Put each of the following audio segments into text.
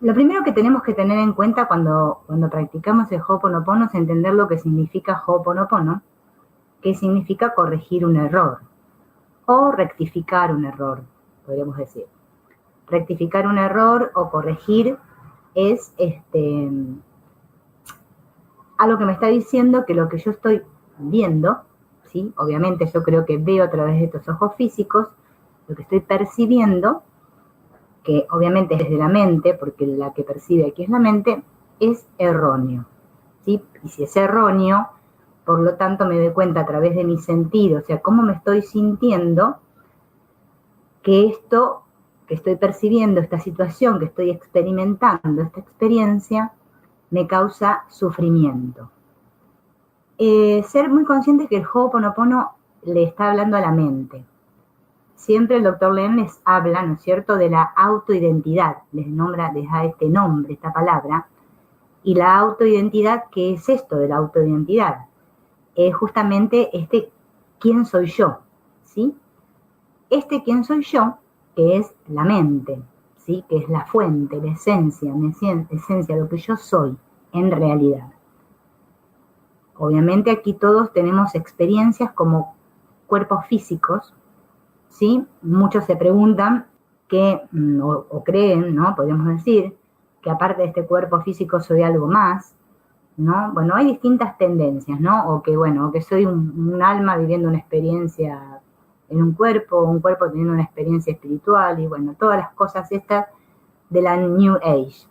Lo primero que tenemos que tener en cuenta cuando practicamos el Ho'oponopono es entender lo que significa Ho'oponopono, que significa corregir un error o rectificar un error, podríamos decir. Rectificar un error o corregir es algo que me está diciendo que lo que yo estoy viendo, ¿sí? Obviamente yo creo que veo a través de estos ojos físicos, lo que estoy percibiendo, que obviamente es desde la mente, porque la que percibe aquí es la mente, es erróneo, ¿sí? Y si es erróneo, por lo tanto me doy cuenta a través de mi sentido, o sea, cómo me estoy sintiendo, que esto que estoy percibiendo, esta situación que estoy experimentando, esta experiencia, me causa sufrimiento. Ser muy consciente que el Ho'oponopono le está hablando a la mente. Siempre el Dr. Len les habla, ¿no es cierto?, de la autoidentidad, les da este nombre, esta palabra, y la autoidentidad, ¿qué es esto de la autoidentidad? Es justamente quién soy yo, ¿sí? Quién soy yo, que es la mente, ¿sí? Que es la fuente, la esencia, lo que yo soy en realidad. Obviamente aquí todos tenemos experiencias como cuerpos físicos, ¿sí? Muchos se preguntan o creen, ¿no? Podemos decir, que aparte de este cuerpo físico soy algo más, ¿no? Bueno, hay distintas tendencias, ¿no? O que soy un alma viviendo una experiencia en un cuerpo teniendo una experiencia espiritual, y bueno, todas las cosas estas de la New Age.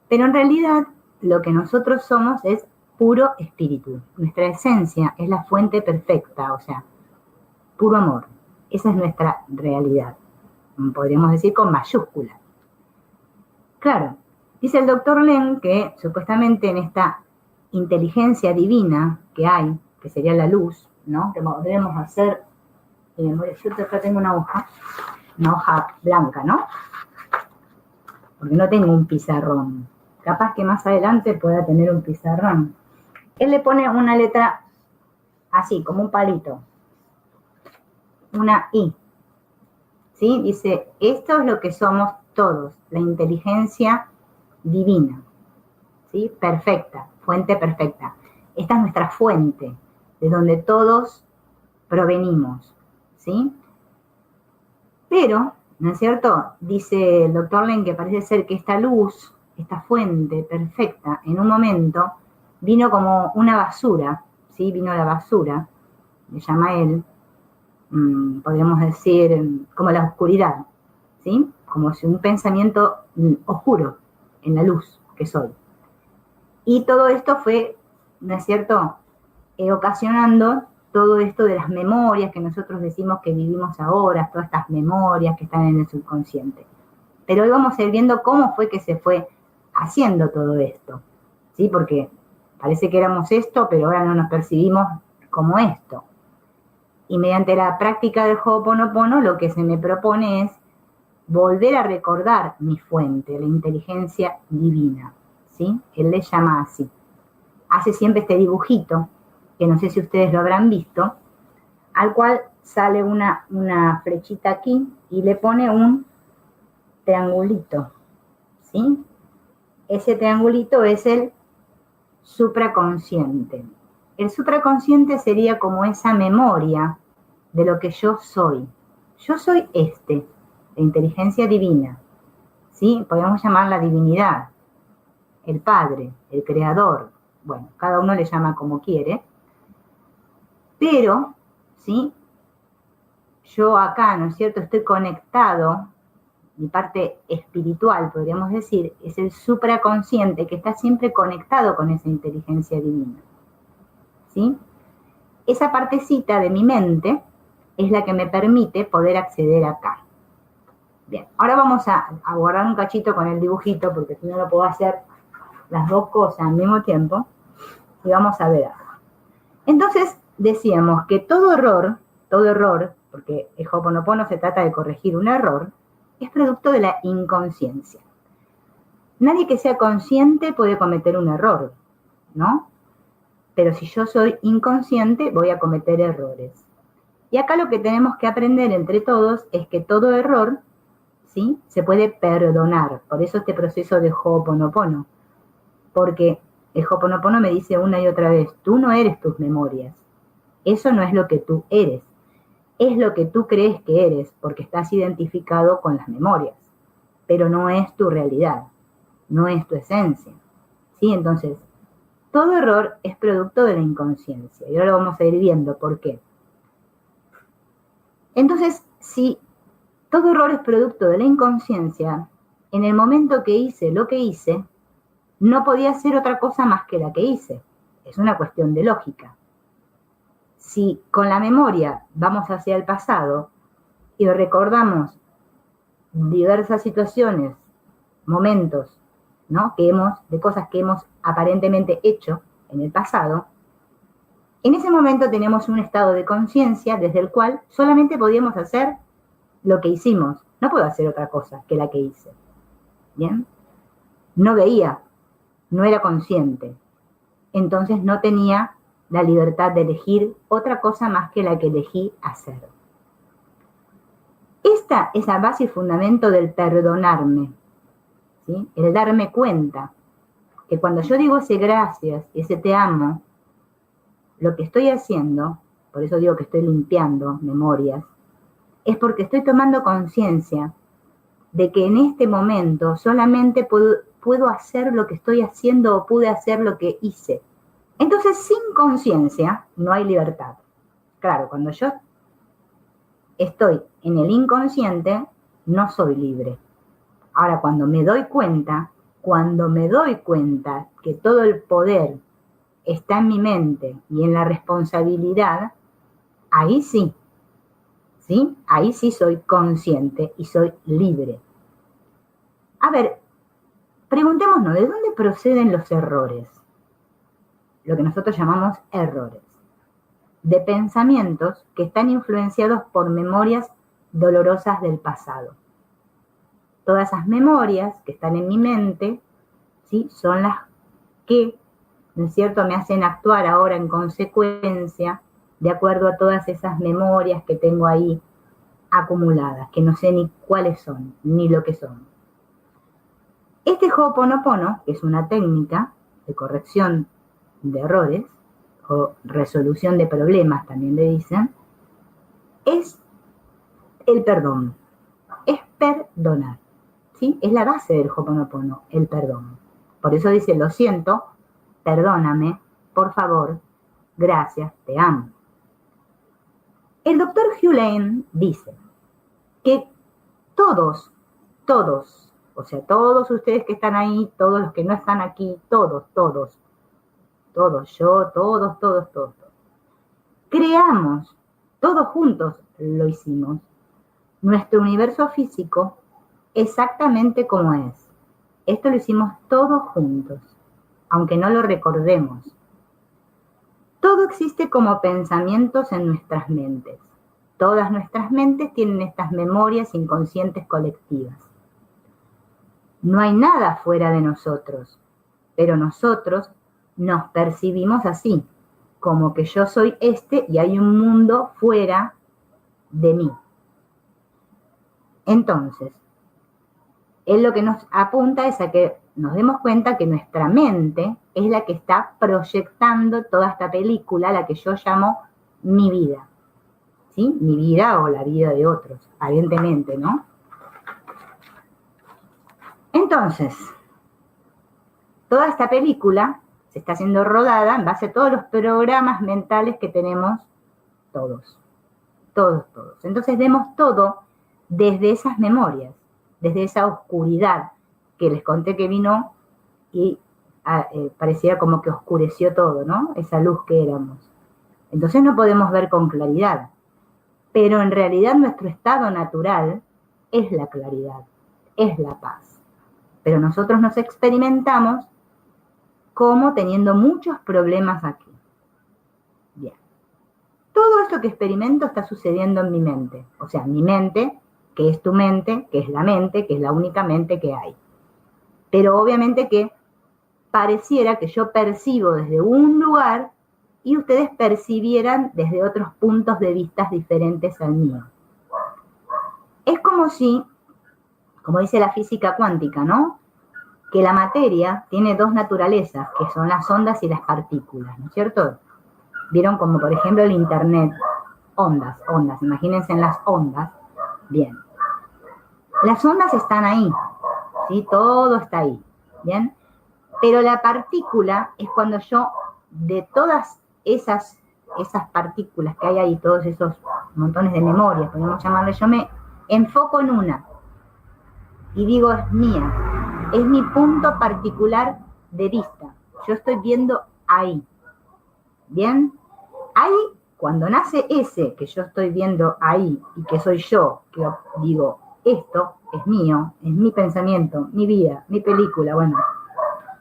Pero en realidad, lo que nosotros somos es puro espíritu. Nuestra esencia es la fuente perfecta, o sea, puro amor. Esa es nuestra realidad. Podríamos decir con mayúscula. Claro, dice el Dr. Len que supuestamente en esta inteligencia divina que hay, que sería la luz, ¿no? Que podremos hacer, yo acá tengo una hoja blanca, ¿no? Porque no tengo un pizarrón. Capaz que más adelante pueda tener un pizarrón. Él le pone una letra así, como un palito. Una I. ¿Sí? Dice, esto es lo que somos todos, la inteligencia divina. ¿Sí? Perfecta, fuente perfecta. Esta es nuestra fuente, de donde todos provenimos. ¿Sí? Pero, ¿no es cierto? Dice el Dr. Len que parece ser que esta luz, esta fuente perfecta, en un momento vino como una basura, ¿sí? Vino la basura, le llama él, podríamos decir, como la oscuridad, ¿sí? Como si un pensamiento oscuro en la luz que soy. Y todo esto fue, ¿no es cierto?, ocasionando todo esto de las memorias que nosotros decimos que vivimos ahora, todas estas memorias que están en el subconsciente. Pero hoy vamos a ir viendo cómo fue que se fue haciendo todo esto, ¿sí? Porque parece que éramos esto, pero ahora no nos percibimos como esto. Y mediante la práctica del Ho'oponopono, lo que se me propone es volver a recordar mi fuente, la inteligencia divina, ¿sí? Él le llama así. Hace siempre este dibujito, que no sé si ustedes lo habrán visto, al cual sale una flechita aquí y le pone un triangulito, ¿sí? Ese triangulito es el supraconsciente. El supraconsciente sería como esa memoria de lo que yo soy. Yo soy la inteligencia divina, ¿sí? Podemos llamarla divinidad, el Padre, el Creador. Bueno, cada uno le llama como quiere. Pero, ¿sí? Yo acá, ¿no es cierto?, estoy conectado, mi parte espiritual, podríamos decir, es el supraconsciente que está siempre conectado con esa inteligencia divina, ¿sí? Esa partecita de mi mente es la que me permite poder acceder acá. Bien, ahora vamos a guardar un cachito con el dibujito, porque si no, no puedo hacer las dos cosas al mismo tiempo, y vamos a ver acá. Entonces, decíamos que todo error, porque el Ho'oponopono se trata de corregir un error, es producto de la inconsciencia. Nadie que sea consciente puede cometer un error, ¿no? Pero si yo soy inconsciente, voy a cometer errores. Y acá lo que tenemos que aprender entre todos es que todo error, ¿sí? Se puede perdonar. Por eso este proceso de Ho'oponopono. Porque el Ho'oponopono me dice una y otra vez, tú no eres tus memorias. Eso no es lo que tú eres. Es lo que tú crees que eres, porque estás identificado con las memorias. Pero no es tu realidad, no es tu esencia. ¿Sí? Entonces, todo error es producto de la inconsciencia. Y ahora lo vamos a ir viendo por qué. Entonces, si todo error es producto de la inconsciencia, en el momento que hice lo que hice, no podía hacer otra cosa más que la que hice. Es una cuestión de lógica. Si con la memoria vamos hacia el pasado y recordamos diversas situaciones, momentos, ¿no? de cosas que hemos aparentemente hecho en el pasado, en ese momento tenemos un estado de conciencia desde el cual solamente podíamos hacer lo que hicimos. No puedo hacer otra cosa que la que hice. ¿Bien? No veía, no era consciente. Entonces no tenía la libertad de elegir otra cosa más que la que elegí hacer. Esta es la base y fundamento del perdonarme, ¿sí? El darme cuenta que cuando yo digo ese gracias, ese te amo, lo que estoy haciendo, por eso digo que estoy limpiando memorias, es porque estoy tomando conciencia de que en este momento solamente puedo hacer lo que estoy haciendo o pude hacer lo que hice. Entonces, sin conciencia no hay libertad. Claro, cuando yo estoy en el inconsciente, no soy libre. Ahora, cuando me doy cuenta que todo el poder está en mi mente y en la responsabilidad, ahí sí, ¿sí? Ahí sí soy consciente y soy libre. A ver, preguntémonos, ¿de dónde proceden los errores? Lo que nosotros llamamos errores. De pensamientos que están influenciados por memorias dolorosas del pasado. Todas esas memorias que están en mi mente, ¿sí? Son las que, ¿no es cierto?, me hacen actuar ahora en consecuencia de acuerdo a todas esas memorias que tengo ahí acumuladas, que no sé ni cuáles son, ni lo que son. Este Ho'oponopono, que es una técnica de corrección de errores, o resolución de problemas también le dicen, es el perdón, es perdonar, ¿sí? Es la base del Ho'oponopono, el perdón. Por eso dice, lo siento, perdóname, por favor, gracias, te amo. El doctor Hugh Lane dice que todos, o sea, todos ustedes que están ahí, todos los que no están aquí, todos, yo, todos, creamos, todos juntos lo hicimos, nuestro universo físico exactamente como es. Esto lo hicimos todos juntos, aunque no lo recordemos. Todo existe como pensamientos en nuestras mentes. Todas nuestras mentes tienen estas memorias inconscientes colectivas. No hay nada fuera de nosotros, pero nosotros nos percibimos así, como que yo soy y hay un mundo fuera de mí. Entonces, él lo que nos apunta es a que nos demos cuenta que nuestra mente es la que está proyectando toda esta película, la que yo llamo mi vida, ¿sí? Mi vida o la vida de otros, evidentemente, ¿no? Entonces, toda esta película se está siendo rodada en base a todos los programas mentales que tenemos todos. Entonces vemos todo desde esas memorias, desde esa oscuridad que les conté que vino y parecía como que oscureció todo, ¿no? Esa luz que éramos. Entonces no podemos ver con claridad. Pero en realidad nuestro estado natural es la claridad, es la paz. Pero nosotros nos experimentamos como teniendo muchos problemas aquí. Bien. Todo esto que experimento está sucediendo en mi mente. O sea, mi mente, que es tu mente, que es la mente, que es la única mente que hay. Pero obviamente que pareciera que yo percibo desde un lugar y ustedes percibieran desde otros puntos de vista diferentes al mío. Es como si como dice la física cuántica, ¿no? Que la materia tiene dos naturalezas, que son las ondas y las partículas, ¿no es cierto? Vieron como, por ejemplo, el Internet, ondas, imagínense en las ondas. Bien. Las ondas están ahí, ¿sí? Todo está ahí, ¿bien? Pero la partícula es cuando yo, de todas esas partículas que hay ahí, todos esos montones de memorias, podemos llamarle, yo me enfoco en una y digo, es mía, es mi punto particular de vista. Yo estoy viendo ahí, ¿bien? Ahí, cuando nace ese que yo estoy viendo ahí y que soy yo, que digo, esto es mío, es mi pensamiento, mi vida, mi película, bueno,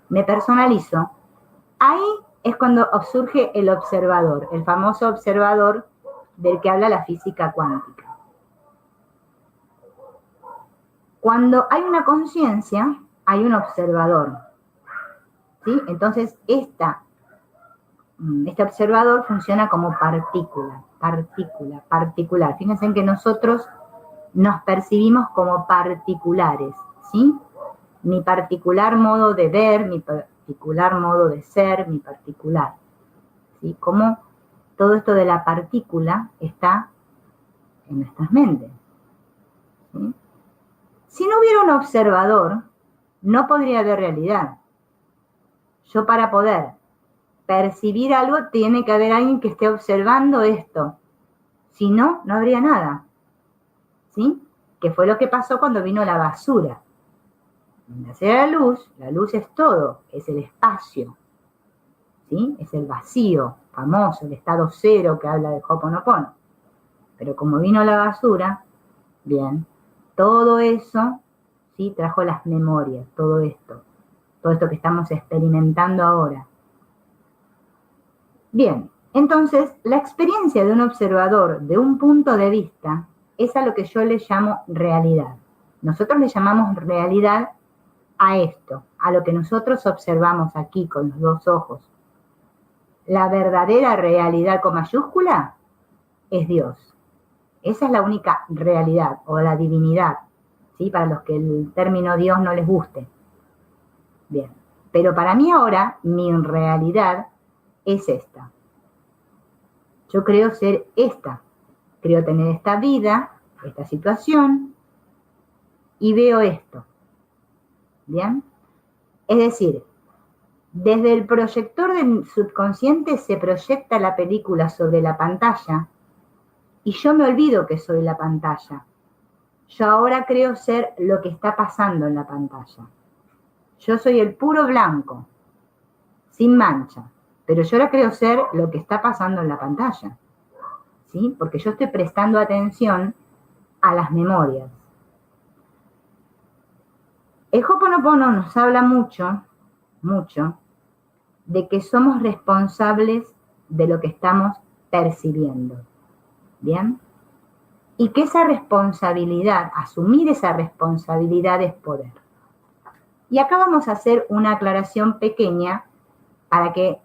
me personalizo, ahí es cuando surge el observador, el famoso observador del que habla la física cuántica. Cuando hay una conciencia, hay un observador, ¿sí? Entonces, este observador funciona como particular. Fíjense en que nosotros nos percibimos como particulares, ¿sí? Mi particular modo de ver, mi particular modo de ser, mi particular, ¿sí? Como todo esto de la partícula está en nuestras mentes, ¿sí? Si no hubiera un observador, no podría haber realidad. Yo, para poder percibir algo, tiene que haber alguien que esté observando esto. Si no, no habría nada, ¿sí? Que fue lo que pasó cuando vino la basura. Donde hace la luz es todo, es el espacio, ¿sí? Es el vacío, famoso, el estado cero que habla de Ho'oponopono. Pero como vino la basura, bien, todo eso, ¿sí? Trajo las memorias, todo esto que estamos experimentando ahora. Bien, entonces, la experiencia de un observador, de un punto de vista, es a lo que yo le llamo realidad. Nosotros le llamamos realidad a esto, a lo que nosotros observamos aquí con los dos ojos. La verdadera realidad con mayúscula es Dios. Esa es la única realidad, o la divinidad, ¿sí? Para los que el término Dios no les guste. Bien, pero para mí ahora, mi realidad es esta. Yo creo ser esta. Creo tener esta vida, esta situación, y veo esto. ¿Bien? Es decir, desde el proyector del subconsciente se proyecta la película sobre la pantalla y yo me olvido que soy la pantalla. Yo ahora creo ser lo que está pasando en la pantalla. Yo soy el puro blanco, sin mancha, pero yo ahora creo ser lo que está pasando en la pantalla, ¿sí? Porque yo estoy prestando atención a las memorias. El Ho'oponopono nos habla mucho, de que somos responsables de lo que estamos percibiendo, ¿bien? Y que esa responsabilidad, asumir esa responsabilidad es poder. Y acá vamos a hacer una aclaración pequeña para que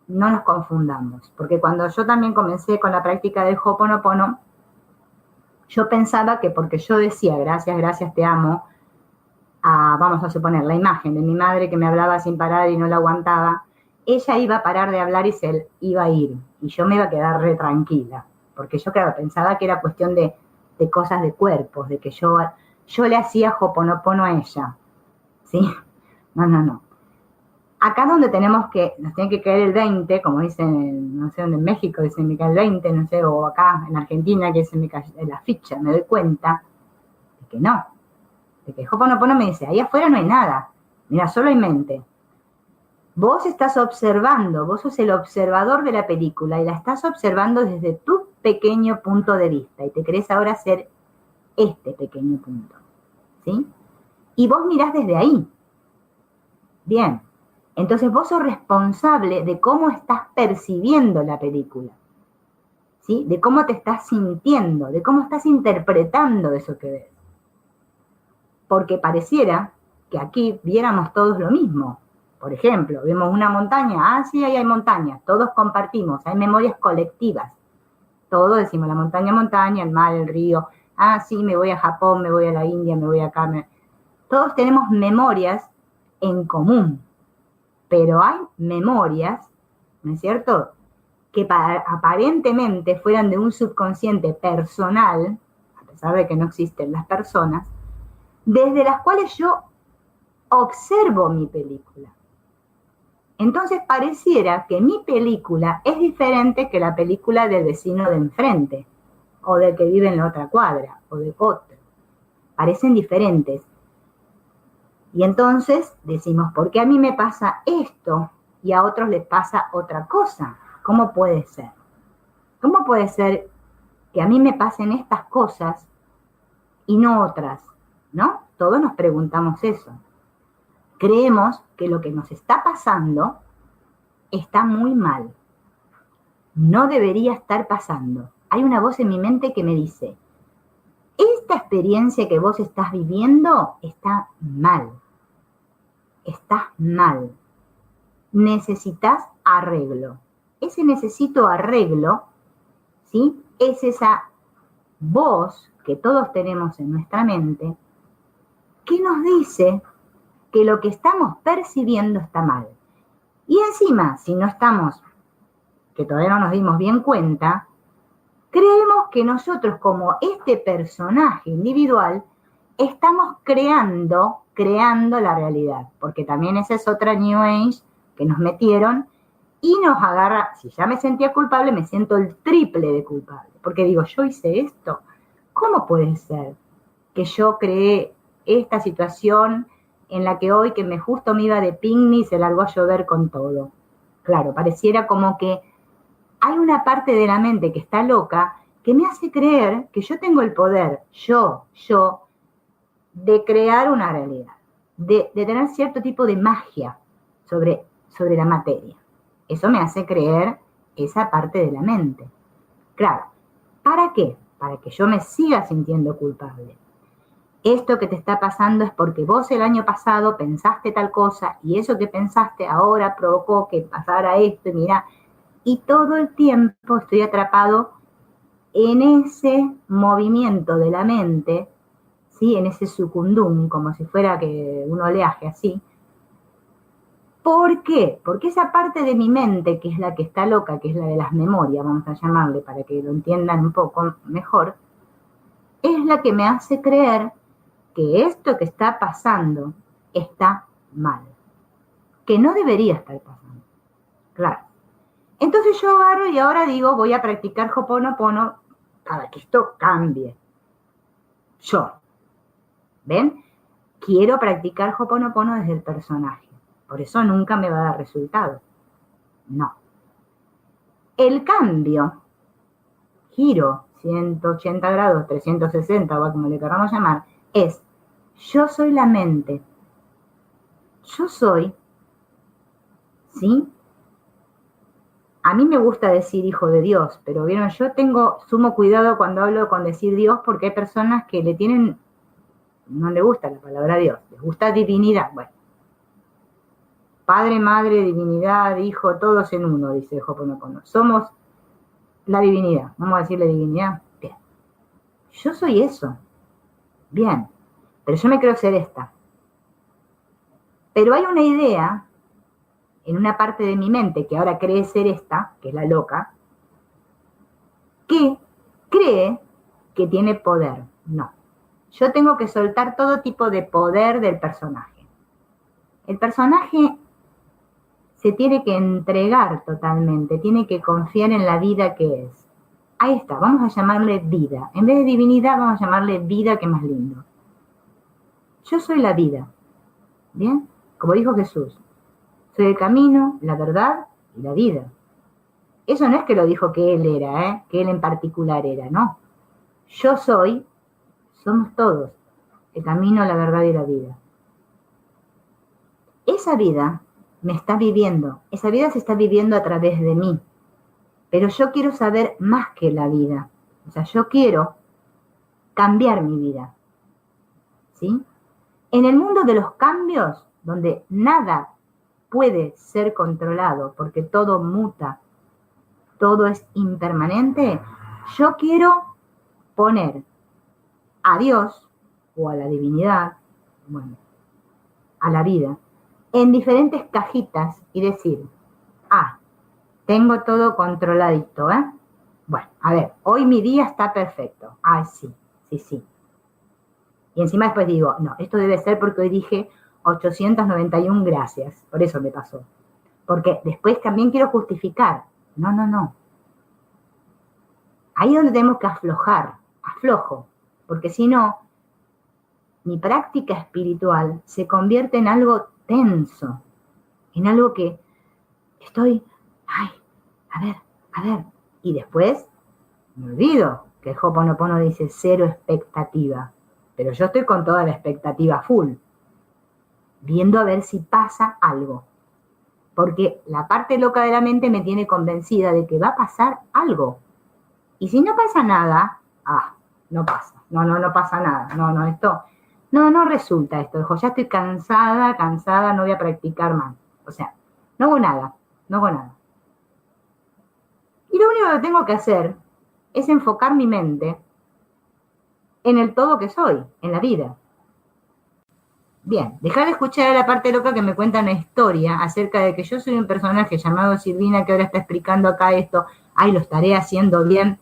no nos confundamos, porque cuando yo también comencé con la práctica del Ho'oponopono, yo pensaba que porque yo decía gracias, gracias, te amo, vamos a suponer, la imagen de mi madre que me hablaba sin parar y no la aguantaba, ella iba a parar de hablar y se iba a ir, y yo me iba a quedar re tranquila, porque yo, claro, pensaba que era cuestión de cosas de cuerpos, de que yo le hacía Ho'oponopono a ella, ¿sí? No. Acá es donde nos tiene que caer el 20, como dicen, no sé dónde en México dicen me cae el 20, no sé, o acá en Argentina que dicen me cae la ficha, me doy cuenta de que no, de que Ho'oponopono me dice, ahí afuera no hay nada, mira, solo hay mente. Vos estás observando, vos sos el observador de la película y la estás observando desde tu pequeño punto de vista y te querés ahora ser este pequeño punto, ¿sí? Y vos mirás desde ahí. Bien, entonces vos sos responsable de cómo estás percibiendo la película, ¿sí? De cómo te estás sintiendo, de cómo estás interpretando eso que ves. Porque pareciera que aquí viéramos todos lo mismo. Por ejemplo, vemos una montaña, sí, ahí hay montañas, todos compartimos, hay memorias colectivas. Todos decimos la montaña, el mar, el río, Sí, me voy a Japón, me voy a la India, me voy acá. Todos tenemos memorias en común, pero hay memorias, ¿no es cierto?, que aparentemente fueran de un subconsciente personal, a pesar de que no existen las personas, desde las cuales yo observo mi película. Entonces pareciera que mi película es diferente que la película del vecino de enfrente, o del que vive en la otra cuadra, o de otro. Parecen diferentes. Y entonces decimos, ¿por qué a mí me pasa esto y a otros les pasa otra cosa? ¿Cómo puede ser? ¿Cómo puede ser que a mí me pasen estas cosas y no otras? ¿No? Todos nos preguntamos eso. Creemos que lo que nos está pasando está muy mal. No debería estar pasando. Hay una voz en mi mente que me dice, esta experiencia que vos estás viviendo está mal. Estás mal. Necesitas arreglo. Ese necesito arreglo, ¿sí?, es esa voz que todos tenemos en nuestra mente que nos dice que lo que estamos percibiendo está mal. Y encima, si no estamos, que todavía no nos dimos bien cuenta, creemos que nosotros como este personaje individual estamos creando la realidad, porque también esa es otra New Age que nos metieron y nos agarra, si ya me sentía culpable, me siento el triple de culpable, porque digo, yo hice esto, ¿cómo puede ser que yo creé esta situación en la que hoy que justo me iba de picnic se largó a llover con todo? Claro, pareciera como que hay una parte de la mente que está loca que me hace creer que yo tengo el poder, yo, de crear una realidad, de tener cierto tipo de magia sobre la materia. Eso me hace creer esa parte de la mente. Claro, ¿para qué? Para que yo me siga sintiendo culpable. Esto que te está pasando es porque vos el año pasado pensaste tal cosa y eso que pensaste ahora provocó que pasara esto y mira, y todo el tiempo estoy atrapado en ese movimiento de la mente, ¿sí?, en ese sucundum, como si fuera que un oleaje así. ¿Por qué? Porque esa parte de mi mente, que es la que está loca, que es la de las memorias, vamos a llamarle para que lo entiendan un poco mejor, es la que me hace creer que esto que está pasando está mal, que no debería estar pasando. Claro. Entonces yo agarro y ahora digo, voy a practicar Ho'oponopono para que esto cambie. Yo. ¿Ven? Quiero practicar Ho'oponopono desde el personaje. Por eso nunca me va a dar resultado. No. El cambio, giro 180 grados, 360 o como le queramos llamar, es yo soy la mente. Yo soy, ¿sí? A mí me gusta decir hijo de Dios, pero vieron, yo tengo sumo cuidado cuando hablo con decir Dios porque hay personas que no le gusta la palabra Dios, les gusta divinidad. Bueno, Padre, Madre, Divinidad, Hijo, todos en uno, dice Ho'oponopono. Somos la divinidad, vamos a decirle divinidad. Bien. Yo soy eso. Bien. Pero yo me creo ser esta. Pero hay una idea en una parte de mi mente que ahora cree ser esta, que es la loca, que cree que tiene poder. No. Yo tengo que soltar todo tipo de poder del personaje. El personaje se tiene que entregar totalmente, tiene que confiar en la vida que es. Ahí está, vamos a llamarle vida. En vez de divinidad, vamos a llamarle vida, que más lindo. Yo soy la vida. ¿Bien? Como dijo Jesús. Soy el camino, la verdad y la vida. Eso no es que lo dijo que él era, que él en particular era, no. Yo soy, somos todos, el camino, la verdad y la vida. Esa vida me está viviendo, esa vida se está viviendo a través de mí. Pero yo quiero saber más que la vida. O sea, yo quiero cambiar mi vida. ¿Sí? En el mundo de los cambios, donde nada puede ser controlado, porque todo muta, todo es impermanente, yo quiero poner a Dios o a la divinidad, bueno, a la vida, en diferentes cajitas y decir, tengo todo controladito, ¿eh? Bueno, a ver, hoy mi día está perfecto. Sí, sí, sí. Y encima después digo, no, esto debe ser porque hoy dije 891 gracias, por eso me pasó. Porque después también quiero justificar. No, no, no. Ahí es donde tenemos que aflojo, porque si no, mi práctica espiritual se convierte en algo tenso, en algo que estoy, a ver, y después me olvido que el Ho'oponopono dice 0 expectativa, pero yo estoy con toda la expectativa full, viendo a ver si pasa algo, porque la parte loca de la mente me tiene convencida de que va a pasar algo, y si no pasa nada, no pasa, no pasa nada, no resulta esto, ya estoy cansada, no voy a practicar más, o sea, no hago nada. Y lo único que tengo que hacer es enfocar mi mente en el todo que soy, en la vida. Bien, dejar de escuchar a la parte loca que me cuenta una historia acerca de que yo soy un personaje llamado Silvina que ahora está explicando acá esto, lo estaré haciendo bien.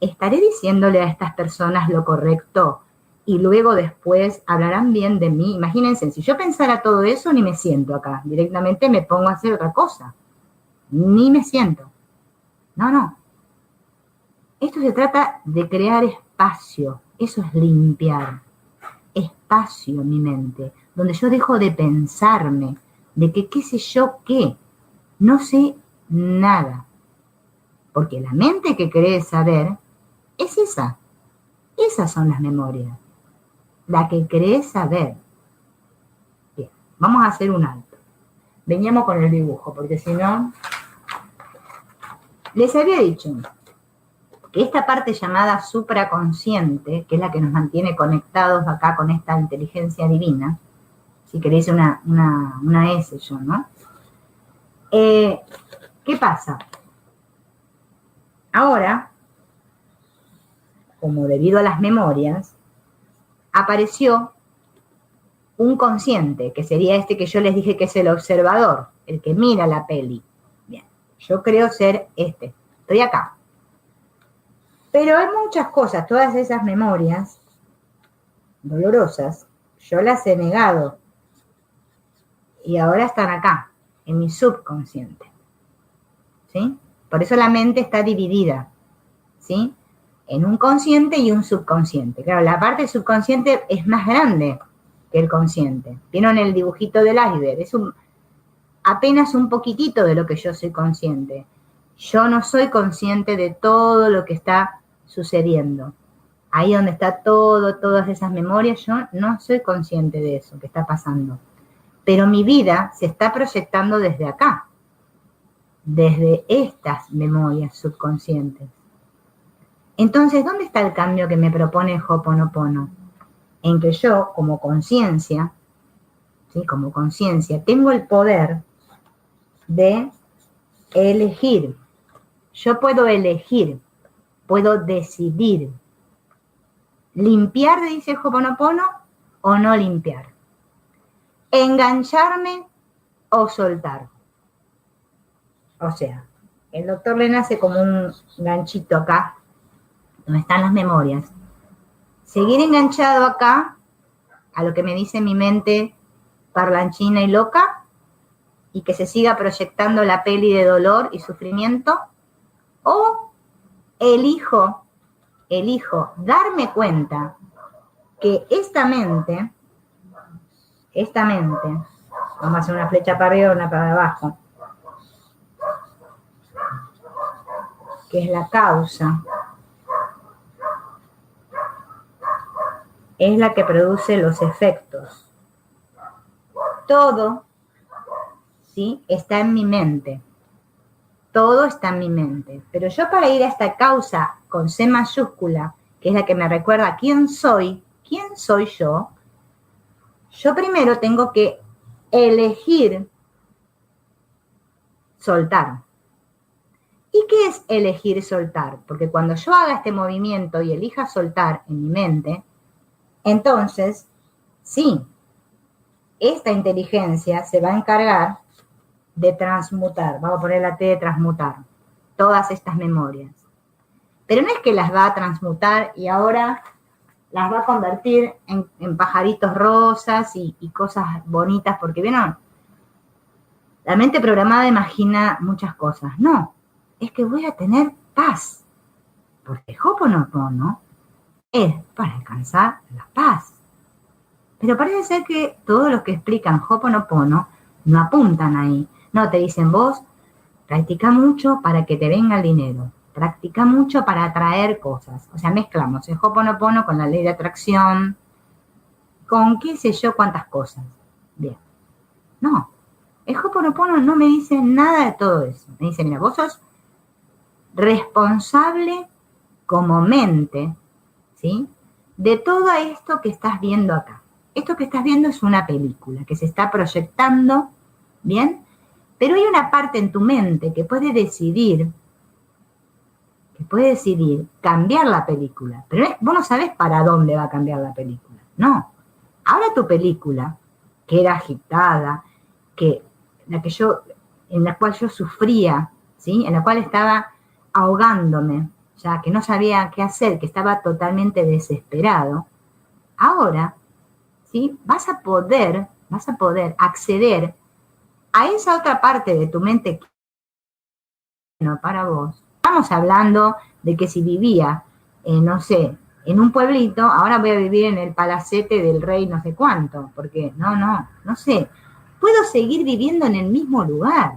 ¿Estaré diciéndole a estas personas lo correcto? Y luego después hablarán bien de mí. Imagínense, si yo pensara todo eso, ni me siento acá. Directamente me pongo a hacer otra cosa. Ni me siento. No. Esto se trata de crear espacio. Eso es limpiar. Espacio en mi mente, donde yo dejo de pensarme, de que qué sé yo qué. No sé nada. Porque la mente que cree saber es esa. Esas son las memorias. La que cree saber. Bien, vamos a hacer un alto. Veníamos con el dibujo, porque si no... Les había dicho que esta parte llamada supraconsciente, que es la que nos mantiene conectados acá con esta inteligencia divina, si queréis una S yo, ¿no? ¿Qué pasa? Ahora, como debido a las memorias, apareció un consciente, que sería este que yo les dije que es el observador, el que mira la peli. Bien, yo creo ser este. Estoy acá. Pero hay muchas cosas, todas esas memorias dolorosas, yo las he negado. Y ahora están acá, en mi subconsciente. ¿Sí? Por eso la mente está dividida. ¿Sí? En un consciente y un subconsciente. Claro, la parte subconsciente es más grande que el consciente. ¿Vieron el dibujito del iceberg? Es apenas un poquitito de lo que yo soy consciente. Yo no soy consciente de todo lo que está sucediendo. Ahí donde está todas esas memorias, yo no soy consciente de eso que está pasando. Pero mi vida se está proyectando desde acá, desde estas memorias subconscientes. Entonces, ¿dónde está el cambio que me propone Ho'oponopono? En que yo, como conciencia, ¿sí? Como conciencia, tengo el poder de elegir. Yo puedo elegir, puedo decidir. Limpiar, dice Ho'oponopono, o no limpiar. Engancharme o soltar. O sea, el doctor le nace como un ganchito acá, donde están las memorias. Seguir enganchado acá, a lo que me dice mi mente parlanchina y loca, y que se siga proyectando la peli de dolor y sufrimiento, o elijo darme cuenta que esta mente, vamos a hacer una flecha para arriba y una para abajo, que es la causa, es la que produce los efectos. Todo, ¿sí? Está en mi mente. Todo está en mi mente. Pero yo para ir a esta causa con C mayúscula, que es la que me recuerda quién soy yo primero tengo que elegir soltar. ¿Y qué es elegir soltar? Porque cuando yo haga este movimiento y elija soltar en mi mente, entonces, sí, esta inteligencia se va a encargar de transmutar, vamos a poner la T de transmutar, todas estas memorias. Pero no es que las va a transmutar y ahora las va a convertir en pajaritos rosas y cosas bonitas, porque ¿vieron? La mente programada imagina muchas cosas. No, es que voy a tener paz, porque Ho'oponopono es para alcanzar la paz. Pero parece ser que todos los que explican Ho'oponopono no apuntan ahí. No, te dicen vos, practica mucho para que te venga el dinero. Practica mucho para atraer cosas. O sea, mezclamos el Ho'oponopono con la ley de atracción, con qué sé yo cuántas cosas. Bien. No, el Ho'oponopono no me dice nada de todo eso. Me dice, mira, vos sos responsable como mente, ¿sí? De todo esto que estás viendo acá. Esto que estás viendo es una película que se está proyectando, ¿bien? Pero hay una parte en tu mente que puede decidir cambiar la película. Pero vos no sabés para dónde va a cambiar la película. No. Ahora tu película, que era agitada, en la cual yo sufría, ¿sí? En la cual estaba ahogándome, ya que no sabía qué hacer, que estaba totalmente desesperado. Ahora, ¿sí? Vas a poder acceder a esa otra parte de tu mente que no para vos. Estamos hablando de que si vivía, no sé, en un pueblito, ahora voy a vivir en el palacete del rey no sé cuánto, porque no sé. Puedo seguir viviendo en el mismo lugar,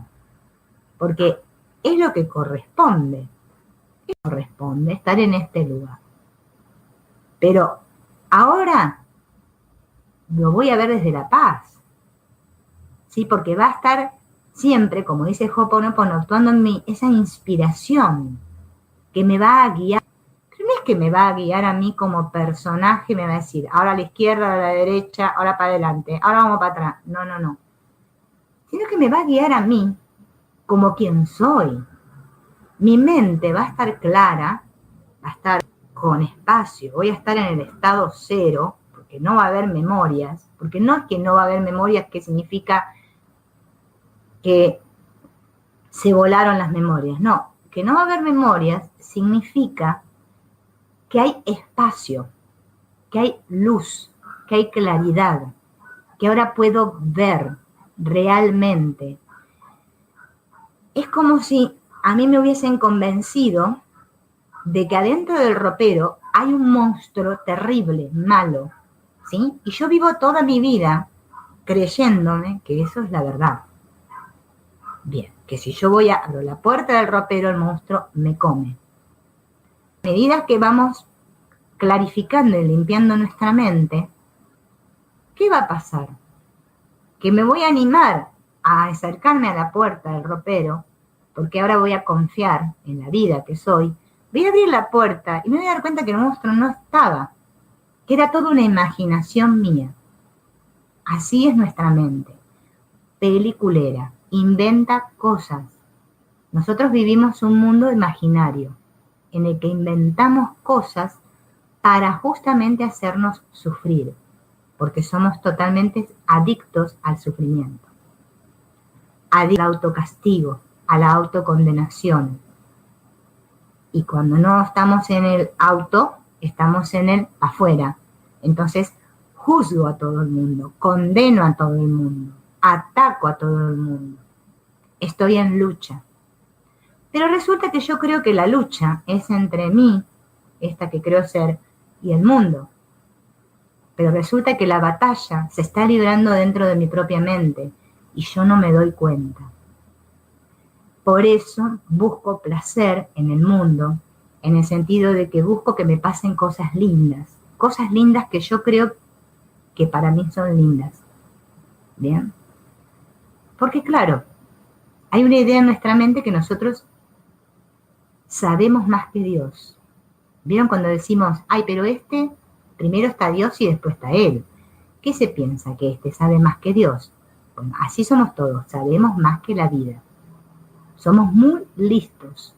porque es lo que corresponde. Corresponde estar en este lugar. Pero ahora lo voy a ver desde la paz, ¿sí? Porque va a estar siempre, como dice Ho'oponopono, actuando en mí esa inspiración que me va a guiar. Pero no es que me va a guiar a mí como personaje, me va a decir, ahora a la izquierda, ahora a la derecha, ahora para adelante, ahora vamos para atrás. No. Sino que me va a guiar a mí como quien soy. Mi mente va a estar clara, va a estar con espacio, voy a estar en el estado cero, porque no va a haber memorias, porque no es que no va a haber memorias, que significa que se volaron las memorias, no, que no va a haber memorias significa que hay espacio, que hay luz, que hay claridad, que ahora puedo ver realmente. Es como si a mí me hubiesen convencido de que adentro del ropero hay un monstruo terrible, malo, ¿sí? Y yo vivo toda mi vida creyéndome que eso es la verdad. Bien, que si yo abro la puerta del ropero, el monstruo me come. A medida que vamos clarificando y limpiando nuestra mente, ¿qué va a pasar? Que me voy a animar a acercarme a la puerta del ropero, porque ahora voy a confiar en la vida que soy. Voy a abrir la puerta y me voy a dar cuenta que el monstruo no estaba, que era toda una imaginación mía. Así es nuestra mente, peliculera, inventa cosas. Nosotros vivimos un mundo imaginario, en el que inventamos cosas para justamente hacernos sufrir, porque somos totalmente adictos al sufrimiento, adictos al autocastigo, a la autocondenación. Y cuando no estamos en el auto, estamos en el afuera. Entonces, juzgo a todo el mundo, condeno a todo el mundo, ataco a todo el mundo. Estoy en lucha. Pero resulta que yo creo que la lucha es entre mí, esta que creo ser, y el mundo. Pero resulta que la batalla se está librando dentro de mi propia mente y yo no me doy cuenta. Por eso busco placer en el mundo, en el sentido de que busco que me pasen cosas lindas que yo creo que para mí son lindas. ¿Bien? Porque claro, hay una idea en nuestra mente que nosotros sabemos más que Dios. ¿Vieron cuando decimos, ay, pero primero está Dios y después está Él? ¿Qué se piensa? ¿Que sabe más que Dios? Bueno, así somos todos, sabemos más que la vida. Somos muy listos,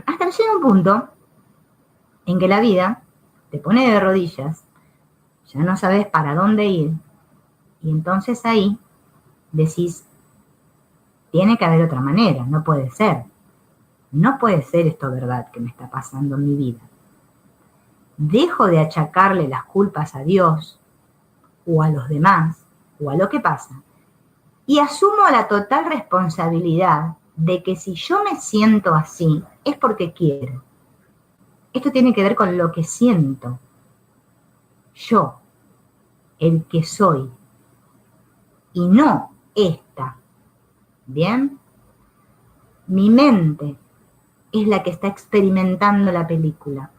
Hasta que llega un punto en que la vida te pone de rodillas, ya no sabes para dónde ir, y entonces ahí decís, tiene que haber otra manera, no puede ser. No puede ser esto verdad que me está pasando en mi vida. Dejo de achacarle las culpas a Dios o a los demás o a lo que pasa y asumo la total responsabilidad de que si yo me siento así es porque quiero. Esto tiene que ver con lo que siento. Yo, el que soy, y no esta. ¿Bien? Mi mente es la que está experimentando la película.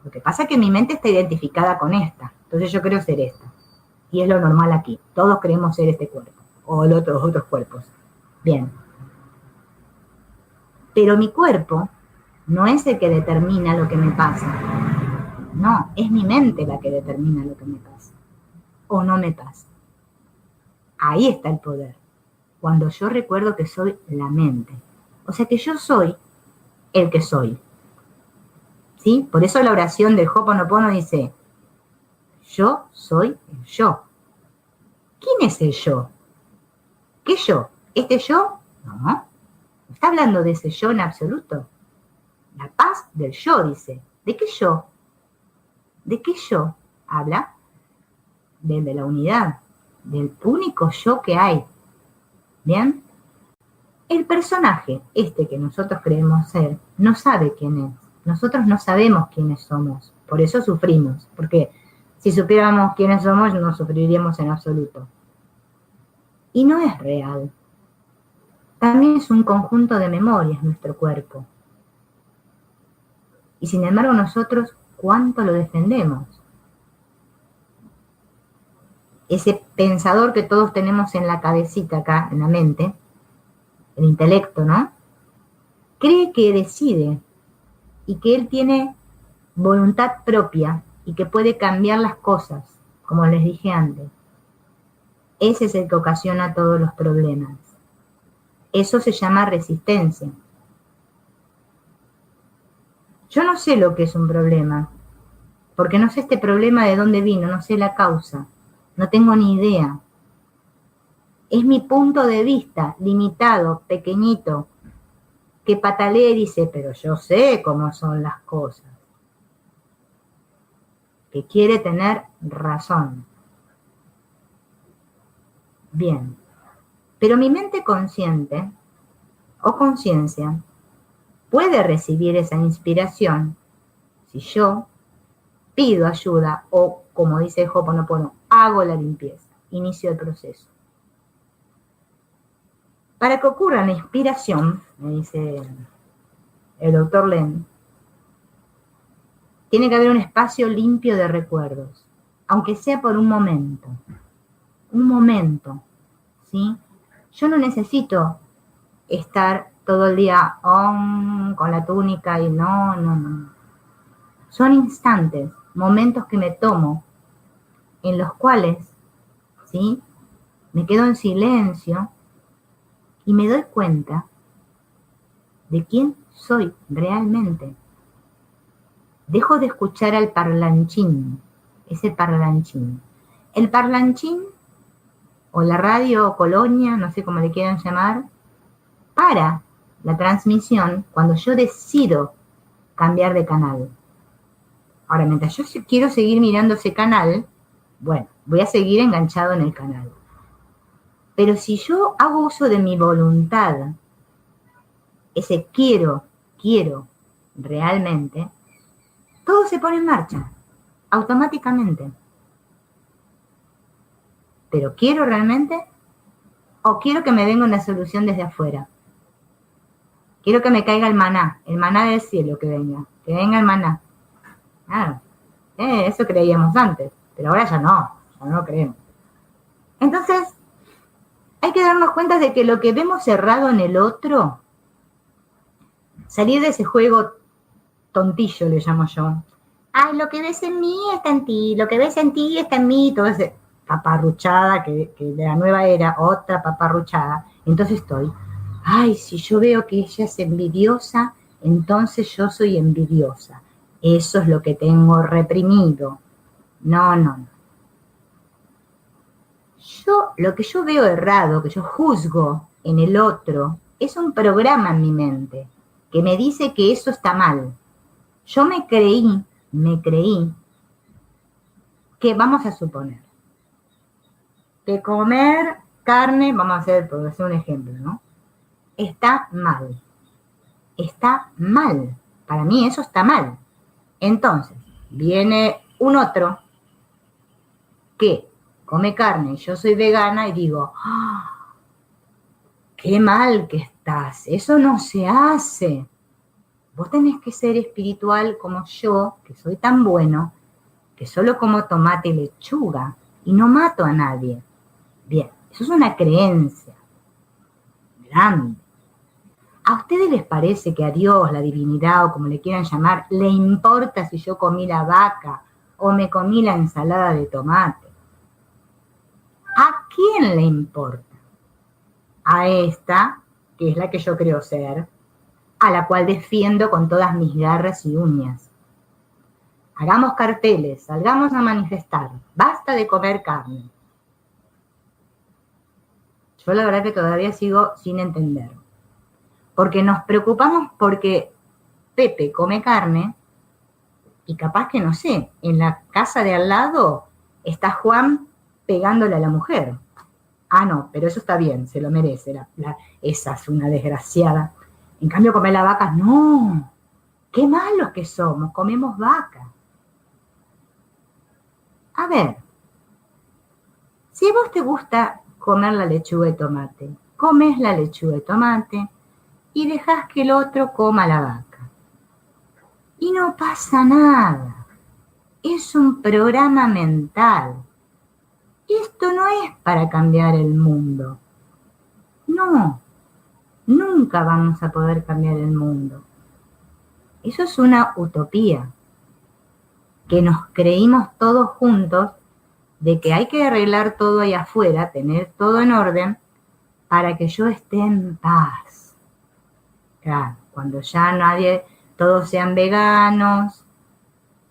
Lo que pasa es que mi mente está identificada con esta. Entonces yo creo ser esta. Y es lo normal aquí. Todos creemos ser este cuerpo. O los otros cuerpos. Bien. Pero mi cuerpo no es el que determina lo que me pasa. No, es mi mente la que determina lo que me pasa. O no me pasa. Ahí está el poder. Cuando yo recuerdo que soy la mente. O sea que yo soy el que soy. ¿Sí? Por eso la oración del Ho'oponopono dice, yo soy el yo. ¿Quién es el yo? ¿Qué yo? ¿Este yo? No. Está hablando de ese yo en absoluto. La paz del yo, dice. ¿De qué yo? ¿De qué yo? Habla del de la unidad, del único yo que hay. ¿Bien? El personaje, este que nosotros creemos ser, no sabe quién es. Nosotros no sabemos quiénes somos. Por eso sufrimos. Porque si supiéramos quiénes somos, no sufriríamos en absoluto. Y no es real. También es un conjunto de memorias nuestro cuerpo. Y sin embargo nosotros, ¿cuánto lo defendemos? Ese pensador que todos tenemos en la cabecita acá, en la mente, el intelecto, ¿no? Cree que decide y que él tiene voluntad propia y que puede cambiar las cosas, como les dije antes. Ese es el que ocasiona todos los problemas. Eso se llama resistencia. Yo no sé lo que es un problema, porque no sé este problema de dónde vino, no sé la causa, no tengo ni idea. Es mi punto de vista, limitado, pequeñito, que patalea y dice, pero yo sé cómo son las cosas. Que quiere tener razón. Bien, pero mi mente consciente o conciencia puede recibir esa inspiración si yo pido ayuda o, como dice Ho'oponopono, hago la limpieza, inicio el proceso. Para que ocurra la inspiración, me dice el doctor Len, tiene que haber un espacio limpio de recuerdos, aunque sea por un momento, ¿sí? Yo no necesito estar todo el día con la túnica y no. Son instantes, momentos que me tomo, en los cuales, ¿sí? Me quedo en silencio y me doy cuenta de quién soy realmente. Dejo de escuchar al parlanchín, ese parlanchín. El parlanchín, o la radio o colonia, no sé cómo le quieran llamar, para la transmisión cuando yo decido cambiar de canal. Ahora, mientras yo quiero seguir mirando ese canal, bueno, voy a seguir enganchado en el canal. Pero si yo hago uso de mi voluntad, ese quiero realmente, todo se pone en marcha, automáticamente. ¿Pero quiero realmente? ¿O quiero que me venga una solución desde afuera? Quiero que me caiga el maná del cielo que venga el maná. Claro, eso creíamos antes, pero ahora ya no creemos. Entonces, hay que darnos cuenta de que lo que vemos cerrado en el otro, salir de ese juego tontillo, le llamo yo. Ay, lo que ves en mí está en ti, lo que ves en ti está en mí, todo ese paparruchada que de la nueva era, otra paparruchada. Entonces estoy, ay, si yo veo que ella es envidiosa, entonces yo soy envidiosa. Eso es lo que tengo reprimido. No, no, no. Lo que yo veo errado, que yo juzgo en el otro, es un programa en mi mente que me dice que eso está mal. Yo me creí que, vamos a suponer, que comer carne, vamos a hacer, por hacer un ejemplo, ¿no? Está mal. Está mal. Para mí eso está mal. Entonces, viene un otro que come carne y yo soy vegana y digo, ¡ah! ¡Qué mal que estás! Eso no se hace. Vos tenés que ser espiritual como yo, que soy tan bueno, que solo como tomate y lechuga y no mato a nadie. Bien, eso es una creencia grande. ¿A ustedes les parece que a Dios, la divinidad o como le quieran llamar, le importa si yo comí la vaca o me comí la ensalada de tomate? ¿A quién le importa? A esta, que es la que yo creo ser, a la cual defiendo con todas mis garras y uñas. Hagamos carteles, salgamos a manifestar, basta de comer carne. Yo la verdad que todavía sigo sin entender. Porque nos preocupamos porque Pepe come carne y capaz que, no sé, en la casa de al lado está Juan pegándole a la mujer. Ah, no, pero eso está bien, se lo merece. Esa es una desgraciada. En cambio, comer la vaca, no. Qué malos que somos, comemos vaca. A ver, si a vos te gusta comer la lechuga de tomate, comes la lechuga de tomate y dejás que el otro coma la vaca. Y no pasa nada. Es un programa mental. Esto no es para cambiar el mundo. No, nunca vamos a poder cambiar el mundo. Eso es una utopía, que nos creímos todos juntos de que hay que arreglar todo ahí afuera, tener todo en orden, para que yo esté en paz. Claro, cuando ya todos sean veganos,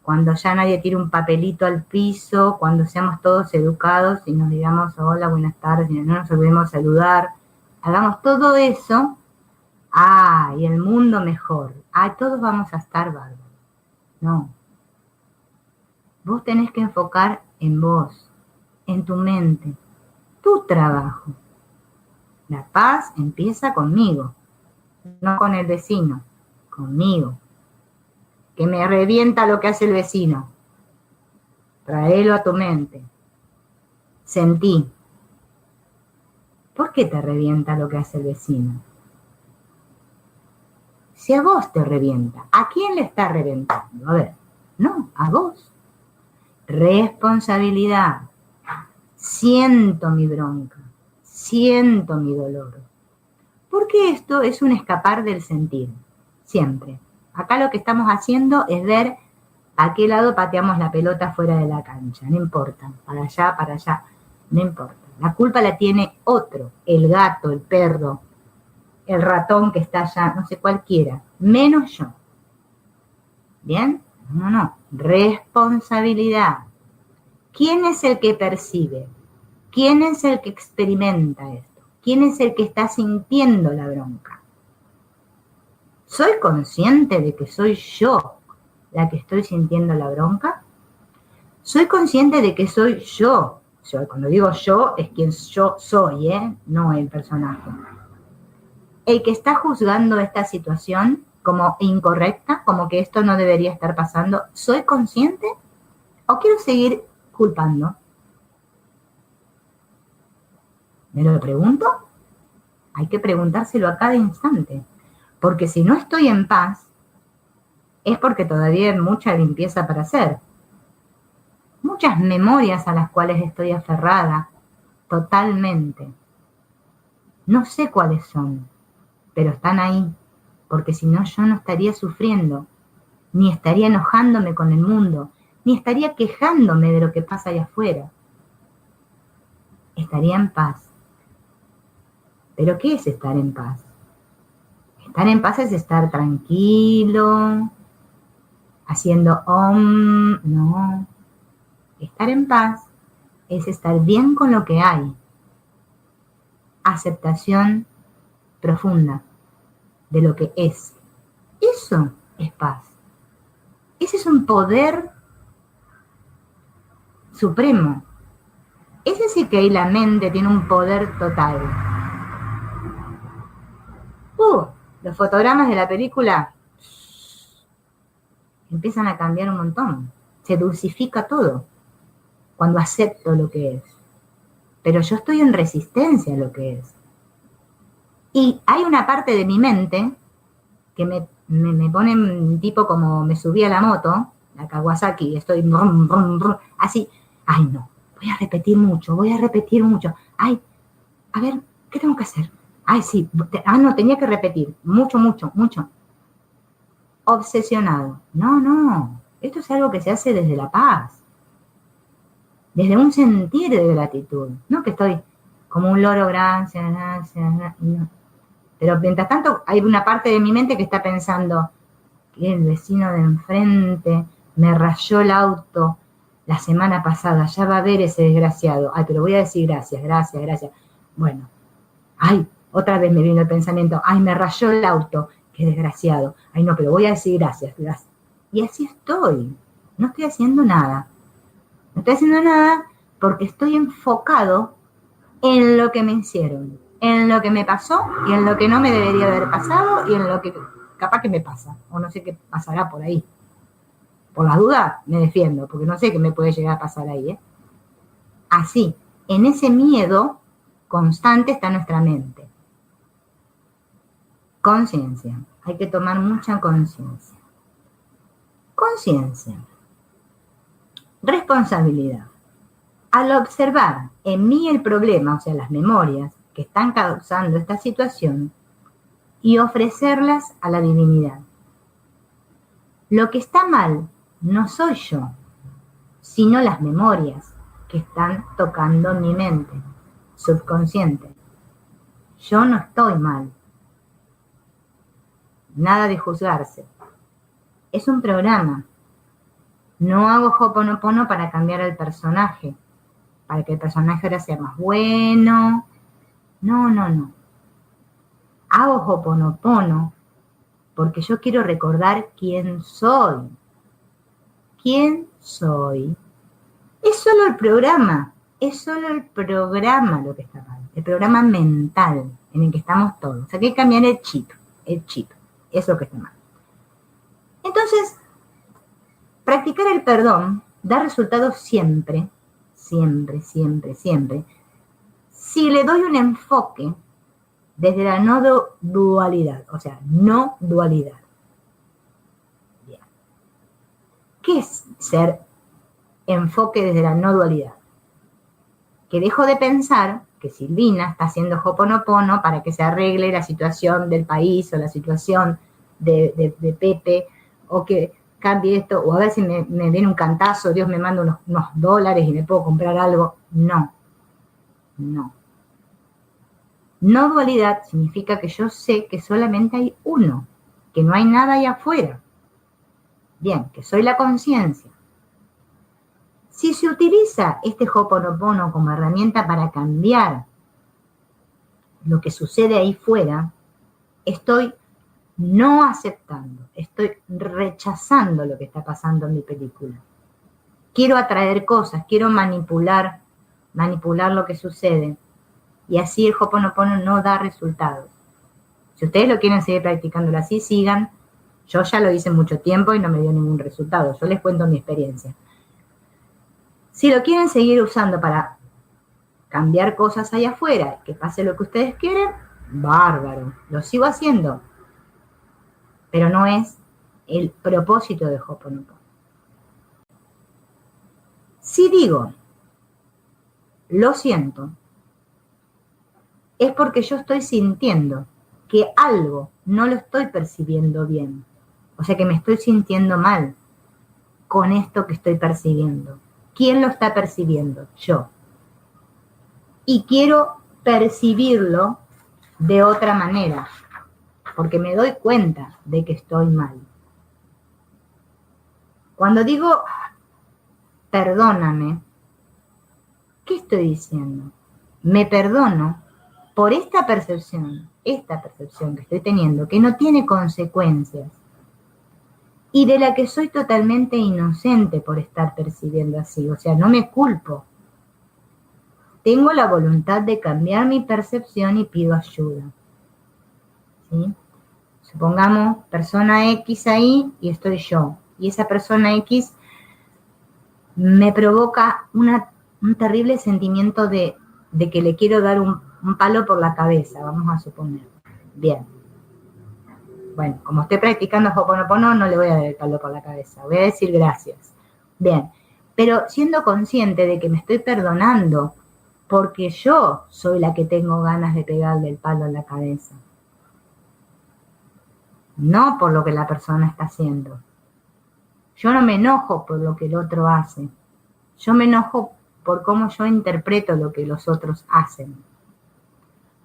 cuando ya nadie tire un papelito al piso, cuando seamos todos educados y nos digamos hola, buenas tardes, y no nos olvidemos saludar, hagamos todo eso, y el mundo mejor, todos vamos a estar bárbaros. No. Vos tenés que enfocar en vos, en tu mente, tu trabajo. La paz empieza conmigo, no con el vecino, conmigo. Que me revienta lo que hace el vecino. Traelo a tu mente. Sentí. ¿Por qué te revienta lo que hace el vecino? Si a vos te revienta, ¿a quién le está reventando? A ver, no, a vos. Responsabilidad. Siento mi bronca, siento mi dolor. Porque esto es un escapar del sentir, siempre. Acá lo que estamos haciendo es ver a qué lado pateamos la pelota fuera de la cancha, no importa, para allá, no importa. La culpa la tiene otro, el gato, el perro, el ratón que está allá, no sé, cualquiera, menos yo. ¿Bien? No, responsabilidad. ¿Quién es el que percibe? ¿Quién es el que experimenta esto? ¿Quién es el que está sintiendo la bronca? ¿Soy consciente de que soy yo la que estoy sintiendo la bronca? ¿Soy consciente de que soy yo? Cuando digo yo, es quien yo soy, no el personaje. El que está juzgando esta situación como incorrecta, como que esto no debería estar pasando, ¿soy consciente? ¿O quiero seguir culpando? ¿Me lo pregunto? Hay que preguntárselo a cada instante. Porque si no estoy en paz, es porque todavía hay mucha limpieza para hacer. Muchas memorias a las cuales estoy aferrada totalmente. No sé cuáles son, pero están ahí. Porque si no, yo no estaría sufriendo, ni estaría enojándome con el mundo, ni estaría quejándome de lo que pasa allá afuera. Estaría en paz. ¿Pero qué es estar en paz? Estar en paz es estar tranquilo, haciendo om, no. Estar en paz es estar bien con lo que hay. Aceptación profunda de lo que es. Eso es paz. Ese es un poder supremo. Ese sí que ahí la mente tiene un poder total. Los fotogramas de la película empiezan a cambiar un montón. Se dulcifica todo cuando acepto lo que es. Pero yo estoy en resistencia a lo que es. Y hay una parte de mi mente que me pone tipo como me subí a la moto, la Kawasaki, estoy brum, brum, brum, así, ay no, voy a repetir mucho, ay, a ver, ¿qué tengo que hacer? Ay, sí, no, tenía que repetir, mucho. Obsesionado. No, esto es algo que se hace desde la paz, desde un sentir de gratitud, no que estoy como un loro, gracias, no. Pero mientras tanto hay una parte de mi mente que está pensando que el vecino de enfrente me rayó el auto la semana pasada, ya va a ver ese desgraciado. Ay, pero voy a decir gracias. Bueno, ay, otra vez me vino el pensamiento, ay, me rayó el auto, qué desgraciado. Ay, no, pero voy a decir gracias. Y así estoy, no estoy haciendo nada. No estoy haciendo nada porque estoy enfocado en lo que me hicieron, en lo que me pasó y en lo que no me debería haber pasado y en lo que capaz que me pasa, o no sé qué pasará por ahí. Por la duda me defiendo, porque no sé qué me puede llegar a pasar ahí, ¿eh? Así, en ese miedo constante está nuestra mente. Conciencia, hay que tomar mucha conciencia. Conciencia. Responsabilidad. Al observar en mí el problema, o sea, las memorias que están causando esta situación, y ofrecerlas a la divinidad. Lo que está mal no soy yo, sino las memorias que están tocando mi mente subconsciente. Yo no estoy mal. Nada de juzgarse. Es un programa. No hago Ho'oponopono para cambiar al personaje, para que el personaje ahora sea más bueno. No. Hago Ho'oponopono porque yo quiero recordar quién soy. ¿Quién soy? Es solo el programa lo que está mal, el programa mental en el que estamos todos. Hay que cambiar el chip, eso es lo que está mal. Entonces, practicar el perdón da resultados siempre, si le doy un enfoque desde la no dualidad, o sea, no dualidad. Bien. ¿Qué es ser enfoque desde la no dualidad? Que dejo de pensar que Silvina está haciendo Ho'oponopono para que se arregle la situación del país o la situación de Pepe, o que cambie esto, o a ver si me viene un cantazo, Dios me manda unos dólares y me puedo comprar algo. No. No dualidad significa que yo sé que solamente hay uno, que no hay nada ahí afuera. Bien, que soy la conciencia. Si se utiliza este Ho'oponopono como herramienta para cambiar lo que sucede ahí fuera, estoy no aceptando, estoy rechazando lo que está pasando en mi película. Quiero atraer cosas, quiero manipular lo que sucede. Y así el Ho'oponopono no da resultados. Si ustedes lo quieren seguir practicándolo así, sigan. Yo ya lo hice mucho tiempo y no me dio ningún resultado. Yo les cuento mi experiencia. Si lo quieren seguir usando para cambiar cosas allá afuera, que pase lo que ustedes quieren, bárbaro. Lo sigo haciendo. Pero no es el propósito de Ho'oponopono. Si digo, lo siento, es porque yo estoy sintiendo que algo no lo estoy percibiendo bien. O sea que me estoy sintiendo mal con esto que estoy percibiendo. ¿Quién lo está percibiendo? Yo. Y quiero percibirlo de otra manera. porque me doy cuenta de que estoy mal. Cuando digo, perdóname, ¿qué estoy diciendo? Me perdono por esta percepción que estoy teniendo, que no tiene consecuencias, y de la que soy totalmente inocente por estar percibiendo así, o sea, no me culpo. Tengo la voluntad de cambiar mi percepción y pido ayuda. ¿Sí? Supongamos persona X ahí y estoy yo, y esa persona X me provoca un terrible sentimiento de que le quiero dar un palo por la cabeza, vamos a suponer. Bien. Bueno, como estoy practicando Ho'oponopono, no le voy a dar el palo por la cabeza, voy a decir gracias. Bien, pero siendo consciente de que me estoy perdonando porque yo soy la que tengo ganas de pegarle el palo en la cabeza. No por lo que la persona está haciendo. Yo no me enojo por lo que el otro hace. Yo me enojo por cómo yo interpreto lo que los otros hacen.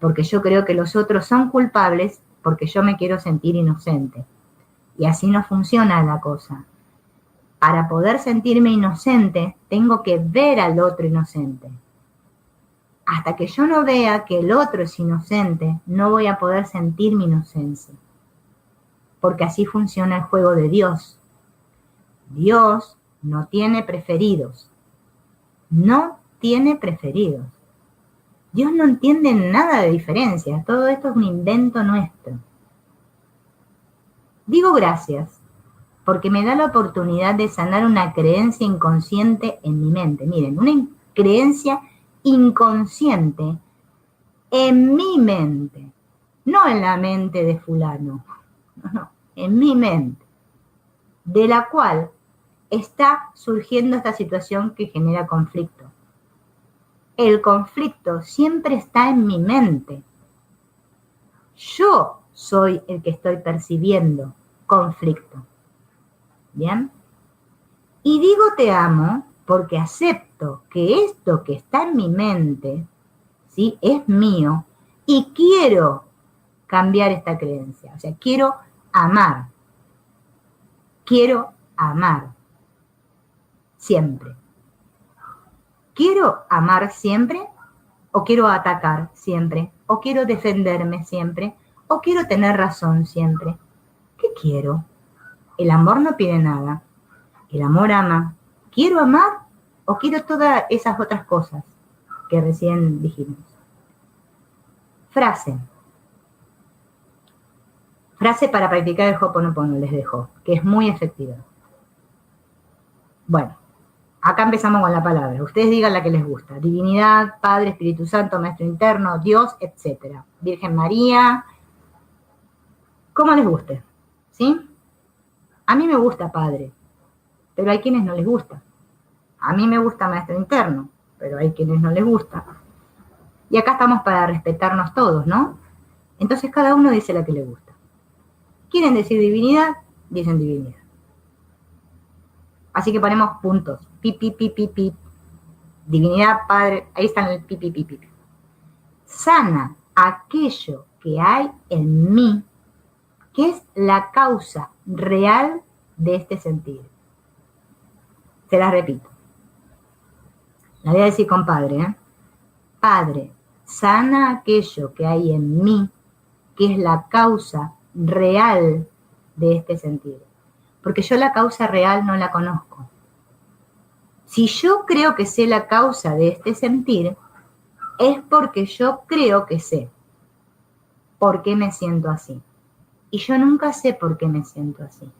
Porque yo creo que los otros son culpables porque yo me quiero sentir inocente. Y así no funciona la cosa. Para poder sentirme inocente, tengo que ver al otro inocente. Hasta que yo no vea que el otro es inocente, no voy a poder sentir mi inocencia. Porque así funciona el juego de Dios. Dios no tiene preferidos. No tiene preferidos. Dios no entiende nada de diferencia. Todo esto es un invento nuestro. Digo gracias porque me da la oportunidad de sanar una creencia inconsciente en mi mente. Miren, una creencia inconsciente en mi mente. No en la mente de fulano. No, en mi mente. De la cual está surgiendo esta situación que genera conflicto. El conflicto siempre está en mi mente. Yo soy el que estoy percibiendo conflicto. ¿Bien? Y digo te amo porque acepto que esto que está en mi mente, ¿sí?, es mío y quiero cambiar esta creencia. O sea, quiero amar. Quiero amar. Siempre. ¿Quiero amar siempre? ¿O quiero atacar siempre? ¿O quiero defenderme siempre? ¿O quiero tener razón siempre? ¿Qué quiero? El amor no pide nada. El amor ama. ¿Quiero amar o quiero todas esas otras cosas que recién dijimos? Frase. Frase para practicar el Ho'oponopono les dejo, que es muy efectiva. Bueno, acá empezamos con la palabra. Ustedes digan la que les gusta. Divinidad, Padre, Espíritu Santo, Maestro Interno, Dios, etc. Virgen María. Como les guste. ¿Sí? A mí me gusta Padre, pero hay quienes no les gusta. A mí me gusta Maestro Interno, pero hay quienes no les gusta. Y acá estamos para respetarnos todos, ¿no? Entonces cada uno dice la que le gusta. ¿Quieren decir divinidad? Dicen divinidad. Así que ponemos puntos. Pip, pip, pip, pip, pip. Divinidad, Padre, ahí están el pip, pip, pip, pip. Sana aquello que hay en mí, que es la causa real de este sentir. Se las repito. La voy a decir con Padre, ¿eh? Padre, sana aquello que hay en mí, que es la causa real de este sentir. Porque yo la causa real no la conozco. Si yo creo que sé la causa de este sentir, es porque yo creo que sé por qué me siento así. Y yo nunca sé por qué me siento así.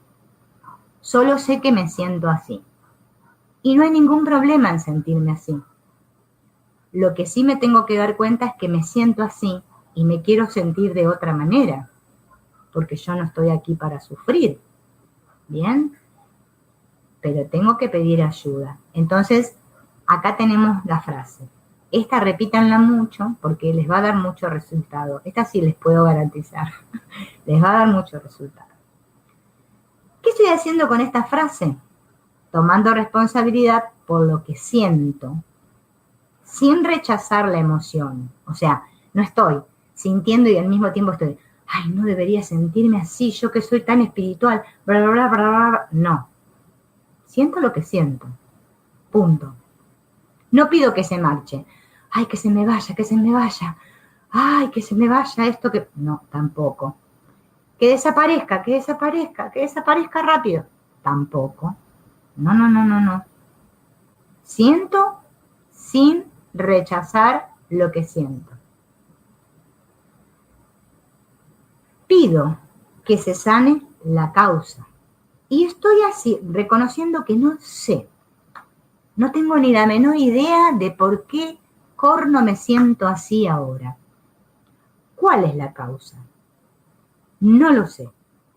Solo sé que me siento así. Y no hay ningún problema en sentirme así. Lo que sí me tengo que dar cuenta es que me siento así y me quiero sentir de otra manera, porque yo no estoy aquí para sufrir. ¿Bien? Pero tengo que pedir ayuda. Entonces, acá tenemos la frase. Esta repítanla mucho porque les va a dar mucho resultado. Esta sí les puedo garantizar. Les va a dar mucho resultado. ¿Qué estoy haciendo con esta frase? Tomando responsabilidad por lo que siento, sin rechazar la emoción. O sea, no estoy sintiendo y al mismo tiempo estoy, ay, no debería sentirme así, yo que soy tan espiritual, bla, bla, bla, bla, bla. No, siento lo que siento, punto. No pido que se marche, ay, que se me vaya, que se me vaya, ay, que se me vaya esto que... No, tampoco. Que desaparezca, que desaparezca, que desaparezca rápido, tampoco. No, no, no, no, no. Siento sin rechazar lo que siento. Pido que se sane la causa. Y estoy así, reconociendo que no sé. No tengo ni la menor idea de por qué corno me siento así ahora. ¿Cuál es la causa? No lo sé.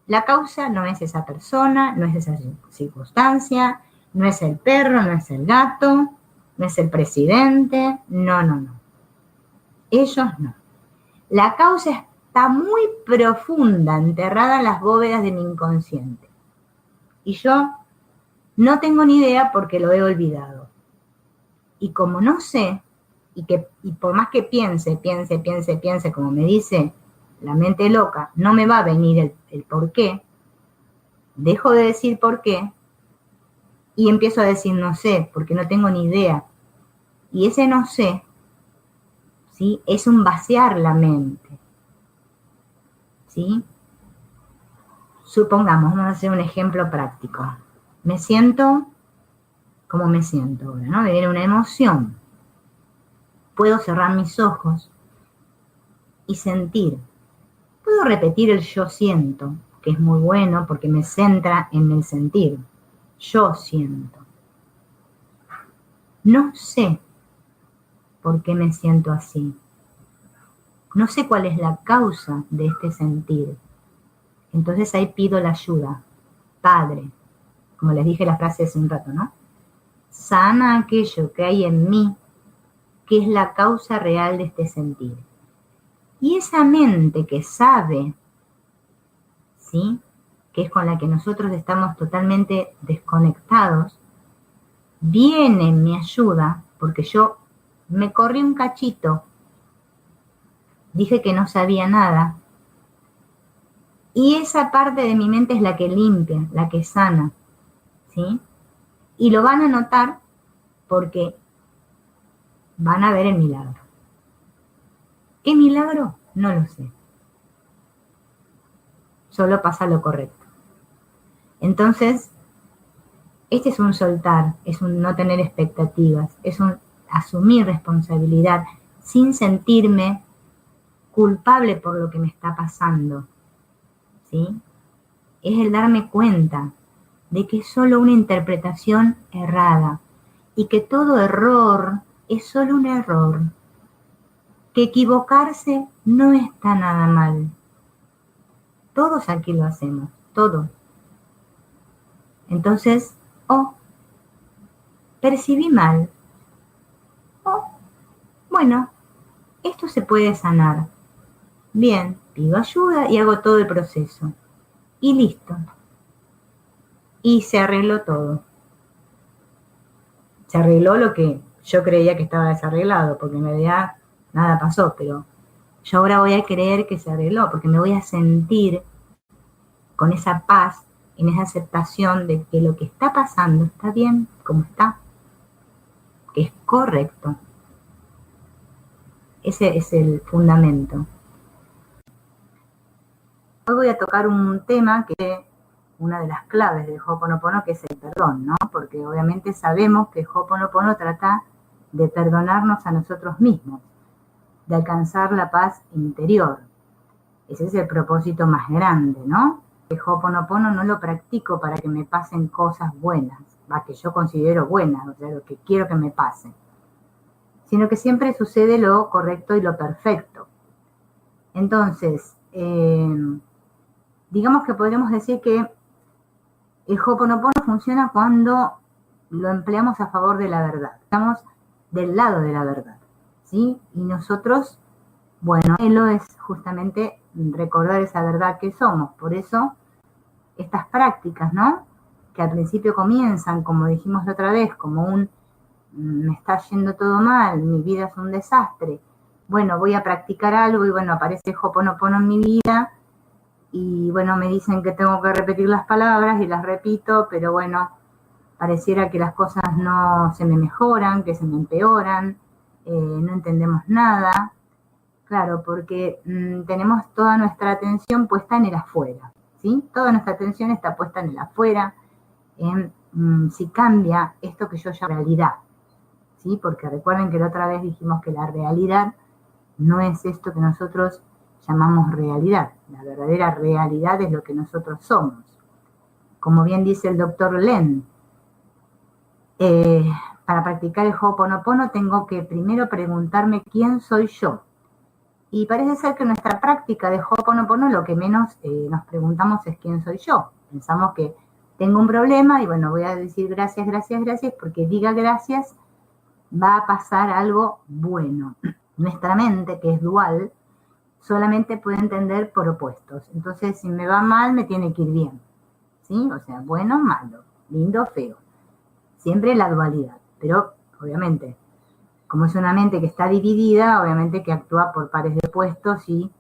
La causa no es esa persona, no es esa circunstancia, no es el perro, no es el gato, no es el presidente, no, no, no. Ellos no. La causa está muy profunda, enterrada en las bóvedas de mi inconsciente. Y yo no tengo ni idea porque lo he olvidado. Y como no sé, y por más que piense, como me dice la mente loca, no me va a venir el por qué, dejo de decir por qué y empiezo a decir no sé, porque no tengo ni idea. Y ese no sé, ¿sí? Es un vaciar la mente, ¿sí? Supongamos, vamos a hacer un ejemplo práctico. Me siento como me siento ahora, ¿no? Me viene una emoción. Puedo cerrar mis ojos y sentir. Puedo repetir el yo siento, que es muy bueno porque me centra en el sentir. Yo siento. No sé por qué me siento así. No sé cuál es la causa de este sentir. Entonces ahí pido la ayuda. Padre, como les dije la frase hace un rato, ¿no? Sana aquello que hay en mí, que es la causa real de este sentir. Y esa mente que sabe, ¿sí? Que es con la que nosotros estamos totalmente desconectados, viene en mi ayuda, porque yo me corrí un cachito, dije que no sabía nada, y esa parte de mi mente es la que limpia, la que sana, ¿sí? Y lo van a notar porque van a ver el milagro. ¿Qué milagro? No lo sé. Solo pasa lo correcto. Entonces, este es un soltar, es un no tener expectativas, es un asumir responsabilidad sin sentirme culpable por lo que me está pasando, ¿sí? Es el darme cuenta de que es solo una interpretación errada y que todo error es solo un error, que equivocarse no está nada mal. Todos aquí lo hacemos, todos. Entonces, percibí mal, bueno, esto se puede sanar. Bien, pido ayuda y hago todo el proceso. Y listo. Y se arregló todo. Se arregló lo que yo creía que estaba desarreglado, porque en realidad nada pasó, pero yo ahora voy a creer que se arregló, porque me voy a sentir con esa paz, en esa aceptación de que lo que está pasando está bien como está, que es correcto. Ese es el fundamento. Hoy voy a tocar un tema que es una de las claves de Ho'oponopono, que es el perdón, ¿no? Porque obviamente sabemos que Ho'oponopono trata de perdonarnos a nosotros mismos, de alcanzar la paz interior. Ese es el propósito más grande, ¿no? El Ho'oponopono no lo practico para que me pasen cosas buenas, que yo considero buenas, o sea, lo que quiero que me pase, sino que siempre sucede lo correcto y lo perfecto. Entonces, digamos que podríamos decir que el Ho'oponopono funciona cuando lo empleamos a favor de la verdad. Estamos del lado de la verdad, ¿sí? Y nosotros, bueno, lo es justamente recordar esa verdad que somos. Por eso, estas prácticas, ¿no? Que al principio comienzan, como dijimos la otra vez, como me está yendo todo mal, mi vida es un desastre. Bueno, voy a practicar algo y bueno, aparece Ho'oponopono en mi vida y bueno, me dicen que tengo que repetir las palabras y las repito, pero bueno, pareciera que las cosas no se me mejoran, que se me empeoran, no entendemos nada. Claro, porque tenemos toda nuestra atención puesta en el afuera, ¿sí? Toda nuestra atención está puesta en el afuera, en si cambia esto que yo llamo realidad, ¿sí? Porque recuerden que la otra vez dijimos que la realidad no es esto que nosotros llamamos realidad. La verdadera realidad es lo que nosotros somos. Como bien dice el doctor Len, para practicar el Ho'oponopono tengo que primero preguntarme quién soy yo. Y parece ser que en nuestra práctica de Ho'oponopono lo que menos nos preguntamos es quién soy yo. Pensamos que tengo un problema y bueno, voy a decir gracias, gracias, gracias, porque diga gracias va a pasar algo bueno. Nuestra mente, que es dual, solamente puede entender por opuestos. Entonces, si me va mal, me tiene que ir bien, ¿sí? O sea, bueno, malo, lindo, feo. Siempre la dualidad. Pero, obviamente, como es una mente que está dividida, obviamente que actúa por pares de opuestos y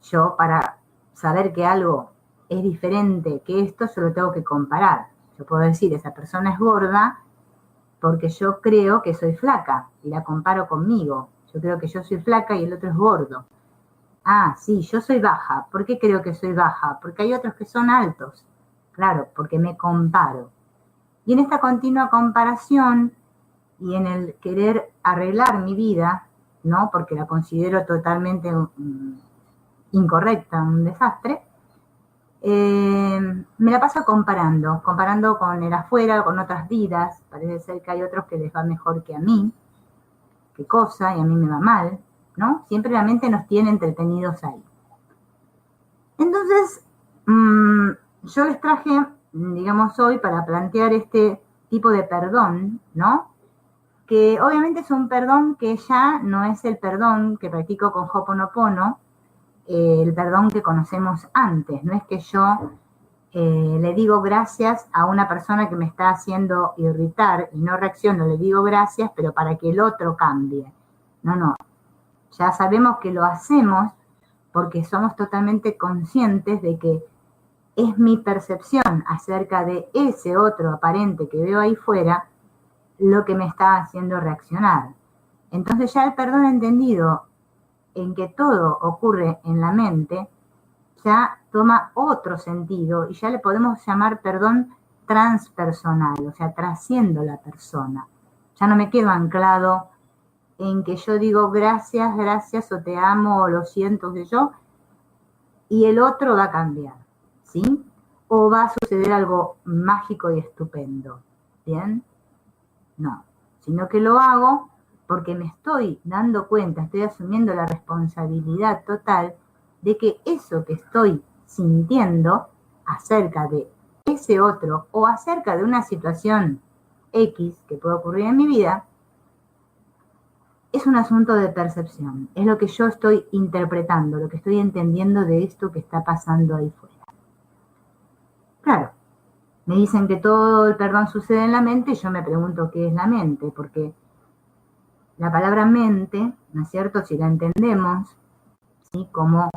yo, para saber que algo es diferente que esto, yo lo tengo que comparar. Yo puedo decir, esa persona es gorda porque yo creo que soy flaca y la comparo conmigo. Yo creo que yo soy flaca y el otro es gordo. Ah, sí, yo soy baja. ¿Por qué creo que soy baja? Porque hay otros que son altos. Claro, porque me comparo. Y en esta continua comparación y en el querer arreglar mi vida, ¿no? Porque la considero totalmente incorrecta, un desastre, me la paso comparando con el afuera, con otras vidas. Parece ser que hay otros que les va mejor que a mí, qué cosa, y a mí me va mal, ¿no? Siempre la mente nos tiene entretenidos ahí. Entonces, yo les traje, digamos, hoy para plantear este tipo de perdón, ¿no? Que obviamente es un perdón que ya no es el perdón que practico con Ho'oponopono, el perdón que conocemos antes. No es que yo le digo gracias a una persona que me está haciendo irritar y no reacciono, le digo gracias, pero para que el otro cambie. No, no. Ya sabemos que lo hacemos porque somos totalmente conscientes de que es mi percepción acerca de ese otro aparente que veo ahí fuera lo que me está haciendo reaccionar. Entonces ya el perdón entendido en que todo ocurre en la mente ya toma otro sentido y ya le podemos llamar perdón transpersonal, o sea, trasciendo la persona. Ya no me quedo anclado en que yo digo gracias, gracias o te amo o lo siento que yo y el otro va a cambiar, ¿sí? O va a suceder algo mágico y estupendo, ¿bien? No, sino que lo hago porque me estoy dando cuenta, estoy asumiendo la responsabilidad total de que eso que estoy sintiendo acerca de ese otro o acerca de una situación X que puede ocurrir en mi vida, es un asunto de percepción, es lo que yo estoy interpretando, lo que estoy entendiendo de esto que está pasando ahí fuera. Claro, me dicen que todo el perdón sucede en la mente y yo me pregunto qué es la mente, porque la palabra mente, ¿no es cierto? Si la entendemos, ¿sí? Como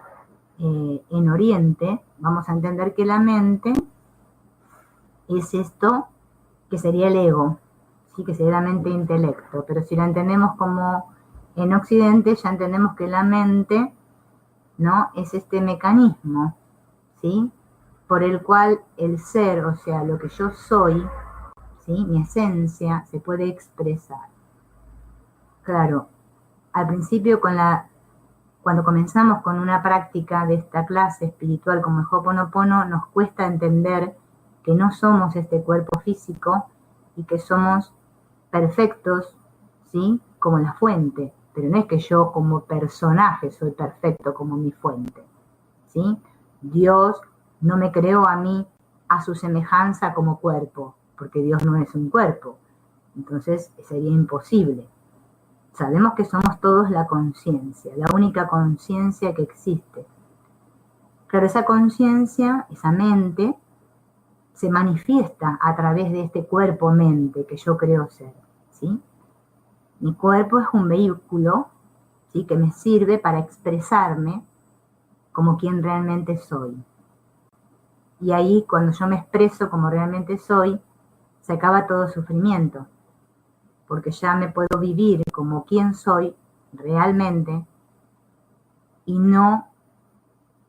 en Oriente, vamos a entender que la mente es esto que sería el ego, ¿sí? Que sería la mente e intelecto, pero si la entendemos como en Occidente, ya entendemos que la mente, ¿no? Es este mecanismo, ¿sí? Por el cual el ser, o sea, lo que yo soy, ¿sí? Mi esencia, se puede expresar. Claro, al principio cuando comenzamos con una práctica de esta clase espiritual como el Ho'oponopono, nos cuesta entender que no somos este cuerpo físico y que somos perfectos, ¿sí? Como la fuente, pero no es que yo como personaje soy perfecto como mi fuente, ¿sí? Dios no me creó a mí a su semejanza como cuerpo, porque Dios no es un cuerpo, entonces sería imposible. Sabemos que somos todos la conciencia, la única conciencia que existe. Claro, esa conciencia, esa mente, se manifiesta a través de este cuerpo-mente que yo creo ser, ¿sí? Mi cuerpo es un vehículo, ¿sí? Que me sirve para expresarme como quien realmente soy. Y ahí, cuando yo me expreso como realmente soy, se acaba todo sufrimiento, porque ya me puedo vivir como quien soy realmente y no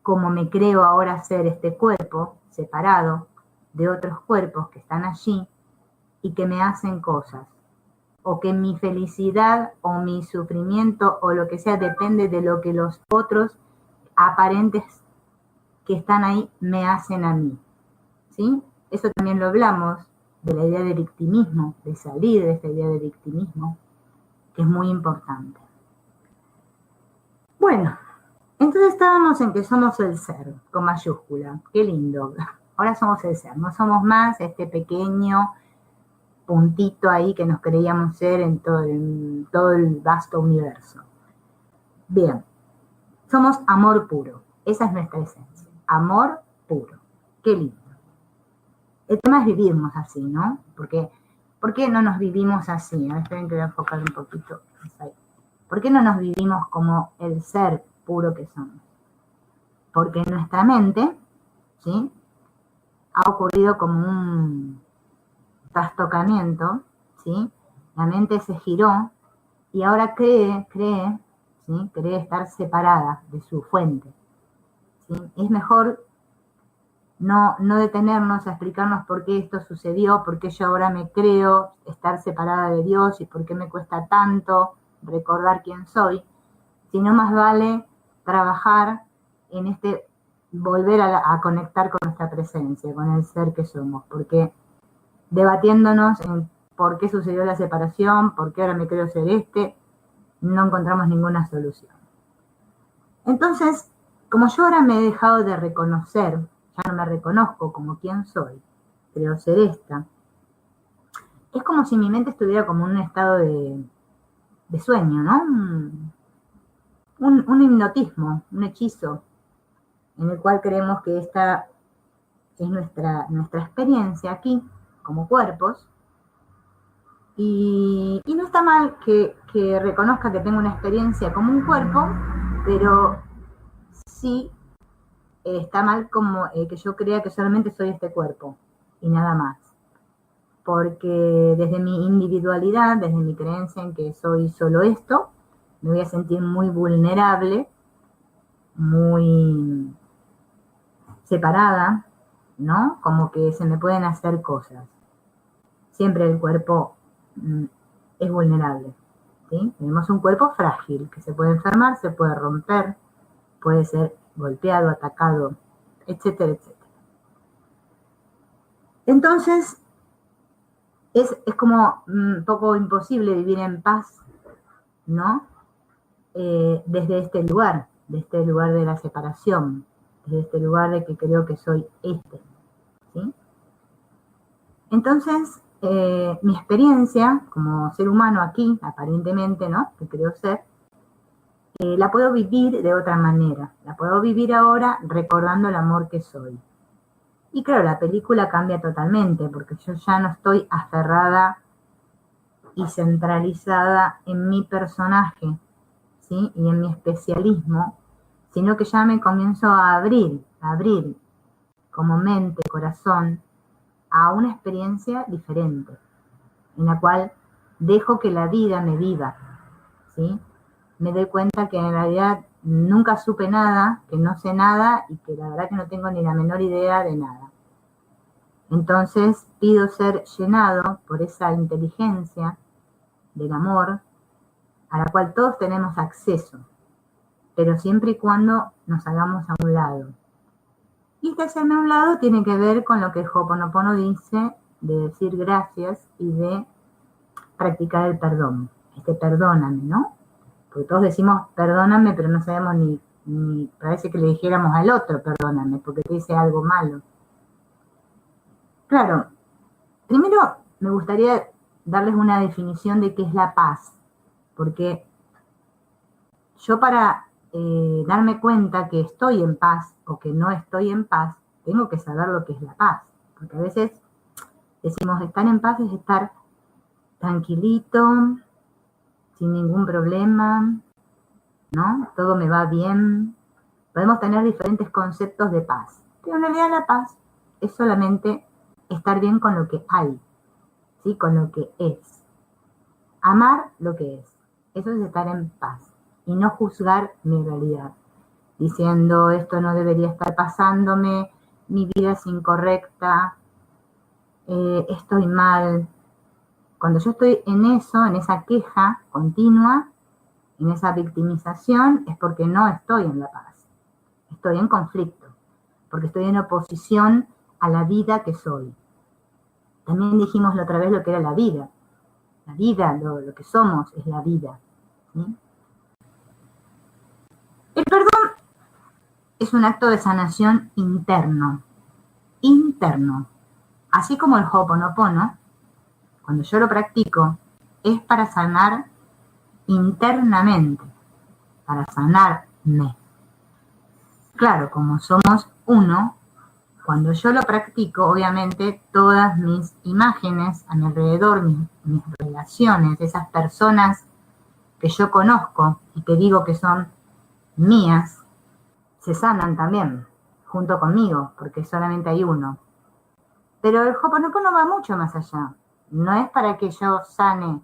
como me creo ahora ser este cuerpo separado de otros cuerpos que están allí y que me hacen cosas, o que mi felicidad o mi sufrimiento o lo que sea depende de lo que los otros aparentes que están ahí me hacen a mí, ¿sí? Eso también lo hablamos de la idea de victimismo, de salir de esta idea de victimismo, que es muy importante. Bueno, entonces estábamos en que somos el ser, con mayúscula. Qué lindo. Ahora somos el ser, no somos más este pequeño puntito ahí que nos creíamos ser en todo el vasto universo. Bien, somos amor puro. Esa es nuestra esencia. Amor puro. Qué lindo. El tema es vivirnos así, ¿no? Porque, ¿por qué no nos vivimos así? A ver, esperen que voy a enfocar un poquito. ¿Por qué no nos vivimos como el ser puro que somos? Porque en nuestra mente, ¿sí?, ha ocurrido como un trastocamiento, ¿sí? La mente se giró y ahora cree, ¿sí?, cree estar separada de su fuente, ¿sí? Es mejor no detenernos a explicarnos por qué esto sucedió, por qué yo ahora me creo estar separada de Dios y por qué me cuesta tanto recordar quién soy, sino más vale trabajar en este volver a conectar con nuestra presencia, con el ser que somos, porque debatiéndonos en por qué sucedió la separación, por qué ahora me creo ser no encontramos ninguna solución. Entonces, como yo ahora me he dejado de reconocer, ya no me reconozco como quien soy, creo ser esta, es como si mi mente estuviera como en un estado de sueño, ¿no? Un hipnotismo, un hechizo, en el cual creemos que esta es nuestra experiencia aquí, como cuerpos, y no está mal que reconozca que tengo una experiencia como un cuerpo, pero sí está mal como que yo crea que solamente soy este cuerpo y nada más. Porque desde mi individualidad, desde mi creencia en que soy solo esto, me voy a sentir muy vulnerable, muy separada, ¿no? Como que se me pueden hacer cosas. Siempre el cuerpo es vulnerable, ¿sí? Tenemos un cuerpo frágil, que se puede enfermar, se puede romper, puede ser golpeado, atacado, etcétera, etcétera. Entonces, es como un poco imposible vivir en paz, ¿no? Desde este lugar de la separación, desde este lugar de que creo que soy ¿sí? Entonces, mi experiencia como ser humano aquí, aparentemente, ¿no?, que creo ser, la puedo vivir de otra manera. La puedo vivir ahora recordando el amor que soy. Y claro, la película cambia totalmente, porque yo ya no estoy aferrada y centralizada en mi personaje, ¿sí?, y en mi especialismo, sino que ya me comienzo a abrir como mente, corazón, a una experiencia diferente, en la cual dejo que la vida me viva, ¿sí? Me doy cuenta que en realidad nunca supe nada, que no sé nada y que la verdad que no tengo ni la menor idea de nada. Entonces pido ser llenado por esa inteligencia del amor a la cual todos tenemos acceso, pero siempre y cuando nos hagamos a un lado. Y este hacerme a un lado tiene que ver con lo que Ho'oponopono dice de decir gracias y de practicar el perdón. Perdóname, ¿no? Porque todos decimos perdóname, pero no sabemos ni parece que le dijéramos al otro perdóname, porque te dice algo malo. Claro, primero me gustaría darles una definición de qué es la paz, porque yo para darme cuenta que estoy en paz o que no estoy en paz, tengo que saber lo que es la paz, porque a veces decimos estar en paz es estar tranquilito, sin ningún problema, ¿no? Todo me va bien. Podemos tener diferentes conceptos de paz, pero en realidad la paz es solamente estar bien con lo que hay, ¿sí? Con lo que es. Amar lo que es. Eso es estar en paz. Y no juzgar mi realidad, diciendo esto no debería estar pasándome, mi vida es incorrecta, estoy mal. Cuando yo estoy en eso, en esa queja continua, en esa victimización, es porque no estoy en la paz. Estoy en conflicto, porque estoy en oposición a la vida que soy. También dijimos la otra vez lo que era la vida. La vida, lo que somos, es la vida, ¿sí? El perdón es un acto de sanación interno. Interno. Así como el Ho'oponopono, cuando yo lo practico, es para sanar internamente, para sanarme. Claro, como somos uno, cuando yo lo practico, obviamente todas mis imágenes a mi alrededor, mis relaciones, esas personas que yo conozco y que digo que son mías, se sanan también, junto conmigo, porque solamente hay uno. Pero el Ho'oponopono va mucho más allá. No es para que yo sane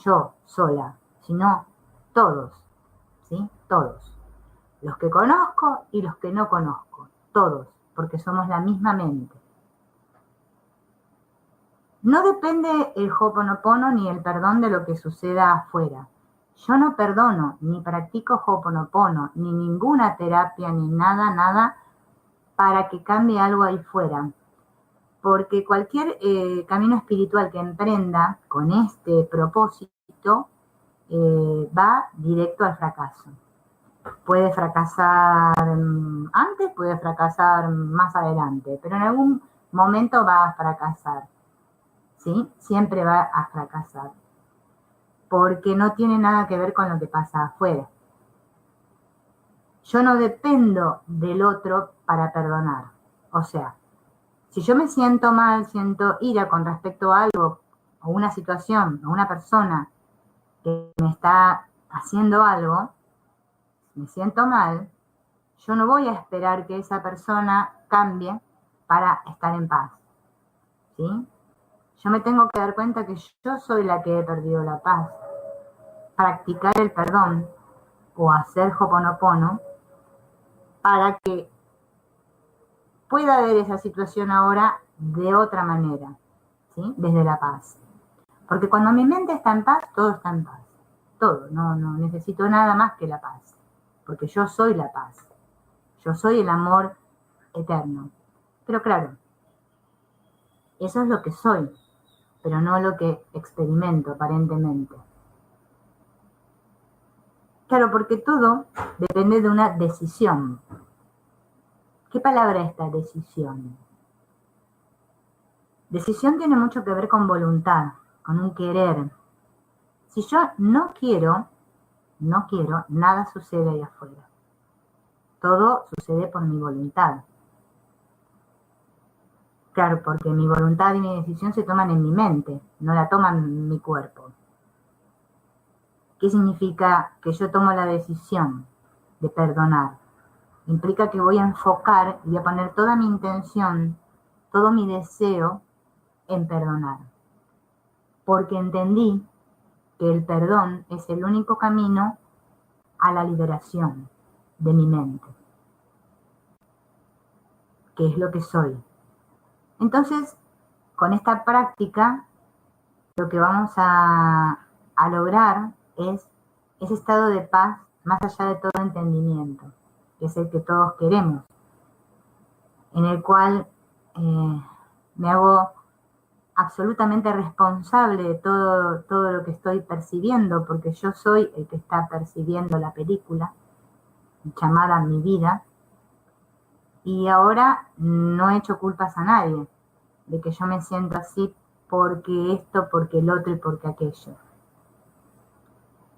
yo sola, sino todos, ¿sí? Todos. Los que conozco y los que no conozco. Todos, porque somos la misma mente. No depende el Ho'oponopono ni el perdón de lo que suceda afuera. Yo no perdono, ni practico Ho'oponopono, ni ninguna terapia, ni nada, para que cambie algo ahí fuera. Porque cualquier camino espiritual que emprenda con este propósito va directo al fracaso. Puede fracasar antes, puede fracasar más adelante, pero en algún momento va a fracasar, ¿sí? Siempre va a fracasar, porque no tiene nada que ver con lo que pasa afuera. Yo no dependo del otro para perdonar. O sea, si yo me siento mal, siento ira con respecto a algo, o una situación, o una persona que me está haciendo algo, me siento mal, yo no voy a esperar que esa persona cambie para estar en paz, ¿sí? Yo me tengo que dar cuenta que yo soy la que he perdido la paz. Practicar el perdón o hacer Ho'oponopono para que pueda ver esa situación ahora de otra manera, ¿sí? Desde la paz. Porque cuando mi mente está en paz, todo está en paz. Todo, no necesito nada más que la paz. Porque yo soy la paz. Yo soy el amor eterno. Pero claro, eso es lo que soy, pero no lo que experimento aparentemente. Claro, porque todo depende de una decisión. ¿Qué palabra es esta decisión? Decisión tiene mucho que ver con voluntad, con un querer. Si yo no quiero, nada sucede ahí afuera. Todo sucede por mi voluntad. Claro, porque mi voluntad y mi decisión se toman en mi mente, no la toman mi cuerpo. ¿Qué significa que yo tomo la decisión de perdonar? Implica que voy a enfocar y voy a poner toda mi intención, todo mi deseo en perdonar. Porque entendí que el perdón es el único camino a la liberación de mi mente, que es lo que soy. Entonces, con esta práctica, lo que vamos a lograr es ese estado de paz más allá de todo entendimiento, que es el que todos queremos, en el cual me hago absolutamente responsable de todo lo que estoy percibiendo, porque yo soy el que está percibiendo la película llamada mi vida, y ahora no he hecho culpas a nadie de que yo me siento así porque esto, porque el otro y porque aquello.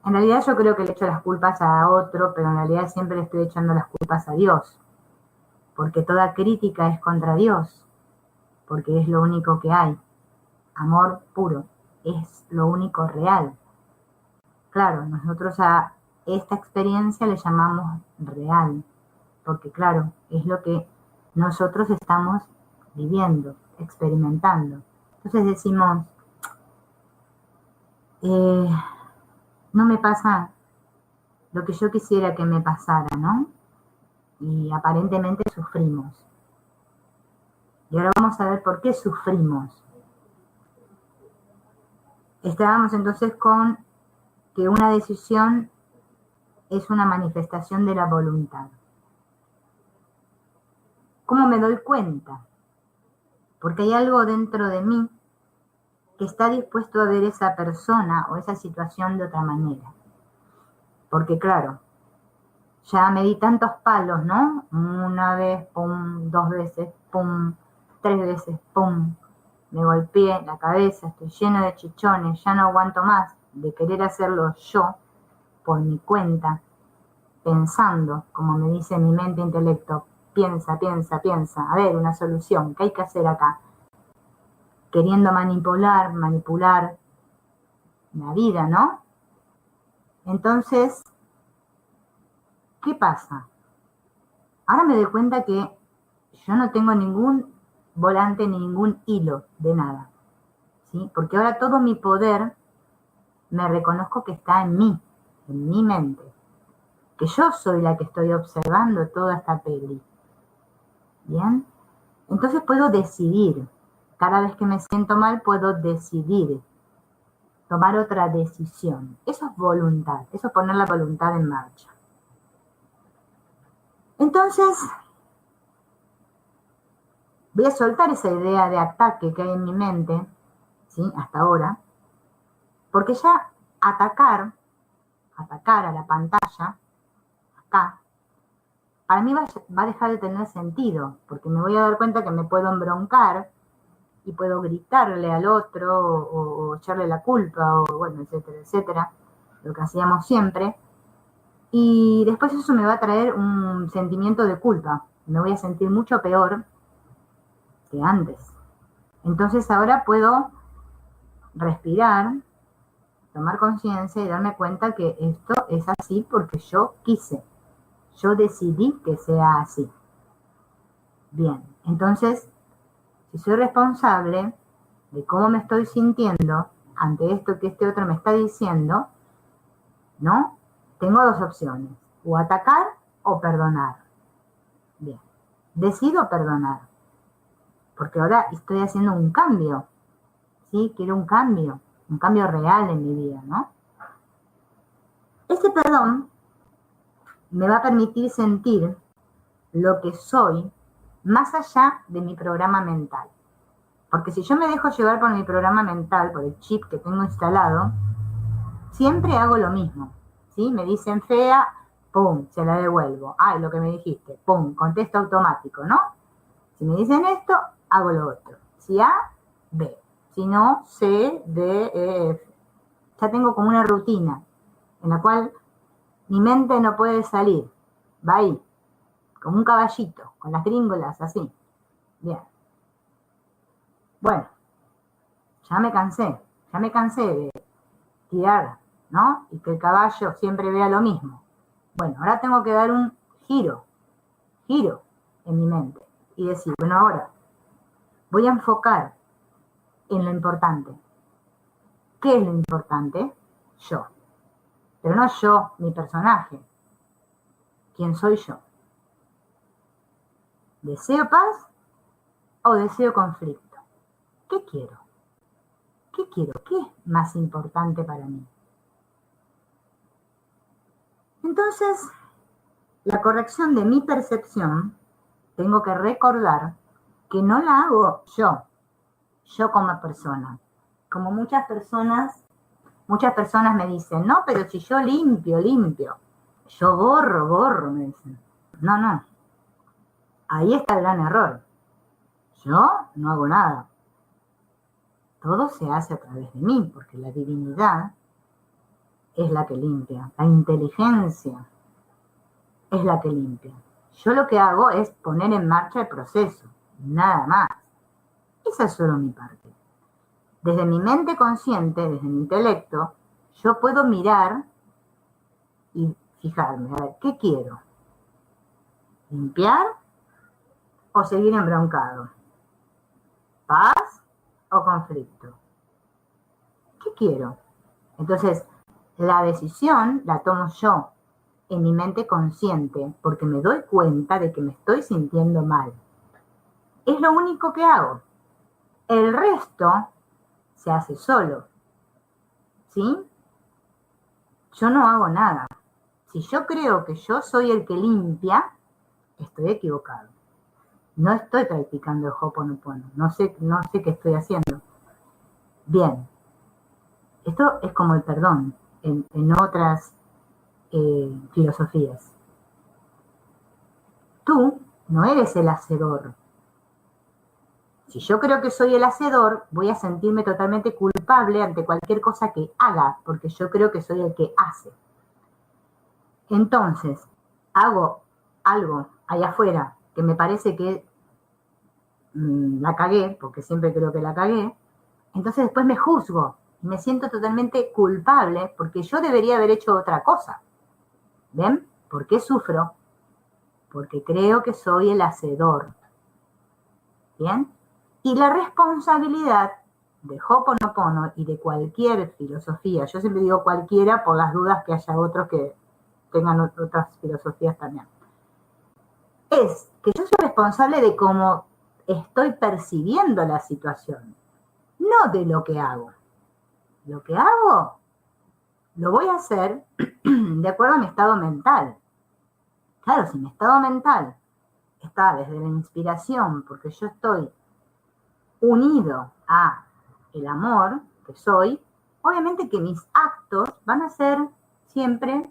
En realidad yo creo que le echo las culpas a otro, pero en realidad siempre le estoy echando las culpas a Dios, porque toda crítica es contra Dios, porque es lo único que hay. Amor puro, es lo único real. Claro, nosotros a esta experiencia le llamamos real, porque claro, es lo que nosotros estamos viviendo, experimentando. Entonces decimos, no me pasa lo que yo quisiera que me pasara, ¿no? Y aparentemente sufrimos. Y ahora vamos a ver por qué sufrimos. Estábamos entonces con que una decisión es una manifestación de la voluntad. ¿Cómo me doy cuenta? Porque hay algo dentro de mí que está dispuesto a ver esa persona o esa situación de otra manera. Porque claro, ya me di tantos palos, ¿no? Una vez, pum, 2 veces, pum, 3 veces, pum. Me golpeé la cabeza, estoy lleno de chichones, ya no aguanto más de querer hacerlo yo, por mi cuenta, pensando, como me dice mi mente intelecto, piensa, piensa, piensa, a ver, una solución, ¿qué hay que hacer acá? Queriendo manipular la vida, ¿no? Entonces, ¿qué pasa? Ahora me doy cuenta que yo no tengo ningún volante ni ningún hilo de nada, ¿sí? Porque ahora todo mi poder me reconozco que está en mí, en mi mente, que yo soy la que estoy observando toda esta peli. ¿Bien? Entonces puedo decidir. Cada vez que me siento mal puedo decidir, tomar otra decisión. Eso es voluntad, eso es poner la voluntad en marcha. Entonces, voy a soltar esa idea de ataque que hay en mi mente, ¿sí? Hasta ahora, porque ya atacar a la pantalla, acá, para mí va a dejar de tener sentido, porque me voy a dar cuenta que me puedo embroncar y puedo gritarle al otro o echarle la culpa, o bueno, etcétera, etcétera, lo que hacíamos siempre. Y después eso me va a traer un sentimiento de culpa. Me voy a sentir mucho peor que antes. Entonces ahora puedo respirar, tomar conciencia y darme cuenta que esto es así porque yo quise. Yo decidí que sea así. Bien, entonces, si soy responsable de cómo me estoy sintiendo ante esto que este otro me está diciendo, ¿no? Tengo 2 opciones, o atacar o perdonar. Bien, decido perdonar, porque ahora estoy haciendo un cambio, ¿sí? Quiero un cambio real en mi vida, ¿no? Este perdón me va a permitir sentir lo que soy más allá de mi programa mental. Porque si yo me dejo llevar por mi programa mental, por el chip que tengo instalado, siempre hago lo mismo, ¿sí? Me dicen fea, pum, se la devuelvo. Ah, lo que me dijiste, pum, contesto automático, ¿no? Si me dicen esto, hago lo otro. Si A, B. Si no, C, D, E, F. Ya tengo como una rutina en la cual mi mente no puede salir. Va ahí, como un caballito, con las gringolas así. Bien. Bueno, ya me cansé de tirar, ¿no? Y que el caballo siempre vea lo mismo. Bueno, ahora tengo que dar un giro en mi mente y decir, bueno, ahora voy a enfocar en lo importante. ¿Qué es lo importante? Yo. Pero no yo, mi personaje. ¿Quién soy yo? ¿Deseo paz o deseo conflicto? ¿Qué quiero? ¿Qué quiero? ¿Qué es más importante para mí? Entonces, la corrección de mi percepción, tengo que recordar que no la hago yo como persona. Como muchas personas me dicen, no, pero si yo limpio, yo borro, me dicen. No, ahí está el gran error. Yo no hago nada. Todo se hace a través de mí, porque la divinidad es la que limpia, la inteligencia es la que limpia. Yo lo que hago es poner en marcha el proceso, nada más. Esa es solo mi parte. Desde mi mente consciente, desde mi intelecto, yo puedo mirar y fijarme, a ver, ¿qué quiero? ¿Limpiar o seguir embroncado? ¿Paz o conflicto? ¿Qué quiero? Entonces, la decisión la tomo yo en mi mente consciente porque me doy cuenta de que me estoy sintiendo mal. Es lo único que hago. El resto se hace solo. ¿Sí? Yo no hago nada. Si yo creo que yo soy el que limpia, estoy equivocado. No estoy practicando el Ho'oponopono. No sé qué estoy haciendo. Bien. Esto es como el perdón en otras filosofías. Tú no eres el hacedor. Si yo creo que soy el hacedor, voy a sentirme totalmente culpable ante cualquier cosa que haga, porque yo creo que soy el que hace. Entonces, hago algo allá afuera que me parece que la cagué, porque siempre creo que la cagué, entonces después me juzgo y me siento totalmente culpable porque yo debería haber hecho otra cosa. ¿Ven? ¿Por qué sufro? Porque creo que soy el hacedor. ¿Bien? Y la responsabilidad de Ho'oponopono y de cualquier filosofía, yo siempre digo cualquiera por las dudas que haya otros que tengan otras filosofías también, es que yo soy responsable de cómo estoy percibiendo la situación, no de lo que hago. Lo que hago lo voy a hacer de acuerdo a mi estado mental. Claro, si mi estado mental está desde la inspiración, porque yo estoy unido a el amor que soy, obviamente que mis actos van a ser siempre,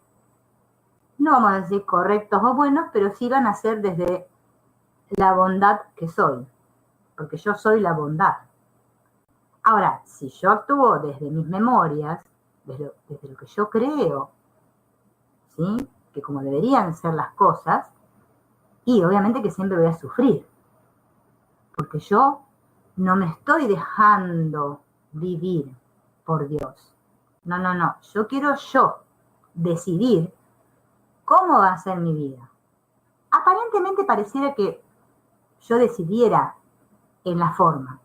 no vamos a decir correctos o buenos, pero sí van a ser desde la bondad que soy, porque yo soy la bondad. Ahora, si yo actúo desde mis memorias, desde lo que yo creo, ¿sí? Que como deberían ser las cosas, y obviamente que siempre voy a sufrir, porque yo no me estoy dejando vivir por Dios. No, no, no. Yo quiero decidir cómo va a ser mi vida. Aparentemente pareciera que yo decidiera en la forma.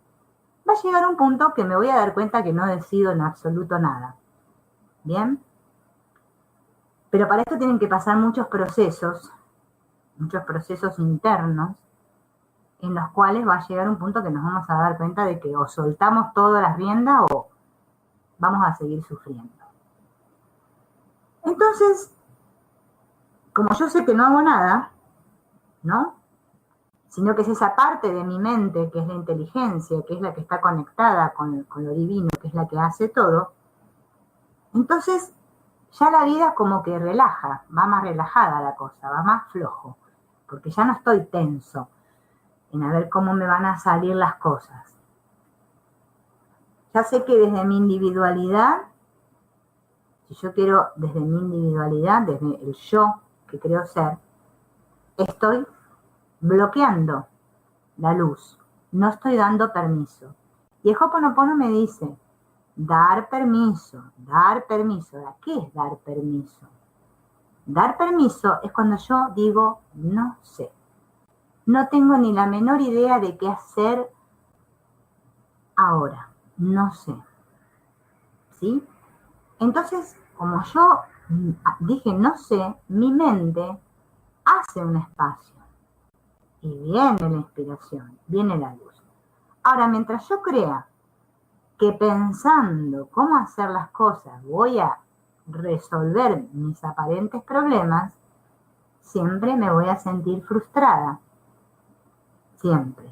Va a llegar un punto que me voy a dar cuenta que no decido en absoluto nada. ¿Bien? Pero para esto tienen que pasar muchos procesos internos, en los cuales va a llegar un punto que nos vamos a dar cuenta de que o soltamos todas las riendas o vamos a seguir sufriendo. Entonces, como yo sé que no hago nada, ¿no? Sino que es esa parte de mi mente, que es la inteligencia, que es la que está conectada con lo divino, que es la que hace todo, entonces ya la vida como que relaja, va más relajada la cosa, va más flojo, porque ya no estoy tenso en a ver cómo me van a salir las cosas. Ya sé que desde mi individualidad, si yo quiero desde mi individualidad, desde el yo que creo ser, estoy bloqueando la luz, no estoy dando permiso. Y el Ho'oponopono me dice, dar permiso, dar permiso. ¿Qué es dar permiso? Dar permiso es cuando yo digo, no sé. No tengo ni la menor idea de qué hacer ahora. No sé. ¿Sí? Entonces, como yo dije no sé, mi mente hace un espacio. Y viene la inspiración, viene la luz. Ahora, mientras yo crea que pensando cómo hacer las cosas voy a resolver mis aparentes problemas, siempre me voy a sentir frustrada. Siempre.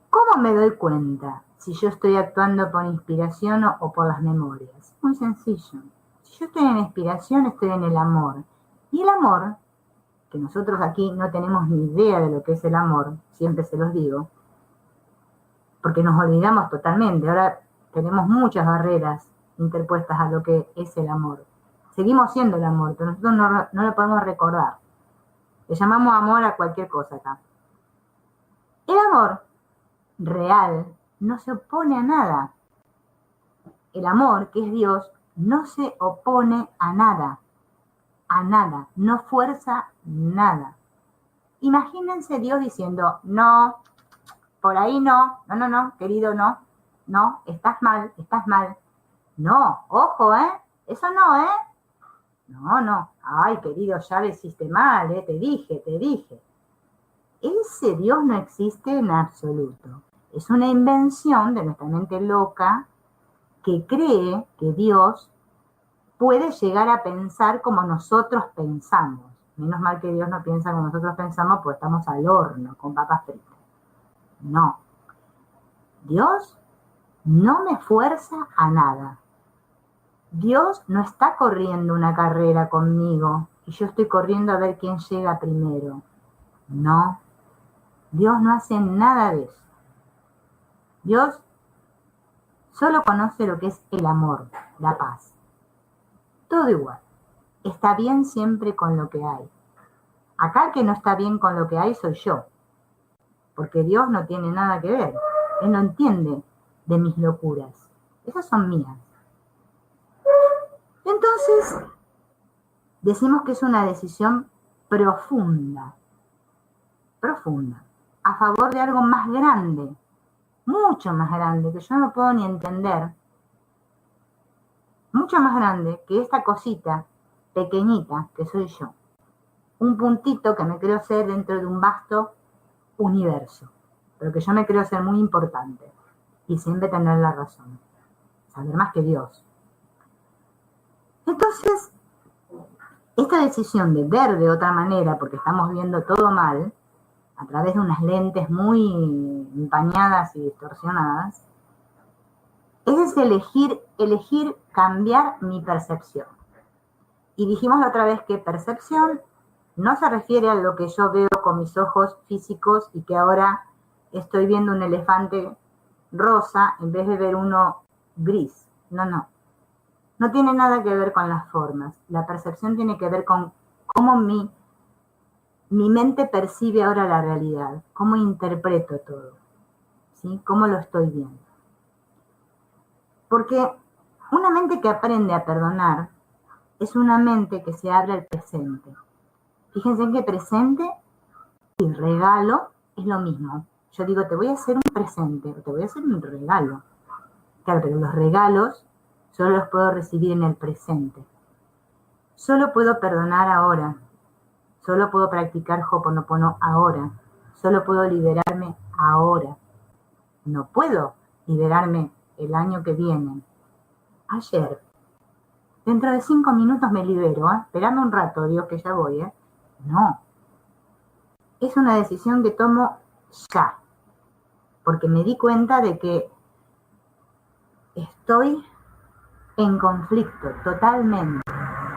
¿Cómo me doy cuenta si yo estoy actuando por inspiración o por las memorias? Muy sencillo. Si yo estoy en inspiración, estoy en el amor. Y el amor, que nosotros aquí no tenemos ni idea de lo que es el amor, siempre se los digo, porque nos olvidamos totalmente. Ahora tenemos muchas barreras interpuestas a lo que es el amor. Seguimos siendo el amor, pero nosotros no lo podemos recordar. Le llamamos amor a cualquier cosa acá. El amor real no se opone a nada. El amor, que es Dios, no se opone a nada, no fuerza nada. Imagínense Dios diciendo, no, por ahí no, no, querido, no, estás mal, no, ojo, eso no, no, ay, querido, ya lo hiciste mal, te dije, ese Dios no existe en absoluto, es una invención de nuestra mente loca que cree que Dios puede llegar a pensar como nosotros pensamos. Menos mal que Dios no piensa como nosotros pensamos, pues estamos al horno con papas fritas. No. Dios no me fuerza a nada. Dios no está corriendo una carrera conmigo y yo estoy corriendo a ver quién llega primero. No. Dios no hace nada de eso. Dios solo conoce lo que es el amor, la paz. Todo igual. Está bien siempre con lo que hay. Acá el que no está bien con lo que hay soy yo, porque Dios no tiene nada que ver. Él no entiende de mis locuras. Esas son mías. Entonces, decimos que es una decisión profunda, a favor de algo más grande, mucho más grande, que yo no puedo ni entender, mucho más grande que esta cosita pequeñita que soy yo. Un puntito que me creo ser dentro de un vasto universo, pero que yo me creo ser muy importante y siempre tener la razón, saber más que Dios. Entonces, esta decisión de ver de otra manera, porque estamos viendo todo mal, a través de unas lentes muy empañadas y distorsionadas, es elegir cambiar mi percepción. Y dijimos la otra vez que percepción no se refiere a lo que yo veo con mis ojos físicos y que ahora estoy viendo un elefante rosa en vez de ver uno gris. No. No tiene nada que ver con las formas. La percepción tiene que ver con cómo mi mente percibe ahora la realidad, cómo interpreto todo, ¿sí? Cómo lo estoy viendo. Porque una mente que aprende a perdonar es una mente que se abre al presente. Fíjense que presente y regalo es lo mismo. Yo digo, te voy a hacer un presente o te voy a hacer un regalo. Claro, pero los regalos solo los puedo recibir en el presente. Solo puedo perdonar ahora. Solo puedo practicar Ho'oponopono ahora. Solo puedo liberarme ahora. No puedo liberarme el año que viene. Ayer. Dentro de 5 minutos me libero, Esperando un rato, Dios, que ya voy, No. Es una decisión que tomo ya. Porque me di cuenta de que estoy en conflicto totalmente.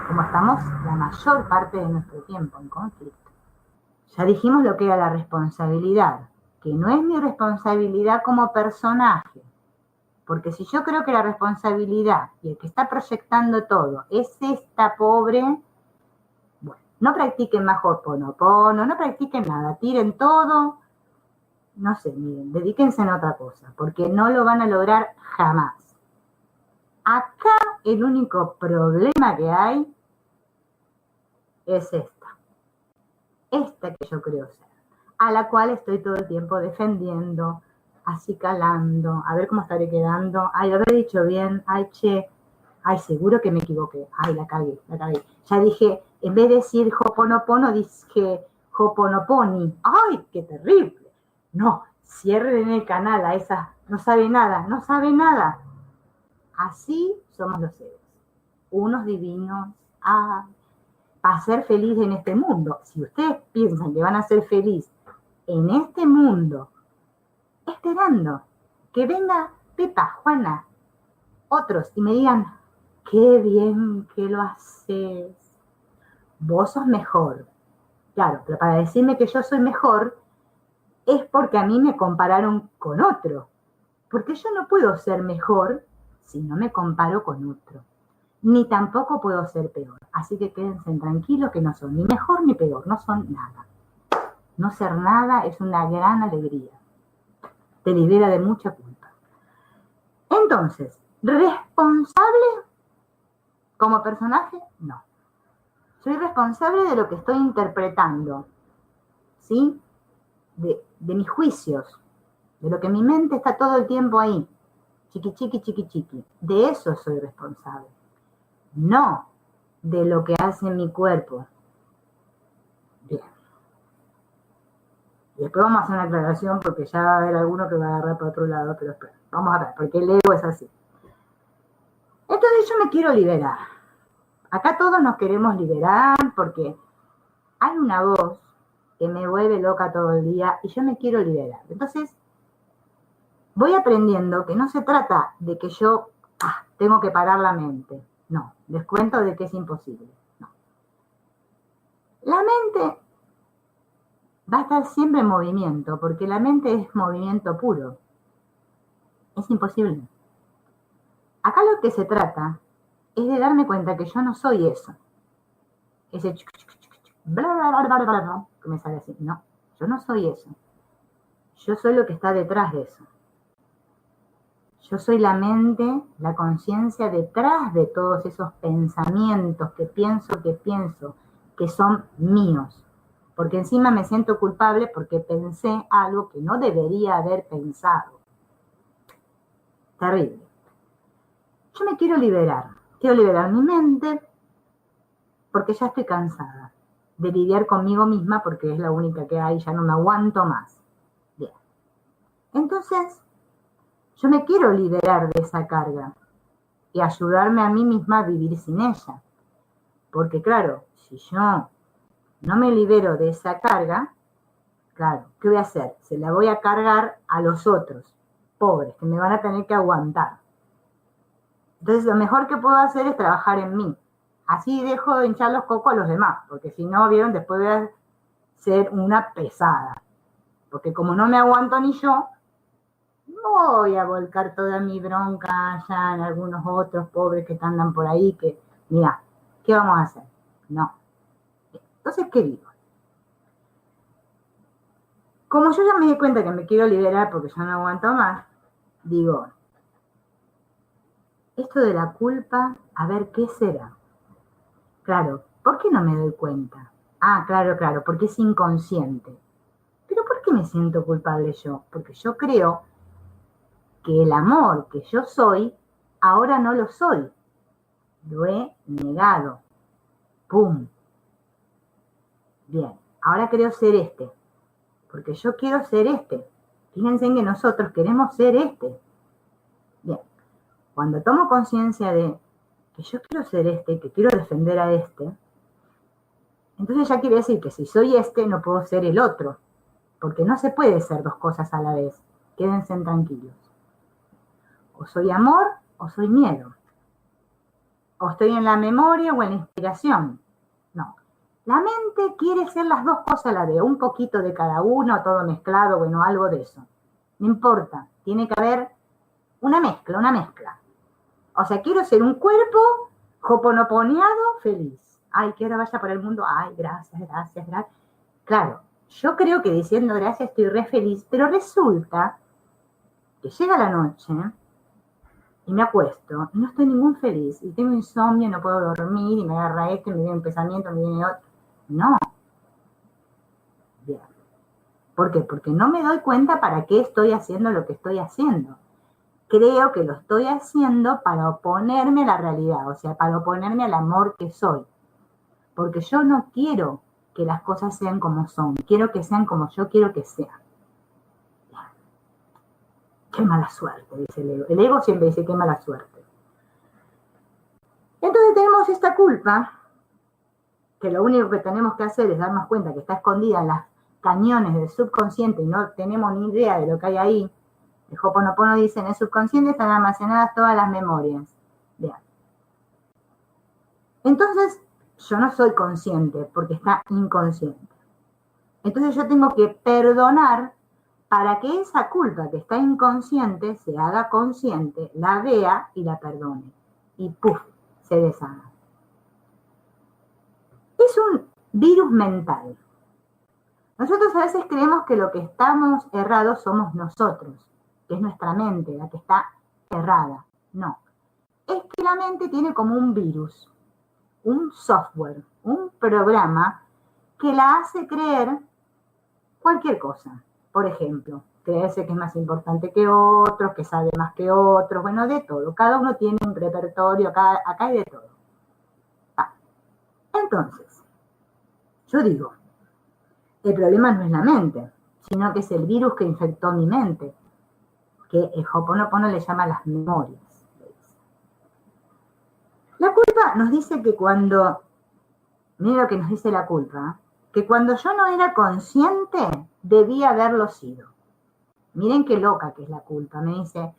Como estamos la mayor parte de nuestro tiempo en conflicto. Ya dijimos lo que era la responsabilidad, que no es mi responsabilidad como personaje, porque si yo creo que la responsabilidad y el que está proyectando todo es esta pobre, bueno, no practiquen más Ho'oponopono, no practiquen nada, tiren todo, no sé, miren, dedíquense en otra cosa, porque no lo van a lograr jamás. Acá el único problema que hay es esta que yo creo ser, a la cual estoy todo el tiempo defendiendo, acicalando, a ver cómo estaré quedando, ay, lo habré dicho bien, ay, che, ay, seguro que me equivoqué, ay, la cagué. Ya dije, en vez de decir Ho'oponopono, dije Ho'oponoponi, ay, qué terrible. No, cierren el canal a esa, no sabe nada. Así somos los seres, unos divinos, para ser feliz en este mundo. Si ustedes piensan que van a ser feliz en este mundo, esperando que venga Pepa, Juana, otros y me digan, qué bien que lo haces, vos sos mejor. Claro, pero para decirme que yo soy mejor es porque a mí me compararon con otro, porque yo no puedo ser mejor si no me comparo con otro. Ni tampoco puedo ser peor. Así que quédense tranquilos que no son ni mejor ni peor, no son nada. No ser nada es una gran alegría. Te libera de mucha culpa. Entonces, ¿responsable como personaje? No. Soy responsable de lo que estoy interpretando, ¿sí? De mis juicios, de lo que mi mente está todo el tiempo ahí, chiqui, chiqui, chiqui, chiqui. De eso soy responsable, no de lo que hace mi cuerpo. Bien. Y después vamos a hacer una aclaración porque ya va a haber alguno que va a agarrar para otro lado, pero espera, vamos a ver, porque el ego es así. Entonces yo me quiero liberar. Acá todos nos queremos liberar porque hay una voz que me vuelve loca todo el día y yo me quiero liberar. Entonces, voy aprendiendo que no se trata de que yo tengo que parar la mente. No, les cuento de que es imposible. No. La mente va a estar siempre en movimiento, porque la mente es movimiento puro. Es imposible. Acá lo que se trata es de darme cuenta que yo no soy eso. Ese bla, bla, bla, bla, bla, bla, que me sale así. No, yo no soy eso. Yo soy lo que está detrás de eso. Yo soy la mente, la conciencia detrás de todos esos pensamientos que pienso, que son míos. Porque encima me siento culpable porque pensé algo que no debería haber pensado. Terrible. Yo me quiero liberar mi mente porque ya estoy cansada de lidiar conmigo misma porque es la única que hay, ya no me aguanto más. Bien. Entonces, yo me quiero liberar de esa carga y ayudarme a mí misma a vivir sin ella. Porque claro, si yo no me libero de esa carga, claro, ¿qué voy a hacer? Se la voy a cargar a los otros, pobres, que me van a tener que aguantar. Entonces lo mejor que puedo hacer es trabajar en mí. Así dejo de hinchar los cocos a los demás, porque si no, vieron, después voy a ser una pesada. Porque como no me aguanto ni yo, no voy a volcar toda mi bronca allá en algunos otros pobres que andan por ahí, que, mira, ¿qué vamos a hacer? No. Entonces, ¿qué digo? Como yo ya me di cuenta que me quiero liberar porque ya no aguanto más, digo, esto de la culpa, a ver, ¿qué será? Claro, ¿por qué no me doy cuenta? Ah, claro, porque es inconsciente. ¿Pero por qué me siento culpable yo? Porque yo creo que el amor que yo soy, ahora no lo soy. Lo he negado. ¡Pum! Bien, ahora creo ser este. Porque yo quiero ser este. Fíjense en que nosotros queremos ser este. Bien, cuando tomo conciencia de que yo quiero ser este, que quiero defender a este, entonces ya quiere decir que si soy este, no puedo ser el otro. Porque no se puede ser dos cosas a la vez. Quédense tranquilos. O soy amor o soy miedo. O estoy en la memoria o en la inspiración. No. La mente quiere ser las dos cosas a la vez. Un poquito de cada uno, todo mezclado, bueno, algo de eso. No importa. Tiene que haber una mezcla. O sea, quiero ser un cuerpo hoponoponeado feliz. Ay, que ahora vaya por el mundo. Ay, gracias. Claro, yo creo que diciendo gracias estoy re feliz, pero resulta que llega la noche y me acuesto y no estoy ningún feliz y tengo insomnio, no puedo dormir y me agarra esto, me viene un pensamiento, me viene otro. No. Bien. ¿Por qué? Porque no me doy cuenta para qué estoy haciendo lo que estoy haciendo. Creo que lo estoy haciendo para oponerme a la realidad, o sea, para oponerme al amor que soy. Porque yo no quiero que las cosas sean como son, quiero que sean como yo quiero que sean. Qué mala suerte, dice el ego. El ego siempre dice qué mala suerte. Entonces tenemos esta culpa, que lo único que tenemos que hacer es darnos cuenta que está escondida en los cañones del subconsciente y no tenemos ni idea de lo que hay ahí. El Ho'oponopono dice, en el subconsciente están almacenadas todas las memorias. Bien. Entonces, yo no soy consciente porque está inconsciente. Entonces yo tengo que perdonar para que esa culpa que está inconsciente se haga consciente, la vea y la perdone. Y ¡puf! Se deshaga. Es un virus mental. Nosotros a veces creemos que lo que estamos errados somos nosotros, que es nuestra mente la que está errada. No. Es que la mente tiene como un virus, un software, un programa que la hace creer cualquier cosa. Por ejemplo, creerse que es más importante que otros, que sabe más que otros, bueno, de todo. Cada uno tiene un repertorio, acá hay de todo. Entonces, yo digo, el problema no es la mente, sino que es el virus que infectó mi mente, que el Ho'oponopono le llama las memorias. La culpa nos dice que cuando, mira lo que nos dice la culpa, que cuando yo no era consciente, debía haberlo sido. Miren qué loca que es la culpa. Me dice,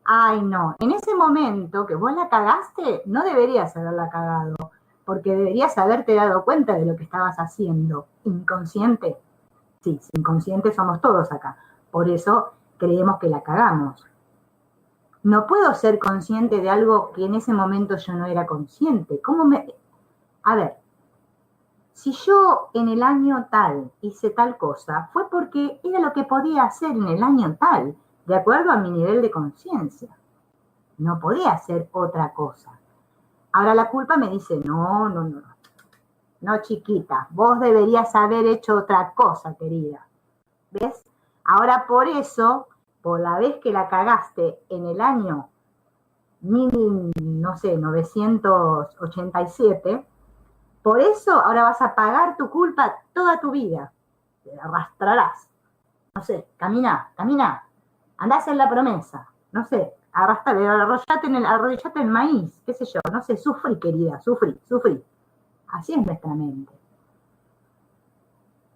ay no, en ese momento que vos la cagaste, no deberías haberla cagado, porque deberías haberte dado cuenta de lo que estabas haciendo. Inconsciente. Sí, inconscientes somos todos acá. Por eso creemos que la cagamos. No puedo ser consciente de algo que en ese momento yo no era consciente. A ver, si yo en el año tal hice tal cosa, fue porque era lo que podía hacer en el año tal, de acuerdo a mi nivel de conciencia. No podía hacer otra cosa. Ahora la culpa me dice, no, no, no, no, chiquita, vos deberías haber hecho otra cosa, querida. ¿Ves? Ahora por eso, por la vez que la cagaste en el año 987, por eso ahora vas a pagar tu culpa toda tu vida. Te arrastrarás. No sé, camina, andá a hacer la promesa. No sé, arrodillate en el maíz, qué sé yo, no sé, sufrí, querida, sufrí. Así es nuestra mente.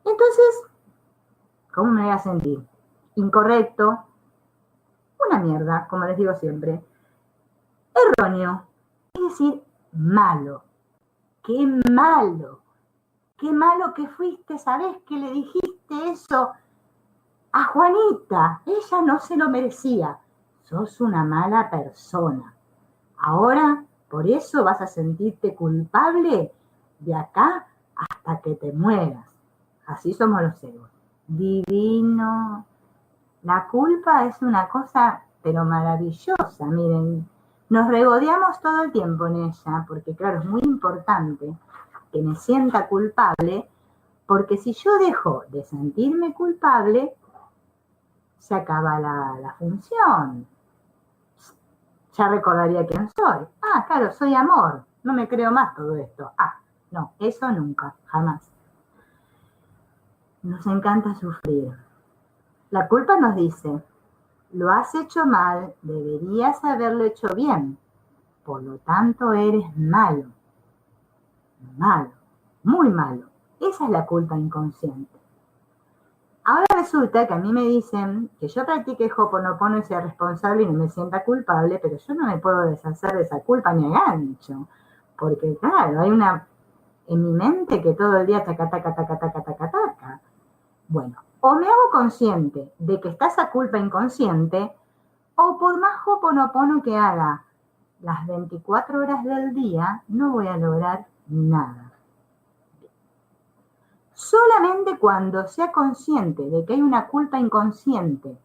Entonces, ¿cómo me voy a sentir? Incorrecto, una mierda, como les digo siempre. Erróneo, es decir, malo. ¡Qué malo! ¡Qué malo que fuiste! ¿Sabés que le dijiste eso a Juanita? Ella no se lo merecía. Sos una mala persona. Ahora, por eso vas a sentirte culpable de acá hasta que te mueras. Así somos los egos. Divino. La culpa es una cosa, pero maravillosa. Miren, nos regodeamos todo el tiempo en ella, porque claro, es muy importante que me sienta culpable, porque si yo dejo de sentirme culpable, se acaba la función. Ya recordaría quién soy. Ah, claro, soy amor. No me creo más todo esto. Ah, no, eso nunca, jamás. Nos encanta sufrir. La culpa nos dice, lo has hecho mal, deberías haberlo hecho bien. Por lo tanto, eres malo. Malo, muy malo. Esa es la culpa inconsciente. Ahora resulta que a mí me dicen que yo practique Ho'oponopono y sea responsable y no me sienta culpable, pero yo no me puedo deshacer de esa culpa ni a gancho. Porque claro, hay una en mi mente que todo el día taca, taca, taca, taca, taca, taca. Bueno, o me hago consciente de que está esa culpa inconsciente, o por más Ho'oponopono que haga las 24 horas del día, no voy a lograr nada. Solamente cuando sea consciente de que hay una culpa inconsciente,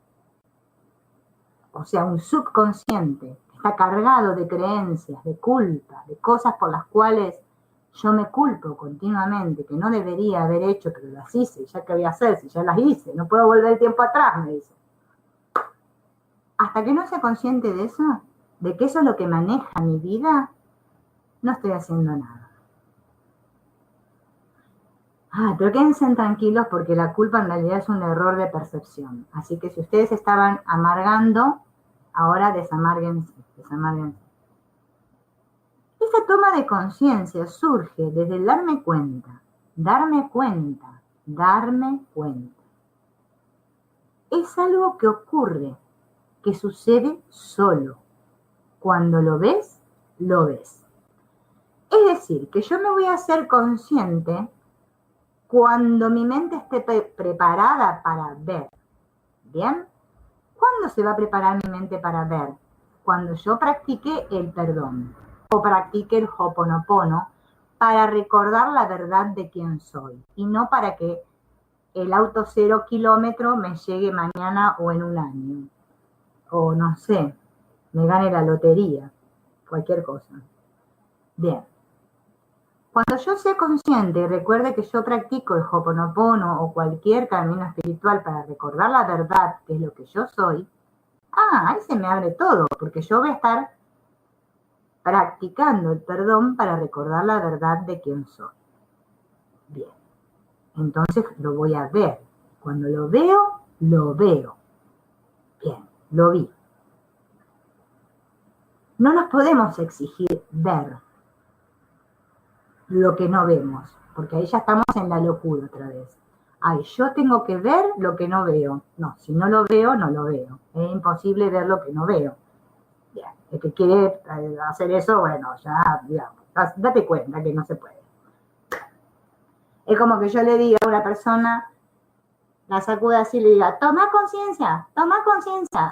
o sea, un subconsciente, que está cargado de creencias, de culpa, de cosas por las cuales yo me culpo continuamente, que no debería haber hecho, pero las hice, ya que voy a hacer, si ya las hice, no puedo volver el tiempo atrás, me dice. Hasta que no sea consciente de eso, de que eso es lo que maneja mi vida, no estoy haciendo nada. Pero quédense tranquilos porque la culpa en realidad es un error de percepción. Así que si ustedes estaban amargando, ahora desamárguense. Esta toma de conciencia surge desde el darme cuenta. Es algo que ocurre, que sucede solo. Cuando lo ves, lo ves. Es decir, que yo me voy a hacer consciente cuando mi mente esté preparada para ver. ¿Bien? ¿Cuándo se va a preparar mi mente para ver? Cuando yo practique el perdón o practique el Ho'oponopono para recordar la verdad de quién soy y no para que el auto 0 kilómetro me llegue mañana o en un año. O no sé, me gane la lotería, cualquier cosa. Bien. Cuando yo sea consciente y recuerde que yo practico el Ho'oponopono o cualquier camino espiritual para recordar la verdad, que es lo que yo soy, ahí se me abre todo, porque yo voy a estar practicando el perdón para recordar la verdad de quién soy. Bien, entonces lo voy a ver. Cuando lo veo, lo veo. Bien, lo vi. No nos podemos exigir ver lo que no vemos, porque ahí ya estamos en la locura otra vez. Yo tengo que ver lo que no veo. No, si no lo veo, no lo veo. Es imposible ver lo que no veo. Bien, el que quiere hacer eso, bueno, ya, digamos, date cuenta que no se puede. Es como que yo le diga a una persona, la sacuda así y le diga, toma conciencia,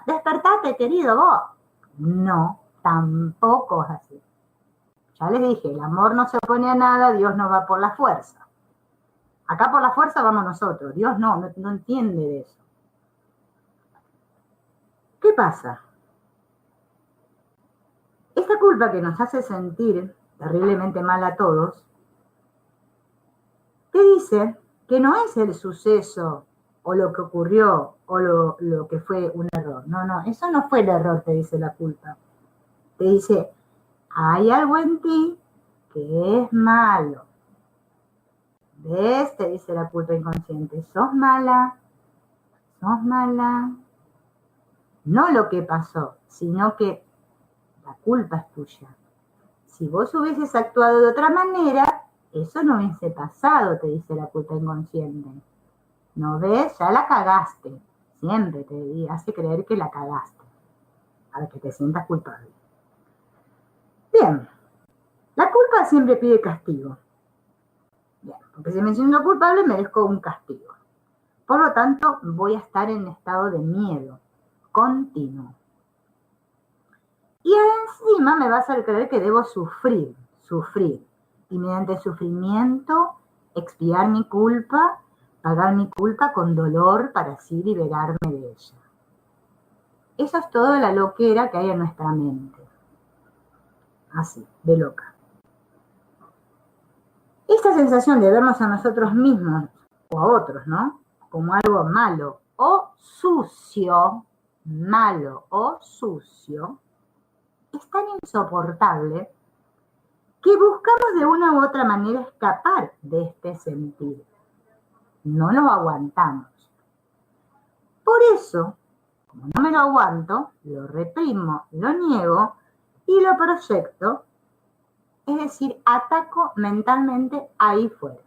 despertate, querido, vos. No, tampoco es así. Ya les dije, el amor no se opone a nada, Dios no va por la fuerza. Acá por la fuerza vamos nosotros, Dios no entiende de eso. ¿Qué pasa? Esta culpa que nos hace sentir terriblemente mal a todos, te dice que no es el suceso o lo que ocurrió o lo que fue un error. No, eso no fue el error, te dice la culpa. Te dice, hay algo en ti que es malo. ¿Ves? Te dice la culpa inconsciente. Sos mala. No lo que pasó, sino que la culpa es tuya. Si vos hubieses actuado de otra manera, eso no hubiese pasado, te dice la culpa inconsciente. ¿No ves? Ya la cagaste. Siempre te hace creer que la cagaste, para que te sientas culpable. Bien, la culpa siempre pide castigo. Bien, porque si me siento culpable merezco un castigo. Por lo tanto, voy a estar en estado de miedo continuo. Y encima me va a hacer creer que debo sufrir. Y mediante el sufrimiento, expiar mi culpa, pagar mi culpa con dolor para así liberarme de ella. Eso es toda la loquera que hay en nuestra mente. Así, de loca. Esta sensación de vernos a nosotros mismos o a otros, ¿no? Como algo malo o sucio, es tan insoportable que buscamos de una u otra manera escapar de este sentir. No lo aguantamos. Por eso, como no me lo aguanto, lo reprimo, lo niego y lo proyecto, es decir, ataco mentalmente ahí fuera.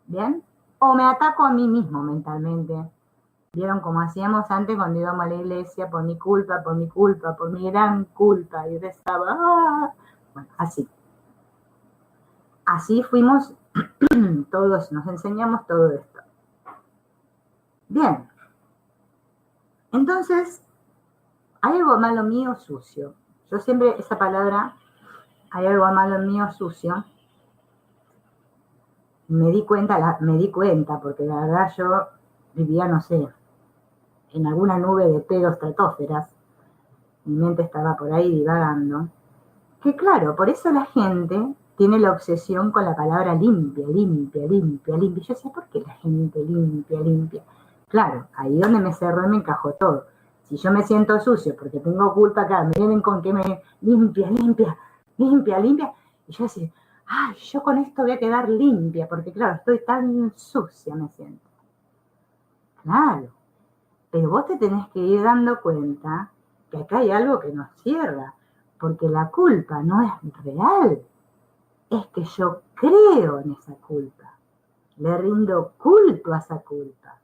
¿Bien? O me ataco a mí mismo mentalmente. ¿Vieron cómo hacíamos antes cuando íbamos a la iglesia? Por mi culpa, por mi gran culpa. Y rezaba, Bueno, así. Así fuimos todos, nos enseñamos todo esto. Bien. Entonces, hay algo malo mío sucio. Yo siempre, esa palabra, hay algo malo mío sucio, me di cuenta, porque la verdad yo vivía, no sé, en alguna nube de pedos estratosferas. Mi mente estaba por ahí divagando. Que claro, por eso la gente tiene la obsesión con la palabra limpia. Yo sé, ¿por qué la gente limpia? Claro, ahí donde me cerró y me encajó todo. Si yo me siento sucio porque tengo culpa, claro, me vienen con que me limpia. Y yo decía, yo con esto voy a quedar limpia, porque claro, estoy tan sucia, me siento. Claro, pero vos te tenés que ir dando cuenta que acá hay algo que nos cierra, porque la culpa no es real, es que yo creo en esa culpa, le rindo culto a esa culpa,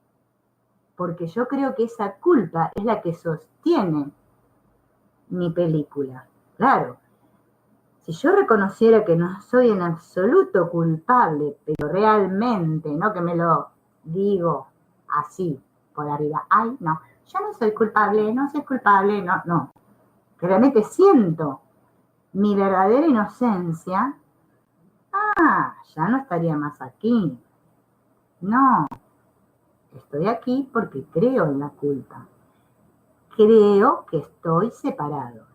porque yo creo que esa culpa es la que sostiene mi película. Claro, si yo reconociera que no soy en absoluto culpable, pero realmente, no que me lo digo así, por arriba, no, yo no soy culpable, no. Que realmente siento mi verdadera inocencia, ya no estaría más aquí. No, estoy aquí porque creo en la culpa. Creo que estoy separado.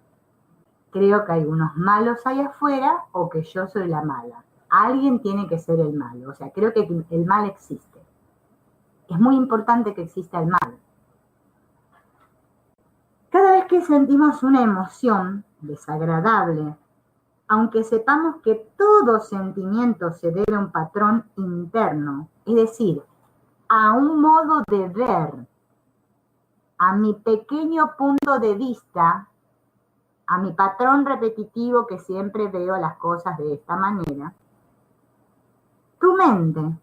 Creo que hay unos malos allá afuera o que yo soy la mala. alguien tiene que ser el malo. O sea, creo que el mal existe. Es muy importante que exista el mal. Cada vez que sentimos una emoción desagradable, aunque sepamos que todo sentimiento se debe a un patrón interno, es decir, a un modo de ver, a mi pequeño punto de vista, a mi patrón repetitivo que siempre veo las cosas de esta manera, tu mente,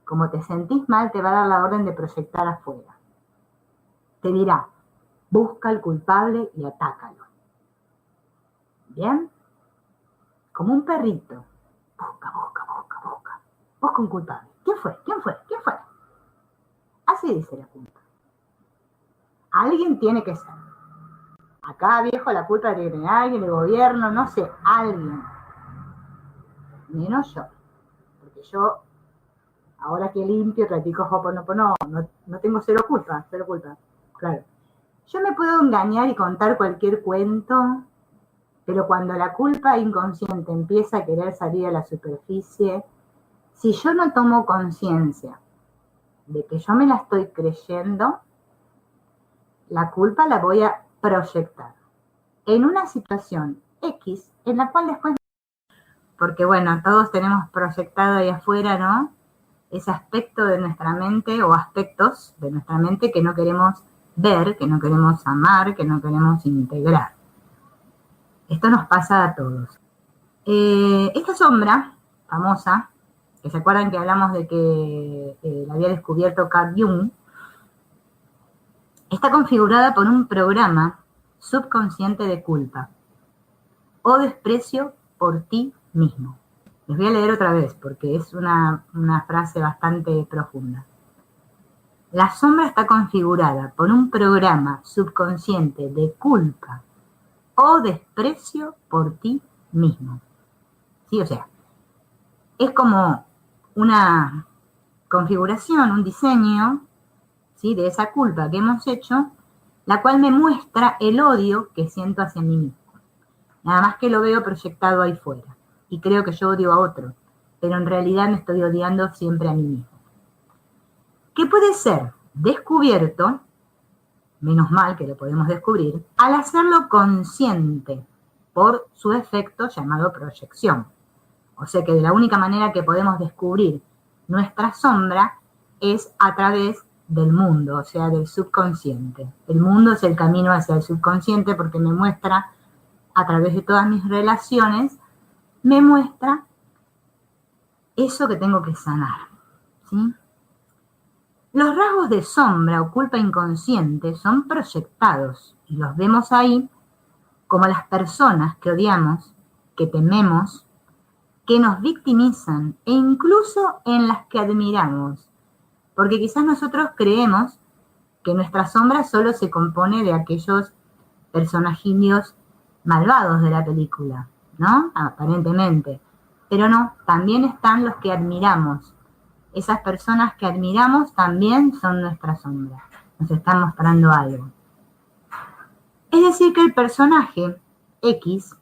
como te sentís mal, te va a dar la orden de proyectar afuera. Te dirá, busca al culpable y atácalo. ¿Bien? Como un perrito. Busca, busca, busca, busca. Busca un culpable. ¿Quién fue? ¿Quién fue? ¿Quién fue? Así dice la culpa. Alguien tiene que ser. Acá, viejo, la culpa tiene que tener alguien, el gobierno, no sé, alguien. Menos yo. Porque yo, ahora que limpio, practico Ho'oponopono, no tengo cero culpa. Claro. Yo me puedo engañar y contar cualquier cuento, pero cuando la culpa inconsciente empieza a querer salir a la superficie, si yo no tomo conciencia de que yo me la estoy creyendo, la culpa la voy a proyectar en una situación X en la cual después, porque bueno, todos tenemos proyectado ahí afuera, ¿no? Ese aspecto de nuestra mente o aspectos de nuestra mente que no queremos ver, que no queremos amar, que no queremos integrar. Esto nos pasa a todos. Esta sombra famosa, que se acuerdan que hablamos de que la había descubierto Carl Jung, está configurada por un programa subconsciente de culpa o desprecio por ti mismo. Les voy a leer otra vez porque es una frase bastante profunda. La sombra está configurada por un programa subconsciente de culpa o desprecio por ti mismo. ¿Sí? O sea, es como una configuración, un diseño, ¿sí?, de esa culpa que hemos hecho, la cual me muestra el odio que siento hacia mí mismo. Nada más que lo veo proyectado ahí fuera. Y creo que yo odio a otro, pero en realidad me estoy odiando siempre a mí mismo. ¿Qué puede ser descubierto? Menos mal que lo podemos descubrir, al hacerlo consciente por su efecto llamado proyección. O sea que de la única manera que podemos descubrir nuestra sombra es a través del mundo, o sea, del subconsciente. El mundo es el camino hacia el subconsciente porque me muestra, a través de todas mis relaciones, me muestra eso que tengo que sanar, ¿sí? Los rasgos de sombra o culpa inconsciente son proyectados y los vemos ahí como las personas que odiamos, que tememos, que nos victimizan e incluso en las que admiramos. Porque quizás nosotros creemos que nuestra sombra solo se compone de aquellos personajillos malvados de la película, ¿no? Aparentemente. Pero no, también están los que admiramos. Esas personas que admiramos también son nuestra sombra. Nos están mostrando algo. Es decir, que el personaje X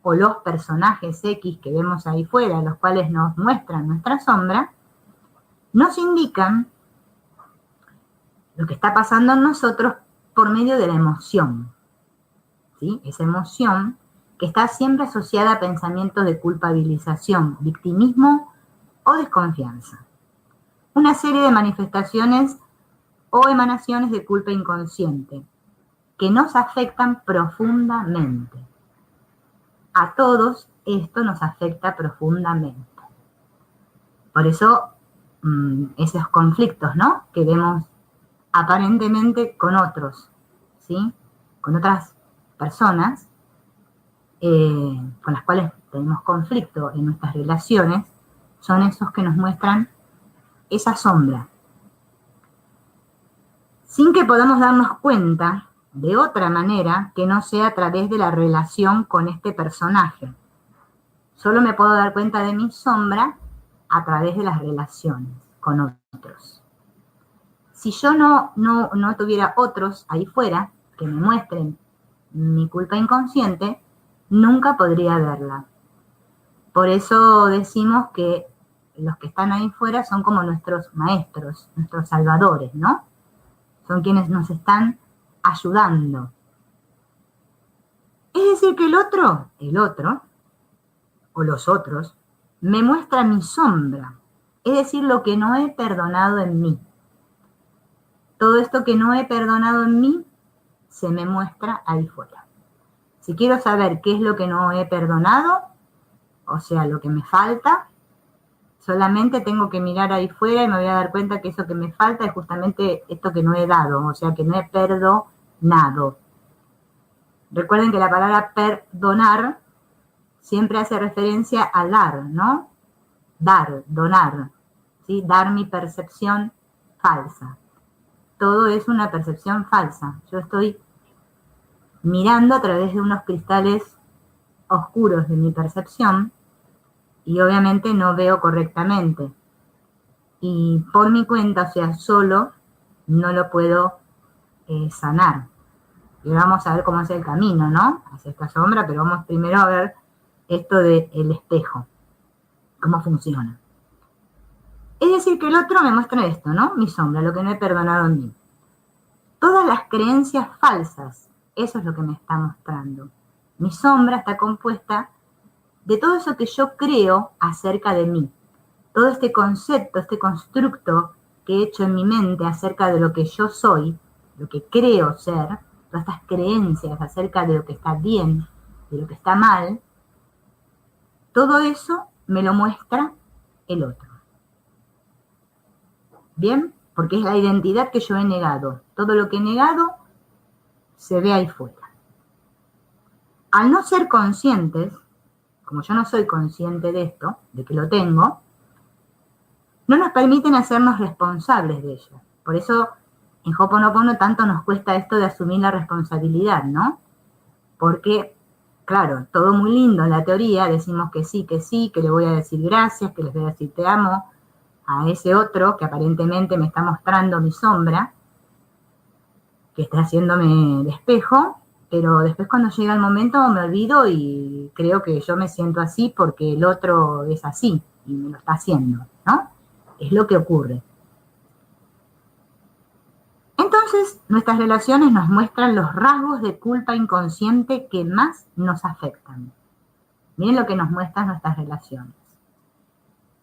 o los personajes X que vemos ahí fuera, los cuales nos muestran nuestra sombra, nos indican lo que está pasando en nosotros por medio de la emoción, ¿sí? Esa emoción que está siempre asociada a pensamientos de culpabilización, victimismo o desconfianza. Una serie de manifestaciones o emanaciones de culpa inconsciente que nos afectan profundamente. A todos esto nos afecta profundamente. Por eso esos conflictos, ¿no?, que vemos aparentemente con otros, ¿sí?, con otras personas con las cuales tenemos conflicto en nuestras relaciones, son esos que nos muestran esa sombra. Sin que podamos darnos cuenta de otra manera que no sea a través de la relación con este personaje. Solo me puedo dar cuenta de mi sombra a través de las relaciones con otros. Si yo no tuviera otros ahí fuera que me muestren mi culpa inconsciente, nunca podría verla. Por eso decimos que los que están ahí fuera son como nuestros maestros, nuestros salvadores, ¿no? Son quienes nos están ayudando. Es decir, que el otro, o los otros, me muestra mi sombra, es decir, lo que no he perdonado en mí. Todo esto que no he perdonado en mí se me muestra ahí fuera. Si quiero saber qué es lo que no he perdonado, o sea, lo que me falta, solamente tengo que mirar ahí fuera y me voy a dar cuenta que eso que me falta es justamente esto que no he dado, o sea, que no he perdonado. Recuerden que la palabra perdonar siempre hace referencia a dar, ¿no? Dar, donar, ¿sí? Dar mi percepción falsa. Todo es una percepción falsa. Yo estoy mirando a través de unos cristales oscuros de mi percepción y obviamente no veo correctamente. Y por mi cuenta, o sea, solo, no lo puedo sanar. Y vamos a ver cómo es el camino, ¿no? Hacia esta sombra, pero vamos primero a ver esto del espejo, cómo funciona. Es decir, que el otro me muestra esto, ¿no? Mi sombra, lo que no he perdonado en mí. Todas las creencias falsas, eso es lo que me está mostrando. Mi sombra está compuesta de todo eso que yo creo acerca de mí. Todo este concepto, este constructo que he hecho en mi mente acerca de lo que yo soy, lo que creo ser, todas estas creencias acerca de lo que está bien, de lo que está mal, todo eso me lo muestra el otro. ¿Bien? Porque es la identidad que yo he negado. Todo lo que he negado se ve ahí fuera. Al no ser conscientes, como yo no soy consciente de esto, de que lo tengo, no nos permiten hacernos responsables de ello. Por eso en Ho'oponopono tanto nos cuesta esto de asumir la responsabilidad, ¿no? Porque, claro, todo muy lindo en la teoría, decimos que sí, que le voy a decir gracias, que les voy a decir te amo a ese otro que aparentemente me está mostrando mi sombra, que está haciéndome de espejo, pero después cuando llega el momento me olvido y creo que yo me siento así porque el otro es así y me lo está haciendo, ¿no? Es lo que ocurre. Entonces, nuestras relaciones nos muestran los rasgos de culpa inconsciente que más nos afectan. Miren lo que nos muestran nuestras relaciones.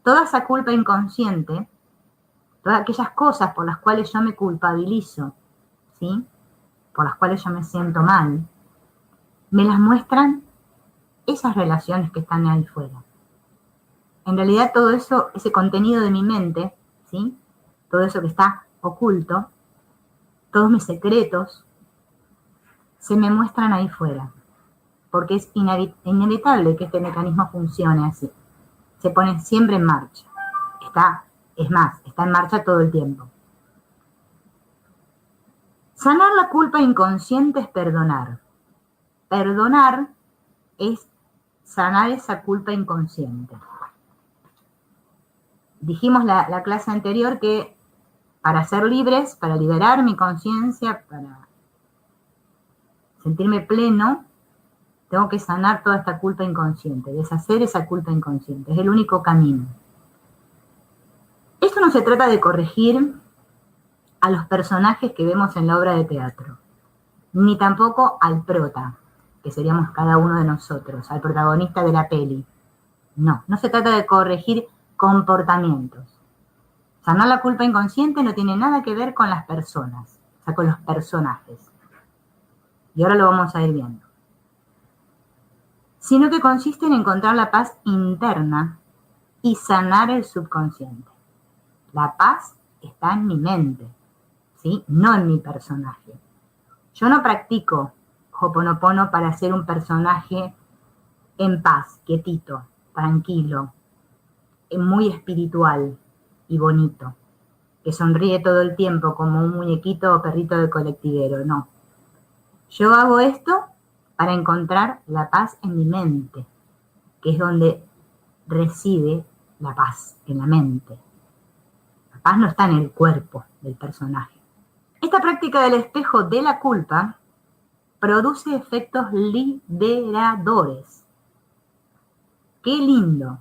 Toda esa culpa inconsciente, todas aquellas cosas por las cuales yo me culpabilizo, ¿sí? Por las cuales yo me siento mal, me las muestran esas relaciones que están ahí fuera. En realidad todo eso, ese contenido de mi mente, ¿sí? Todo eso que está oculto, todos mis secretos, se me muestran ahí fuera. Porque es inevitable que este mecanismo funcione así. Se pone siempre en marcha. Está en marcha todo el tiempo. Sanar la culpa inconsciente es perdonar. Perdonar es sanar esa culpa inconsciente. Dijimos la clase anterior que para ser libres, para liberar mi conciencia, para sentirme pleno, tengo que sanar toda esta culpa inconsciente, deshacer esa culpa inconsciente. Es el único camino. Esto no se trata de corregir a los personajes que vemos en la obra de teatro, ni tampoco al prota, que seríamos cada uno de nosotros, al protagonista de la peli. No se trata de corregir comportamientos. Sanar la culpa inconsciente no tiene nada que ver con las personas, o sea, con los personajes. Y ahora lo vamos a ir viendo. Sino que consiste en encontrar la paz interna y sanar el subconsciente. La paz está en mi mente, ¿sí? No en mi personaje. Yo no practico Ho'oponopono para ser un personaje en paz, quietito, tranquilo, muy espiritual y bonito, que sonríe todo el tiempo como un muñequito o perrito de colectivero, no. Yo hago esto para encontrar la paz en mi mente, que es donde reside la paz, en la mente. La paz no está en el cuerpo del personaje. Esta práctica del espejo de la culpa produce efectos liberadores qué lindo.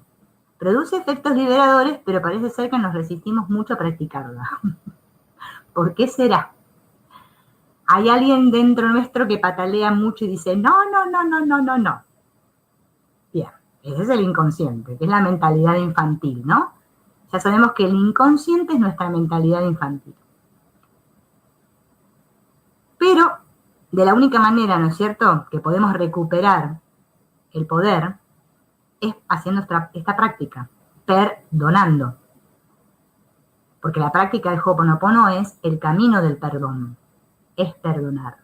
Produce efectos liberadores, pero parece ser que nos resistimos mucho a practicarla. ¿Por qué será? Hay alguien dentro nuestro que patalea mucho y dice, no, no, no, no, no, no, no. Bien, ese es el inconsciente, que es la mentalidad infantil, ¿no? Ya sabemos que el inconsciente es nuestra mentalidad infantil. Pero de la única manera, ¿no es cierto?, que podemos recuperar el poder es haciendo esta práctica, perdonando. Porque la práctica del Ho'oponopono es el camino del perdón, es perdonar.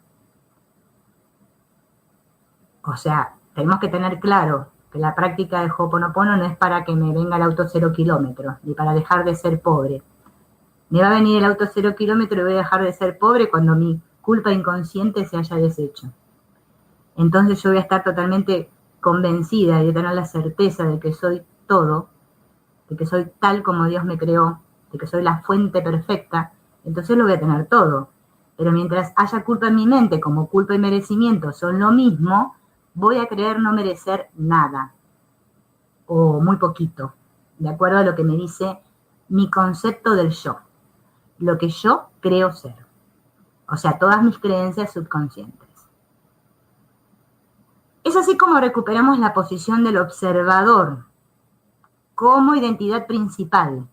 O sea, tenemos que tener claro que la práctica del Ho'oponopono no es para que me venga el auto 0 kilómetros, ni para dejar de ser pobre. Me va a venir el auto 0 kilómetros y voy a dejar de ser pobre cuando mi culpa inconsciente se haya deshecho. Entonces yo voy a estar totalmente convencida y de tener la certeza de que soy todo, de que soy tal como Dios me creó, de que soy la fuente perfecta, entonces lo voy a tener todo. Pero mientras haya culpa en mi mente, como culpa y merecimiento son lo mismo, voy a creer no merecer nada, o muy poquito, de acuerdo a lo que me dice mi concepto del yo, lo que yo creo ser, o sea, todas mis creencias subconscientes. Es así como recuperamos la posición del observador como identidad principal.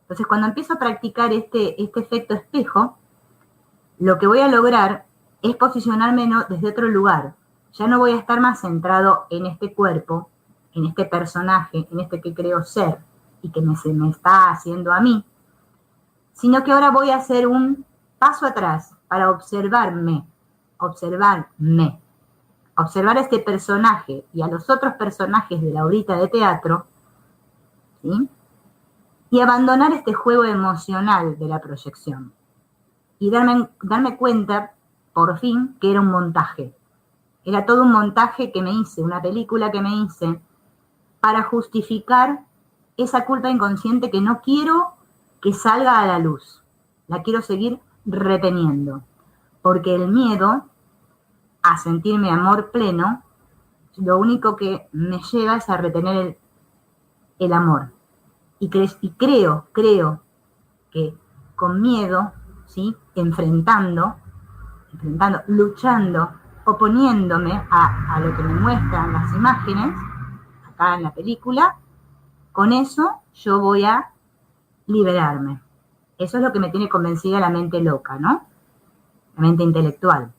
Entonces, cuando empiezo a practicar este efecto espejo, lo que voy a lograr es posicionarme desde otro lugar. Ya no voy a estar más centrado en este cuerpo, en este personaje, en este que creo ser y que se me está haciendo a mí, sino que ahora voy a hacer un paso atrás para observar a este personaje y a los otros personajes de la obrita de teatro, ¿sí? Y abandonar este juego emocional de la proyección. Y darme cuenta, por fin, que era un montaje. Era todo un montaje que me hice, una película que me hice, para justificar esa culpa inconsciente que no quiero que salga a la luz. La quiero seguir reteniendo. Porque el miedo a sentirme amor pleno, lo único que me lleva es a retener el amor. Y creo que con miedo, ¿sí?, enfrentando, luchando, oponiéndome a lo que me muestran las imágenes, acá en la película, con eso yo voy a liberarme. Eso es lo que me tiene convencida la mente loca, ¿no? La mente intelectual.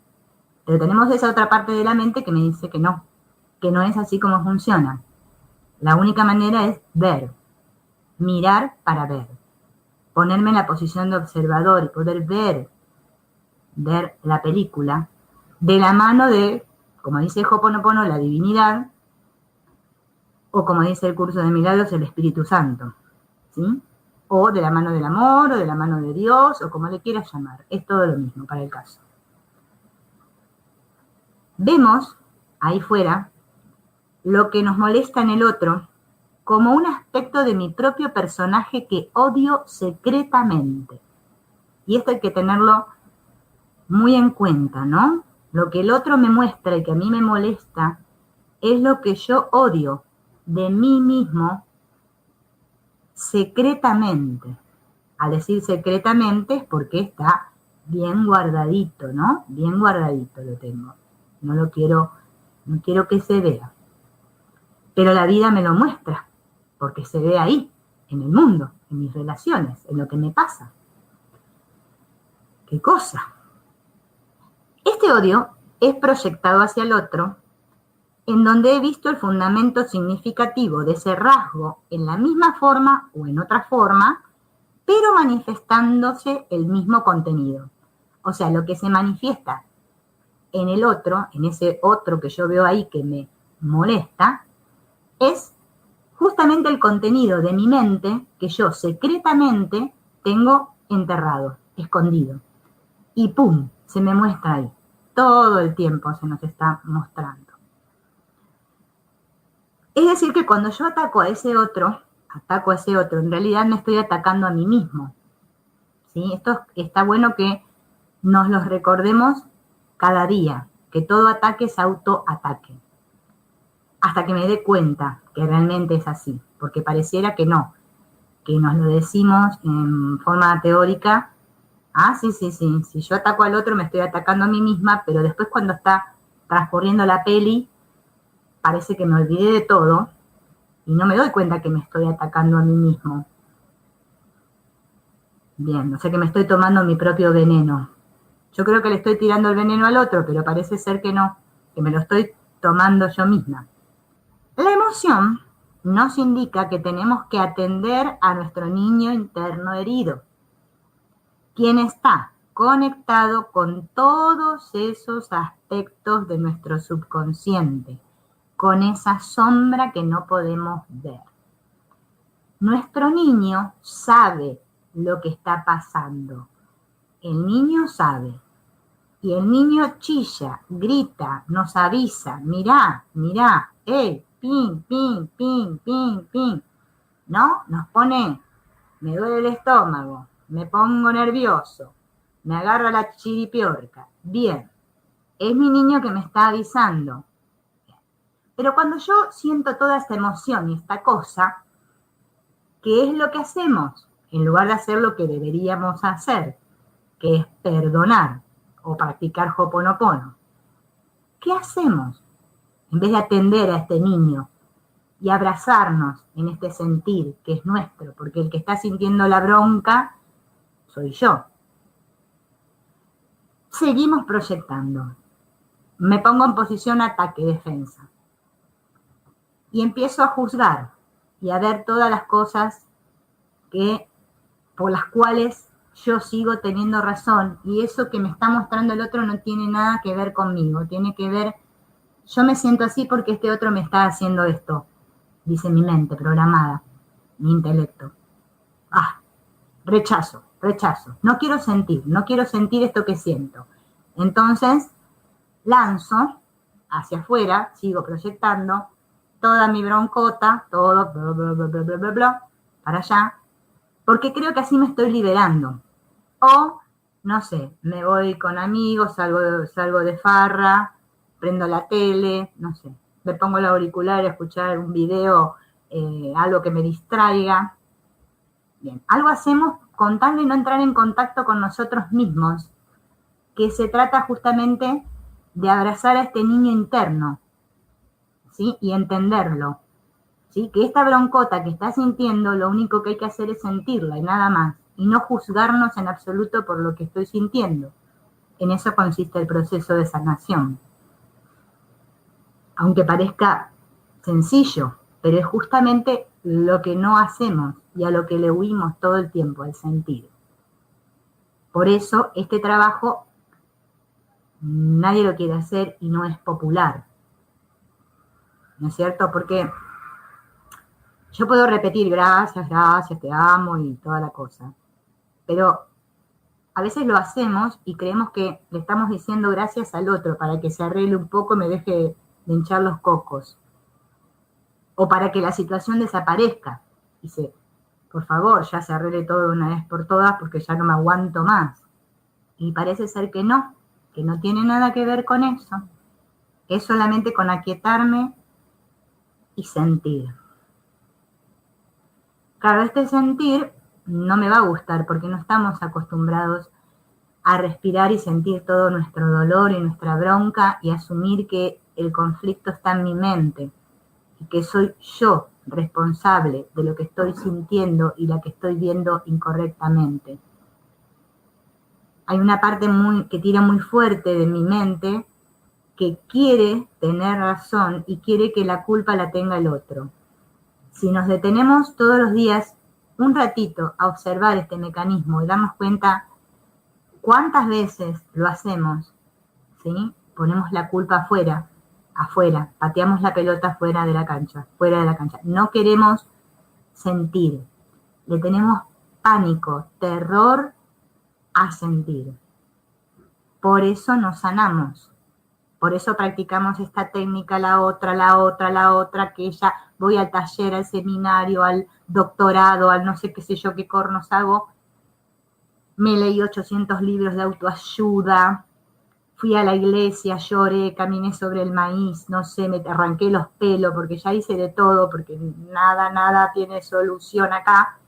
Pero tenemos esa otra parte de la mente que me dice que no es así como funciona. La única manera es ver, mirar para ver, ponerme en la posición de observador y poder ver la película de la mano de, como dice Ho'oponopono, la divinidad, o como dice el curso de milagros, el Espíritu Santo, ¿sí? O de la mano del amor, o de la mano de Dios, o como le quieras llamar, es todo lo mismo para el caso. Vemos ahí fuera lo que nos molesta en el otro como un aspecto de mi propio personaje que odio secretamente. Y esto hay que tenerlo muy en cuenta, ¿no? Lo que el otro me muestra y que a mí me molesta es lo que yo odio de mí mismo secretamente. Al decir secretamente es porque está bien guardadito, ¿no? Bien guardadito lo tengo. No quiero que se vea. Pero la vida me lo muestra, porque se ve ahí, en el mundo, en mis relaciones, en lo que me pasa. ¿Qué cosa? Este odio es proyectado hacia el otro, en donde he visto el fundamento significativo de ese rasgo en la misma forma o en otra forma, pero manifestándose el mismo contenido. O sea, lo que se manifiesta en el otro, en ese otro que yo veo ahí que me molesta, es justamente el contenido de mi mente que yo secretamente tengo enterrado, escondido. Y ¡pum!, se me muestra ahí. Todo el tiempo se nos está mostrando. Es decir, que cuando yo ataco a ese otro, en realidad me estoy atacando a mí mismo. ¿Sí? Esto está bueno que nos los recordemos cada día, que todo ataque es autoataque. hasta que me dé cuenta que realmente es así, porque pareciera que no, que nos lo decimos en forma teórica. Sí, si yo ataco al otro me estoy atacando a mí misma, pero después cuando está transcurriendo la peli, parece que me olvidé de todo y no me doy cuenta que me estoy atacando a mí mismo. Bien, o sea que me estoy tomando mi propio veneno. Yo creo que le estoy tirando el veneno al otro, pero parece ser que no, que me lo estoy tomando yo misma. La emoción nos indica que tenemos que atender a nuestro niño interno herido, quien está conectado con todos esos aspectos de nuestro subconsciente, con esa sombra que no podemos ver. Nuestro niño sabe lo que está pasando. El niño sabe. Y el niño chilla, grita, nos avisa, mirá, ping, ping, ping, ping, ping. ¿No? Nos pone, me duele el estómago, me pongo nervioso, me agarra la chiripiorca. Bien, es mi niño que me está avisando. Pero cuando yo siento toda esta emoción y esta cosa, ¿qué es lo que hacemos? En lugar de hacer lo que deberíamos hacer, que es perdonar o practicar Ho'oponopono. ¿Qué hacemos? En vez de atender a este niño y abrazarnos en este sentir que es nuestro, porque el que está sintiendo la bronca soy yo. Seguimos proyectando. Me pongo en posición ataque-defensa. Y empiezo a juzgar y a ver todas las cosas por las cuales yo sigo teniendo razón, y eso que me está mostrando el otro no tiene nada que ver conmigo, tiene que ver, yo me siento así porque este otro me está haciendo esto, dice mi mente programada, mi intelecto. Rechazo, no quiero sentir esto que siento. Entonces, lanzo hacia afuera, sigo proyectando toda mi broncota, todo, bla, bla, bla, bla, bla, bla, bla, para allá, porque creo que así me estoy liberando. O, no sé, me voy con amigos, salgo de farra, prendo la tele, no sé, me pongo el auricular a escuchar un video, algo que me distraiga. Bien, algo hacemos con tal de no entrar en contacto con nosotros mismos, que se trata justamente de abrazar a este niño interno, ¿sí? Y entenderlo, ¿sí? Que esta broncota que está sintiendo, lo único que hay que hacer es sentirla y nada más, y no juzgarnos en absoluto por lo que estoy sintiendo. En eso consiste el proceso de sanación. Aunque parezca sencillo, pero es justamente lo que no hacemos y a lo que le huimos todo el tiempo, al sentir. Por eso este trabajo nadie lo quiere hacer y no es popular. ¿No es cierto? Porque yo puedo repetir gracias, te amo y toda la cosa. Pero a veces lo hacemos y creemos que le estamos diciendo gracias al otro para que se arregle un poco y me deje de hinchar los cocos. O para que la situación desaparezca. Dice, por favor, ya se arregle todo de una vez por todas porque ya no me aguanto más. Y parece ser que no tiene nada que ver con eso. Es solamente con aquietarme y sentir. Claro, este sentir no me va a gustar porque no estamos acostumbrados a respirar y sentir todo nuestro dolor y nuestra bronca y asumir que el conflicto está en mi mente y que soy yo responsable de lo que estoy sintiendo y la que estoy viendo incorrectamente. Hay una parte que tira muy fuerte de mi mente que quiere tener razón y quiere que la culpa la tenga el otro. Si nos detenemos todos los días un ratito a observar este mecanismo y damos cuenta cuántas veces lo hacemos, ¿sí? Ponemos la culpa afuera, pateamos la pelota fuera de la cancha. No queremos sentir, le tenemos pánico, terror a sentir. Por eso nos sanamos. Por eso practicamos esta técnica, la otra, que ya voy al taller, al seminario, al doctorado, al no sé qué sé yo qué cornos hago. Me leí 800 libros de autoayuda, fui a la iglesia, lloré, caminé sobre el maíz, no sé, me arranqué los pelos porque ya hice de todo, porque nada tiene solución acá.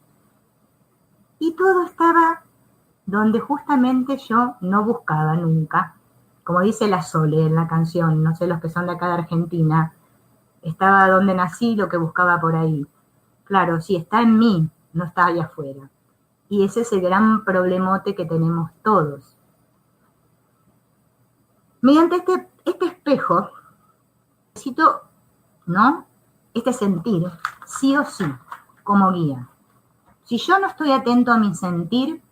Y todo estaba donde justamente yo no buscaba nunca. Como dice la Sole en la canción, no sé los que son de acá de Argentina, estaba donde nací, lo que buscaba por ahí. Claro, sí, está en mí, no está allá afuera. Y ese es el gran problemote que tenemos todos. Mediante este espejo, necesito, ¿no? Este sentir, sí o sí, como guía. Si yo no estoy atento a mi sentir,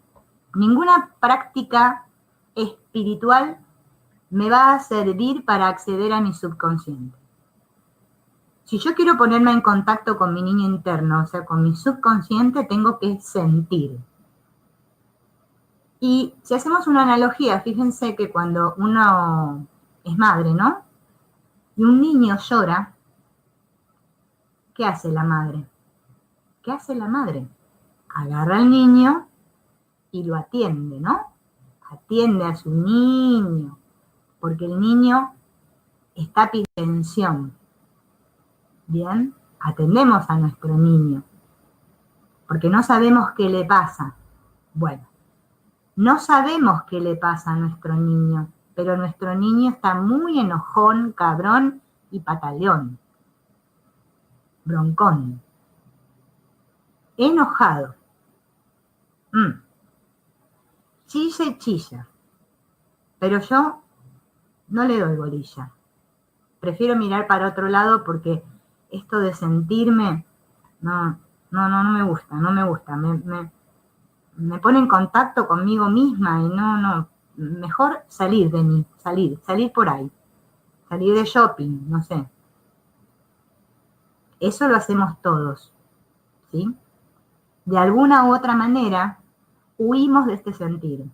ninguna práctica espiritual me va a servir para acceder a mi subconsciente. Si yo quiero ponerme en contacto con mi niño interno, o sea, con mi subconsciente, tengo que sentir. Y si hacemos una analogía, fíjense que cuando uno es madre, ¿no? Y un niño llora, ¿qué hace la madre? ¿Qué hace la madre? Agarra al niño y lo atiende, ¿no? Atiende a su niño, porque el niño está pidiendo atención. Bien, atendemos a nuestro niño, porque no sabemos qué le pasa. Bueno, no sabemos qué le pasa a nuestro niño, pero nuestro niño está muy enojón, cabrón y pataleón, broncón, enojado. Chilla y chilla, pero yo no le doy bolilla. Prefiero mirar para otro lado porque esto de sentirme, no me gusta, me pone en contacto conmigo misma y mejor salir de mí, salir por ahí, salir de shopping, no sé. Eso lo hacemos todos, ¿sí? De alguna u otra manera, huimos de este sentir,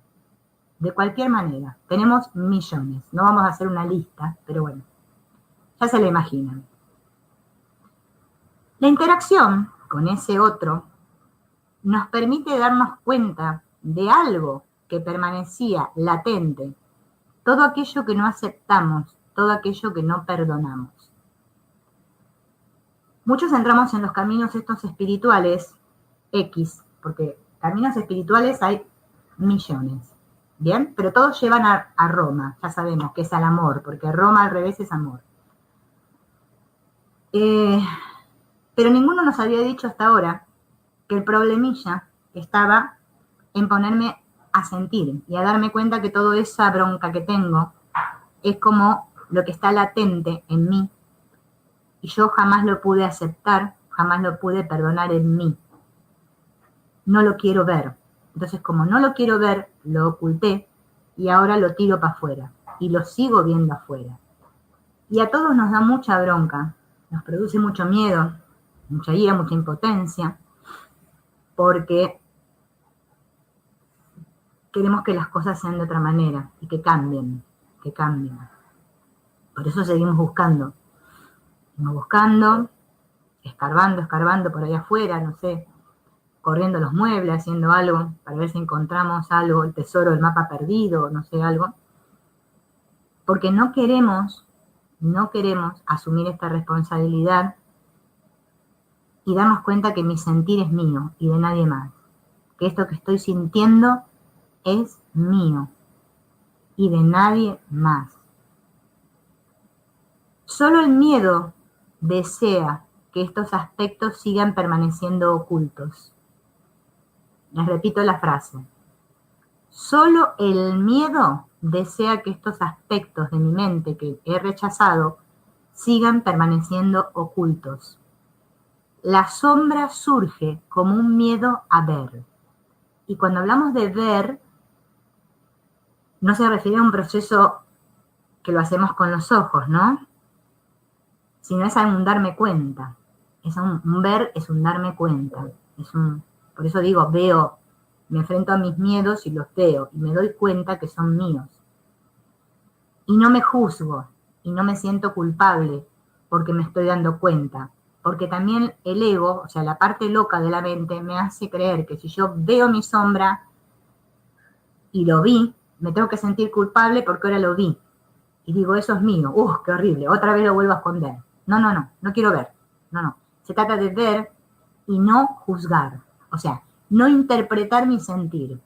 de cualquier manera. Tenemos millones, no vamos a hacer una lista, pero bueno, ya se la imaginan. La interacción con ese otro nos permite darnos cuenta de algo que permanecía latente, todo aquello que no aceptamos, todo aquello que no perdonamos. Muchos entramos en los caminos estos espirituales X, porque caminos espirituales hay millones, ¿bien? Pero todos llevan a Roma, ya sabemos que es al amor, porque Roma al revés es amor. Pero ninguno nos había dicho hasta ahora que el problemilla estaba en ponerme a sentir y a darme cuenta que toda esa bronca que tengo es como lo que está latente en mí y yo jamás lo pude aceptar, jamás lo pude perdonar en mí. No lo quiero ver. Entonces, como no lo quiero ver, lo oculté y ahora lo tiro para afuera y lo sigo viendo afuera. Y a todos nos da mucha bronca, nos produce mucho miedo, mucha ira, mucha impotencia, porque queremos que las cosas sean de otra manera y que cambien. Por eso seguimos buscando, escarbando por allá afuera, no sé, corriendo los muebles, haciendo algo, para ver si encontramos algo, el tesoro, el mapa perdido, no sé, algo. Porque no queremos asumir esta responsabilidad y darnos cuenta que mi sentir es mío y de nadie más. Que esto que estoy sintiendo es mío y de nadie más. Solo el miedo desea que estos aspectos sigan permaneciendo ocultos. Les repito la frase. Solo el miedo desea que estos aspectos de mi mente que he rechazado sigan permaneciendo ocultos. La sombra surge como un miedo a ver. Y cuando hablamos de ver, no se refiere a un proceso que lo hacemos con los ojos, ¿no? Sino es a un darme cuenta. Un ver es un darme cuenta. Por eso digo, veo, me enfrento a mis miedos y los veo y me doy cuenta que son míos. Y no me juzgo y no me siento culpable porque me estoy dando cuenta. Porque también el ego, o sea, la parte loca de la mente, me hace creer que si yo veo mi sombra y lo vi, me tengo que sentir culpable porque ahora lo vi. Y digo, eso es mío. Qué horrible. Otra vez lo vuelvo a esconder. No quiero ver. No. Se trata de ver y no juzgar. O sea, no interpretar mi sentir.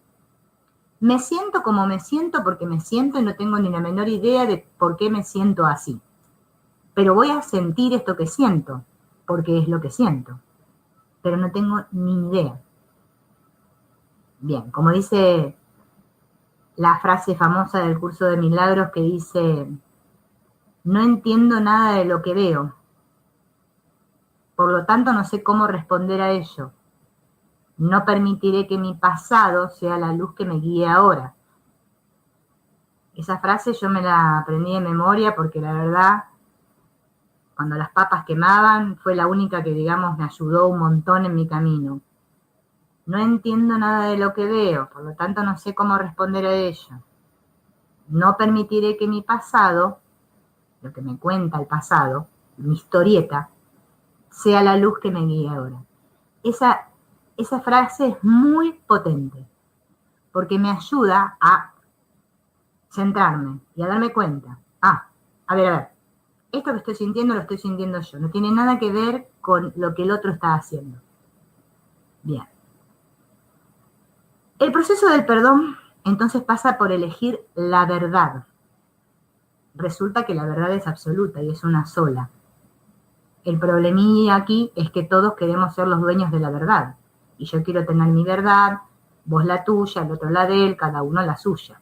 Me siento como me siento porque me siento y no tengo ni la menor idea de por qué me siento así. Pero voy a sentir esto que siento, porque es lo que siento. Pero no tengo ni idea. Bien, como dice la frase famosa del curso de milagros que dice, no entiendo nada de lo que veo, por lo tanto no sé cómo responder a ello. No permitiré que mi pasado sea la luz que me guíe ahora. Esa frase yo me la aprendí de memoria porque la verdad, cuando las papas quemaban, fue la única que, digamos, me ayudó un montón en mi camino. No entiendo nada de lo que veo, por lo tanto no sé cómo responder a ello. No permitiré que mi pasado, lo que me cuenta el pasado, mi historieta, sea la luz que me guíe ahora. Esa frase es muy potente, porque me ayuda a centrarme y a darme cuenta. A ver, esto que estoy sintiendo lo estoy sintiendo yo, no tiene nada que ver con lo que el otro está haciendo. Bien. El proceso del perdón entonces pasa por elegir la verdad. Resulta que la verdad es absoluta y es una sola. El problemilla aquí es que todos queremos ser los dueños de la verdad. Y yo quiero tener mi verdad, vos la tuya, el otro la de él, cada uno la suya.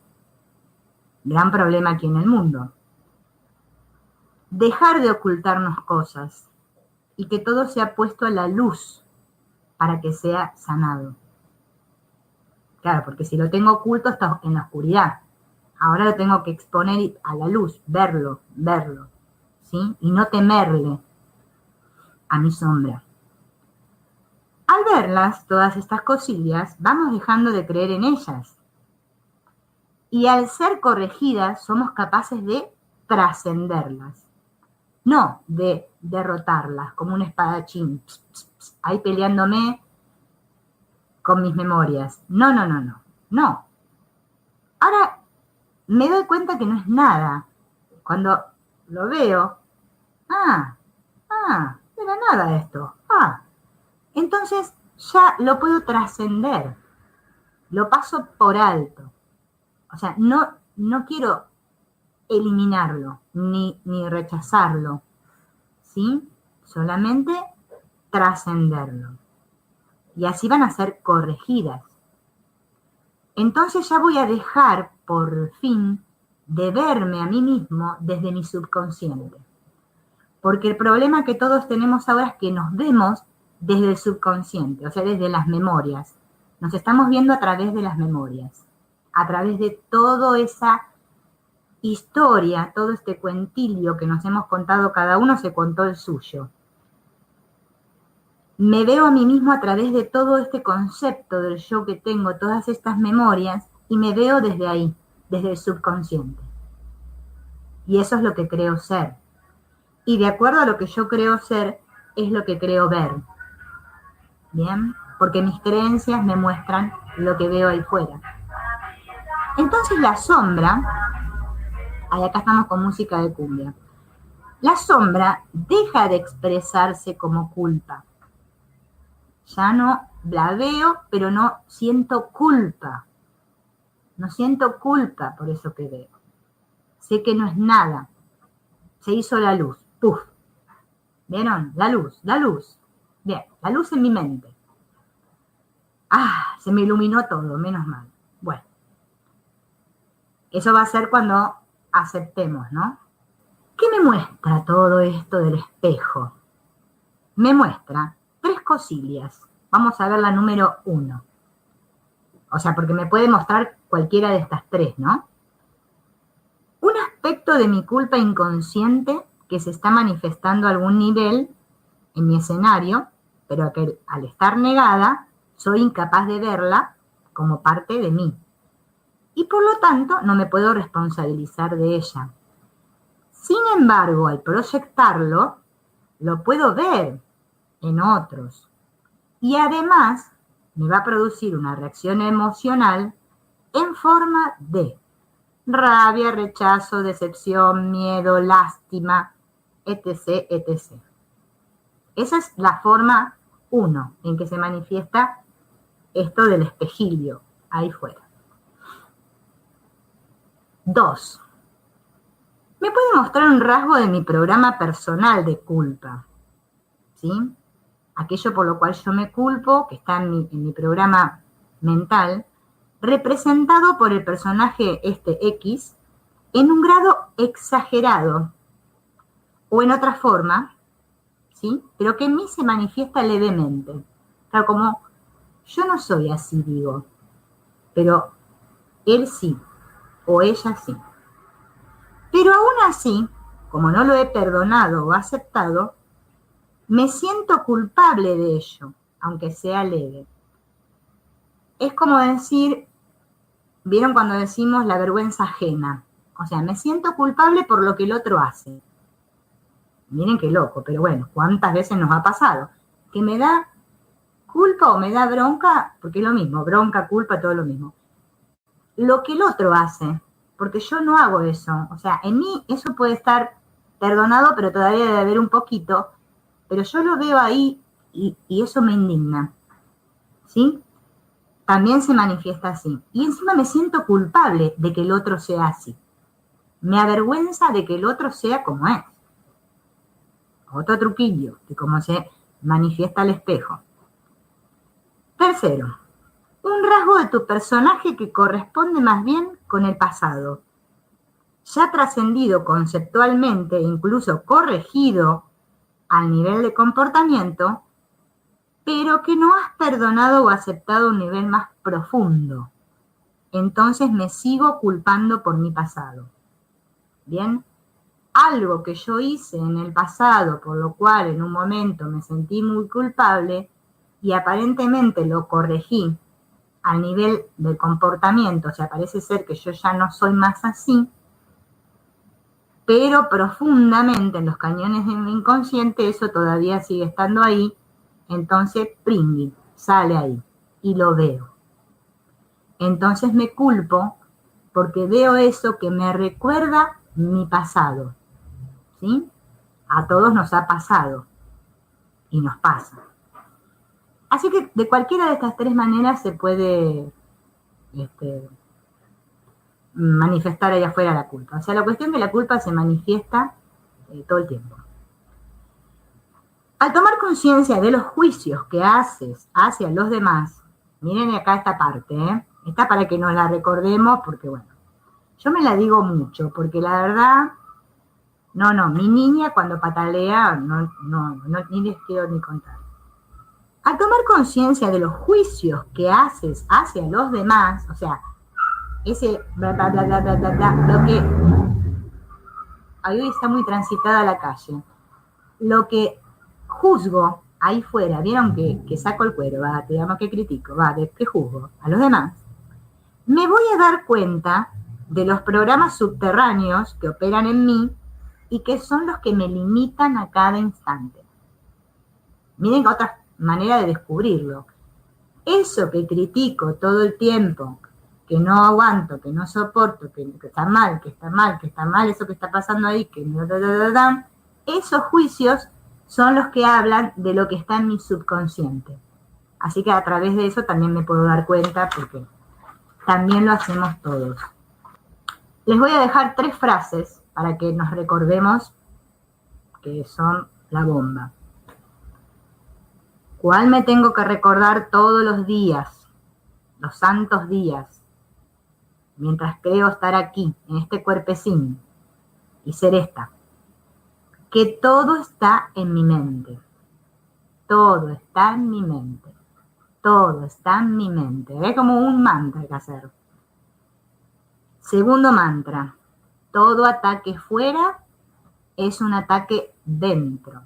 Gran problema aquí en el mundo. Dejar de ocultarnos cosas y que todo sea puesto a la luz para que sea sanado. Claro, porque si lo tengo oculto está en la oscuridad. Ahora lo tengo que exponer a la luz, verlo, ¿sí? Y no temerle a mi sombra. Al verlas, todas estas cosillas, vamos dejando de creer en ellas. Y al ser corregidas, somos capaces de trascenderlas. No de derrotarlas como un espadachín, ahí peleándome con mis memorias. No. Ahora me doy cuenta que no es nada. Cuando lo veo, era nada esto. Entonces ya lo puedo trascender. Lo paso por alto. O sea, no quiero eliminarlo, ni rechazarlo, ¿sí? Solamente trascenderlo. Y así van a ser corregidas. Entonces ya voy a dejar, por fin, de verme a mí mismo desde mi subconsciente. Porque el problema que todos tenemos ahora es que nos vemos desde el subconsciente, o sea, desde las memorias. Nos estamos viendo a través de las memorias, a través de toda esa historia, todo este cuentillo que nos hemos contado, cada uno se contó el suyo. Me veo a mí mismo a través de todo este concepto del yo que tengo, todas estas memorias, y me veo desde ahí, desde el subconsciente. Y eso es lo que creo ser. Y de acuerdo a lo que yo creo ser, es lo que creo ver. ¿Bien? Porque mis creencias me muestran lo que veo ahí fuera. Entonces la sombra, acá estamos con música de cumbia, la sombra deja de expresarse como culpa. Ya no la veo, pero no siento culpa. No siento culpa por eso que veo. Sé que no es nada. Se hizo la luz. ¡Puf! ¿Vieron? La luz. Bien, la luz en mi mente. Se me iluminó todo, menos mal. Bueno. Eso va a ser cuando aceptemos, ¿no? ¿Qué me muestra todo esto del espejo? Me muestra 3 cosillas. Vamos a ver la número 1. O sea, porque me puede mostrar cualquiera de estas 3, ¿no? Un aspecto de mi culpa inconsciente que se está manifestando a algún nivel en mi escenario, pero que al estar negada, soy incapaz de verla como parte de mí. Y por lo tanto, no me puedo responsabilizar de ella. Sin embargo, al proyectarlo, lo puedo ver en otros. Y además, me va a producir una reacción emocional en forma de rabia, rechazo, decepción, miedo, lástima, etc., etc. Esa es la forma 1 en que se manifiesta esto del espejillo ahí fuera. 2. Me puede mostrar un rasgo de mi programa personal de culpa, ¿sí? Aquello por lo cual yo me culpo, que está en mi programa mental, representado por el personaje X en un grado exagerado o en otra forma, ¿sí? Pero que en mí se manifiesta levemente. Claro, como yo no soy así, digo, pero él sí, o ella sí. Pero aún así, como no lo he perdonado o aceptado, me siento culpable de ello, aunque sea leve. Es como decir, ¿vieron cuando decimos la vergüenza ajena? O sea, me siento culpable por lo que el otro hace. Miren qué loco, pero bueno, ¿cuántas veces nos ha pasado? Que me da culpa o me da bronca, porque es lo mismo, bronca, culpa, todo lo mismo. Lo que el otro hace, porque yo no hago eso. O sea, en mí eso puede estar perdonado, pero todavía debe haber un poquito, pero yo lo veo ahí y eso me indigna. ¿Sí? También se manifiesta así. Y encima me siento culpable de que el otro sea así. Me avergüenza de que el otro sea como es. Otro truquillo de cómo se manifiesta el espejo. Tercero, un rasgo de tu personaje que corresponde más bien con el pasado. Ya trascendido conceptualmente, incluso corregido al nivel de comportamiento, pero que no has perdonado o aceptado a un nivel más profundo. Entonces me sigo culpando por mi pasado. ¿Bien? Algo que yo hice en el pasado, por lo cual en un momento me sentí muy culpable y aparentemente lo corregí al nivel del comportamiento, o sea, parece ser que yo ya no soy más así, pero profundamente en los cañones de mi inconsciente eso todavía sigue estando ahí, entonces pringui, sale ahí y lo veo. Entonces me culpo porque veo eso que me recuerda mi pasado, ¿sí? A todos nos ha pasado y nos pasa. Así que de cualquiera de estas tres maneras se puede manifestar allá afuera la culpa. O sea, la cuestión de la culpa se manifiesta todo el tiempo. Al tomar conciencia de los juicios que haces hacia los demás, miren acá esta parte, está para que nos la recordemos porque, bueno, yo me la digo mucho porque la verdad, mi niña cuando patalea, ni les quiero ni contar. Al tomar conciencia de los juicios que haces hacia los demás, o sea, ese bla, bla, bla, bla, bla, bla, bla, lo que hoy está muy transitada la calle, lo que juzgo ahí fuera, vieron que saco el cuero, va, digamos que critico, va, que juzgo a los demás, me voy a dar cuenta de los programas subterráneos que operan en mí y que son los que me limitan a cada instante. Miren otra manera de descubrirlo. Eso que critico todo el tiempo, que no aguanto, que no soporto, que está mal, que está mal, que está mal, eso que está pasando ahí, que esos juicios son los que hablan de lo que está en mi subconsciente. Así que a través de eso también me puedo dar cuenta porque también lo hacemos todos. Les voy a dejar 3 frases para que nos recordemos que son la bomba. ¿Cuál me tengo que recordar todos los días, los santos días, mientras creo estar aquí, en este cuerpecín, y ser esta? Que todo está en mi mente. Todo está en mi mente. Todo está en mi mente. Es como un mantra que hacer. Segundo mantra. Todo ataque fuera es un ataque dentro.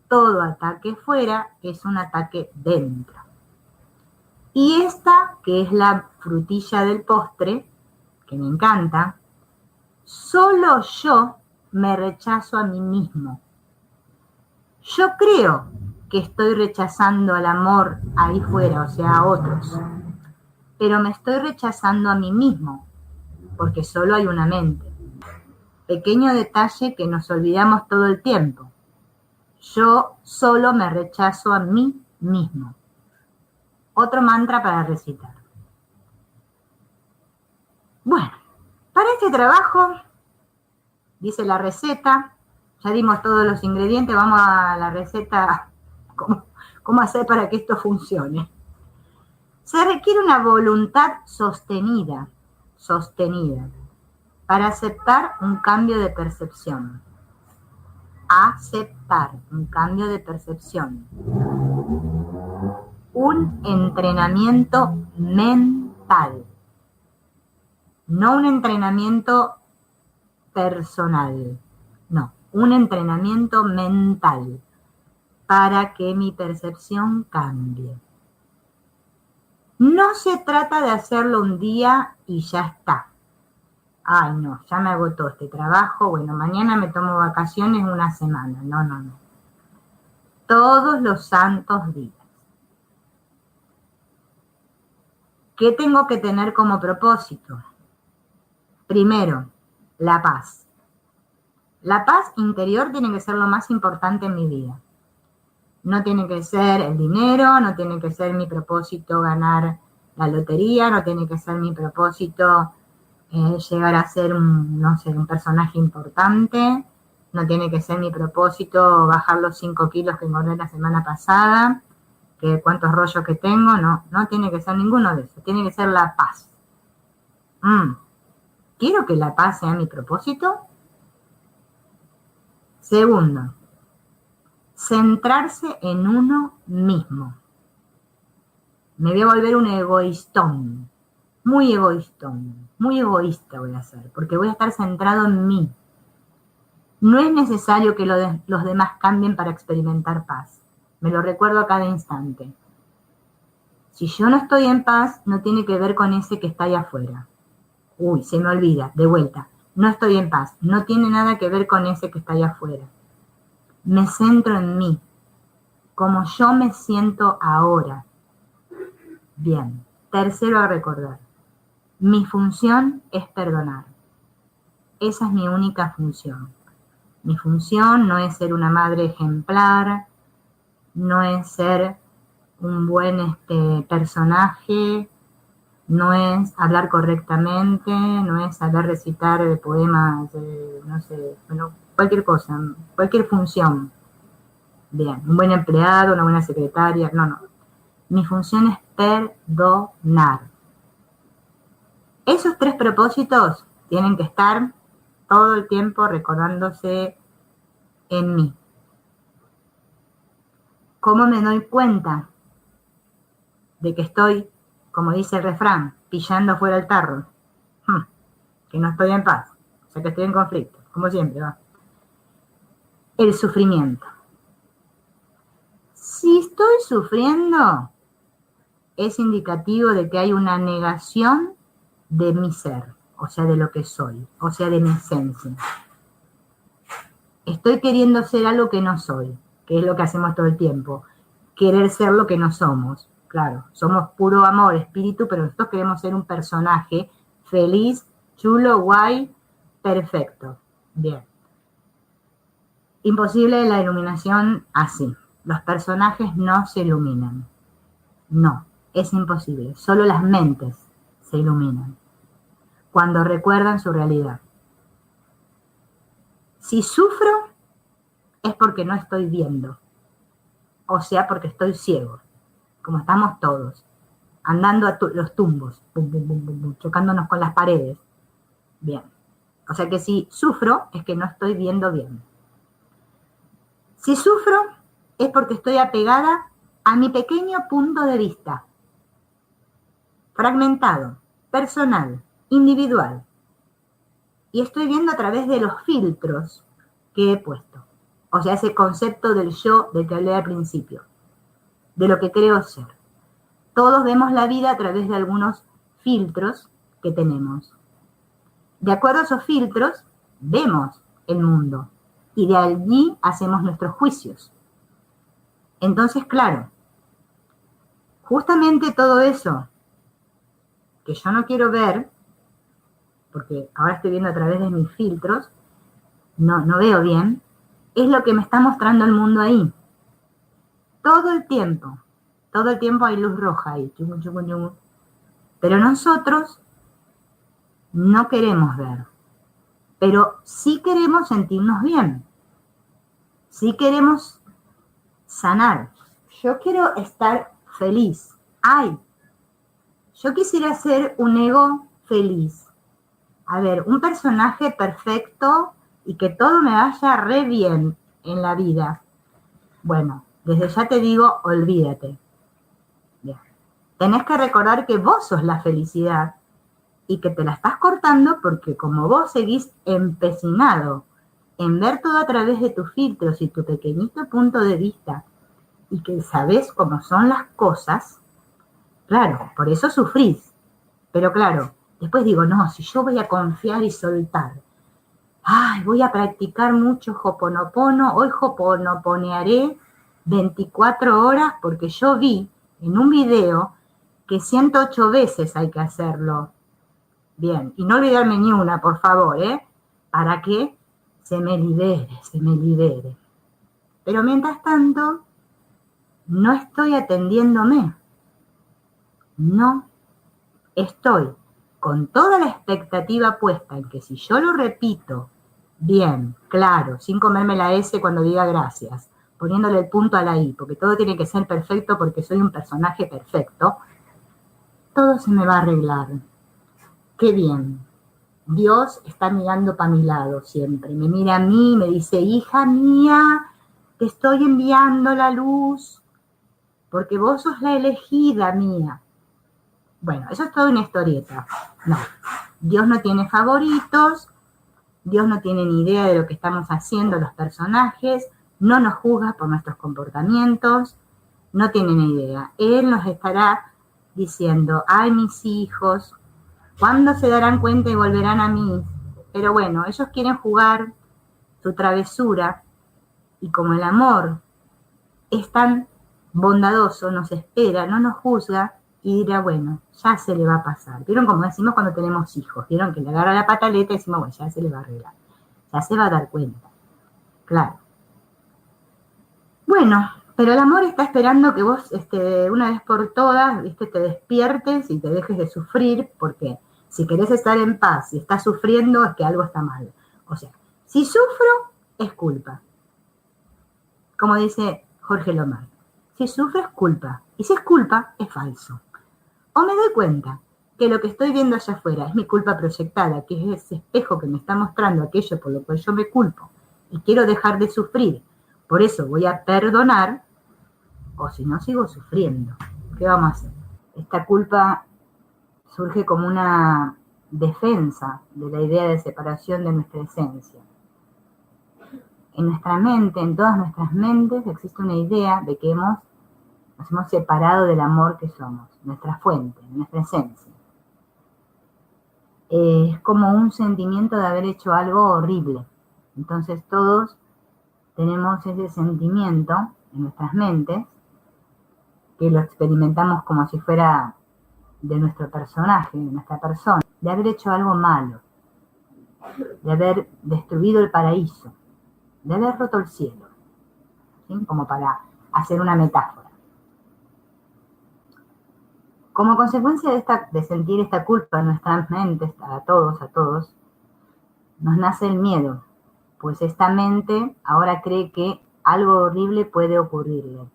Todo ataque fuera es un ataque dentro. Y esta, que es la frutilla del postre, que me encanta, solo yo me rechazo a mí mismo. Yo creo que estoy rechazando al amor ahí fuera, o sea, a otros, pero me estoy rechazando a mí mismo. porque solo hay una mente. Pequeño detalle que nos olvidamos todo el tiempo. Yo solo me rechazo a mí mismo. Otro mantra para recitar. Bueno, para este trabajo, dice la receta, ya dimos todos los ingredientes, vamos a la receta, cómo hacer para que esto funcione. Se requiere una voluntad sostenida, para aceptar un cambio de percepción. Aceptar un cambio de percepción. Un entrenamiento mental, no un entrenamiento personal, no, un entrenamiento mental para que mi percepción cambie. No se trata de hacerlo un día y ya está. Ay, no, ya me agotó este trabajo, bueno, mañana me tomo vacaciones una semana. No. Todos los santos días. ¿Qué tengo que tener como propósito? Primero, la paz. La paz interior tiene que ser lo más importante en mi vida. No tiene que ser el dinero, no tiene que ser mi propósito ganar la lotería, no tiene que ser mi propósito llegar a ser un personaje importante, no tiene que ser mi propósito bajar los 5 kilos que engordé la semana pasada, que cuántos rollos que tengo, no tiene que ser ninguno de esos, tiene que ser la paz. ¿Quiero que la paz sea mi propósito? Segundo, centrarse en uno mismo. Me voy a volver un egoístón, muy egoísta voy a ser, porque voy a estar centrado en mí. No es necesario que los demás cambien para experimentar paz. Me lo recuerdo a cada instante. Si yo no estoy en paz, no tiene que ver con ese que está allá afuera. Uy, se me olvida, de vuelta. No estoy en paz, no tiene nada que ver con ese que está allá afuera. Me centro en mí, como yo me siento ahora. Bien, tercero a recordar. Mi función es perdonar. Esa es mi única función. Mi función no es ser una madre ejemplar, no es ser un buen personaje, no es hablar correctamente, no es saber recitar poemas, no sé, bueno, cualquier cosa, cualquier función. Bien, un buen empleado, una buena secretaria, no. Mi función es perdonar. Esos 3 propósitos tienen que estar todo el tiempo recordándose en mí. ¿Cómo me doy cuenta de que estoy, como dice el refrán, pillando fuera el tarro? Que no estoy en paz, o sea que estoy en conflicto, como siempre, va. El sufrimiento. Si estoy sufriendo, es indicativo de que hay una negación de mi ser, o sea, de lo que soy, o sea, de mi esencia. Estoy queriendo ser algo que no soy, que es lo que hacemos todo el tiempo. Querer ser lo que no somos. Claro, somos puro amor, espíritu, pero nosotros queremos ser un personaje feliz, chulo, guay, perfecto. Bien. Imposible la iluminación así. Los personajes no se iluminan. No, es imposible. Solo las mentes se iluminan cuando recuerdan su realidad. Si sufro, es porque no estoy viendo. O sea, porque estoy ciego, como estamos todos, andando a los tumbos, bum, bum, bum, bum, chocándonos con las paredes. Bien. O sea que si sufro, es que no estoy viendo bien. Si sufro, es porque estoy apegada a mi pequeño punto de vista, fragmentado, personal, individual. Y estoy viendo a través de los filtros que he puesto. O sea, ese concepto del yo del que hablé al principio, de lo que creo ser. Todos vemos la vida a través de algunos filtros que tenemos. De acuerdo a esos filtros, vemos el mundo y de allí hacemos nuestros juicios. Entonces, claro, justamente todo eso que yo no quiero ver, porque ahora estoy viendo a través de mis filtros, no veo bien, es lo que me está mostrando el mundo ahí. Todo el tiempo hay luz roja ahí, chum, chum, chum. Pero nosotros no queremos ver, pero sí queremos sentirnos bien, sí queremos sanar. Yo quiero estar feliz. Ay, yo quisiera ser un ego feliz. A ver, un personaje perfecto y que todo me vaya re bien en la vida. Bueno, desde ya te digo, olvídate. Bien. Tenés que recordar que vos sos la felicidad y que te la estás cortando porque como vos seguís empecinado en ver todo a través de tus filtros y tu pequeñito punto de vista y que sabés cómo son las cosas, claro, por eso sufrís. Pero claro, después digo, no, si yo voy a confiar y soltar, ay, voy a practicar mucho Hoponopono, hoy hoponoponearé 24 horas porque yo vi en un video que 108 veces hay que hacerlo. Bien, y no olvidarme ni una, por favor, para que se me libere. Pero mientras tanto, no estoy atendiéndome. No estoy con toda la expectativa puesta en que si yo lo repito bien, claro, sin comerme la S cuando diga gracias, poniéndole el punto a la I, porque todo tiene que ser perfecto porque soy un personaje perfecto, todo se me va a arreglar. Qué bien. Dios está mirando para mi lado siempre. Me mira a mí, me dice, hija mía, te estoy enviando la luz, porque vos sos la elegida mía. Bueno, eso es toda una historieta. No, Dios no tiene favoritos, Dios no tiene ni idea de lo que estamos haciendo los personajes, no nos juzga por nuestros comportamientos, no tiene ni idea. Él nos estará diciendo, ay, mis hijos, ¿cuándo se darán cuenta y volverán a mí? Pero bueno, ellos quieren jugar su travesura y como el amor es tan bondadoso, nos espera, no nos juzga y dirá, bueno, ya se le va a pasar. ¿Vieron como decimos cuando tenemos hijos? ¿Vieron que le agarra la pataleta y decimos, bueno, ya se le va a arreglar? Ya se va a dar cuenta. Claro. Bueno, pero el amor está esperando que vos, una vez por todas, te despiertes y te dejes de sufrir, porque si querés estar en paz y estás sufriendo, es que algo está mal. O sea, si sufro, es culpa. Como dice Jorge Lomar, si sufro es culpa, y si es culpa, es falso. O me doy cuenta que lo que estoy viendo allá afuera es mi culpa proyectada, que es ese espejo que me está mostrando aquello por lo cual yo me culpo, y quiero dejar de sufrir. Por eso voy a perdonar, o si no sigo sufriendo. ¿Qué vamos a hacer? Esta culpa surge como una defensa de la idea de separación de nuestra esencia. En nuestra mente, en todas nuestras mentes, existe una idea de que nos hemos separado del amor que somos, nuestra fuente, nuestra esencia. Es como un sentimiento de haber hecho algo horrible. Entonces todos tenemos ese sentimiento en nuestras mentes, que lo experimentamos como si fuera de nuestro personaje, de nuestra persona, de haber hecho algo malo, de haber destruido el paraíso, de haber roto el cielo, ¿sí? Como para hacer una metáfora. Como consecuencia de sentir esta culpa en nuestras mentes, a todos, nos nace el miedo, pues esta mente ahora cree que algo horrible puede ocurrirle.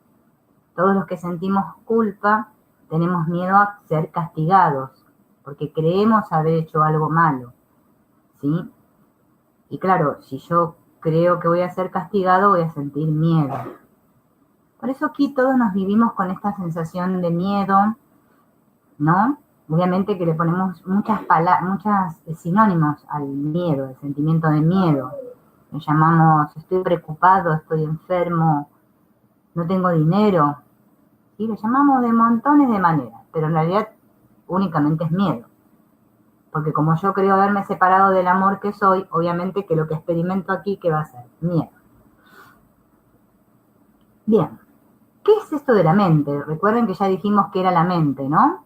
Todos los que sentimos culpa tenemos miedo a ser castigados, porque creemos haber hecho algo malo, ¿sí? Y claro, si yo creo que voy a ser castigado, voy a sentir miedo. Por eso aquí todos nos vivimos con esta sensación de miedo, ¿no? Obviamente que le ponemos muchas sinónimos al miedo, el sentimiento de miedo. Le llamamos, estoy preocupado, estoy enfermo, no tengo dinero. ¿Sí? Le llamamos de montones de maneras, pero en realidad únicamente es miedo. Porque como yo creo haberme separado del amor que soy, obviamente que lo que experimento aquí, ¿qué va a ser? Miedo. Bien, ¿qué es esto de la mente? Recuerden que ya dijimos que era la mente, ¿no?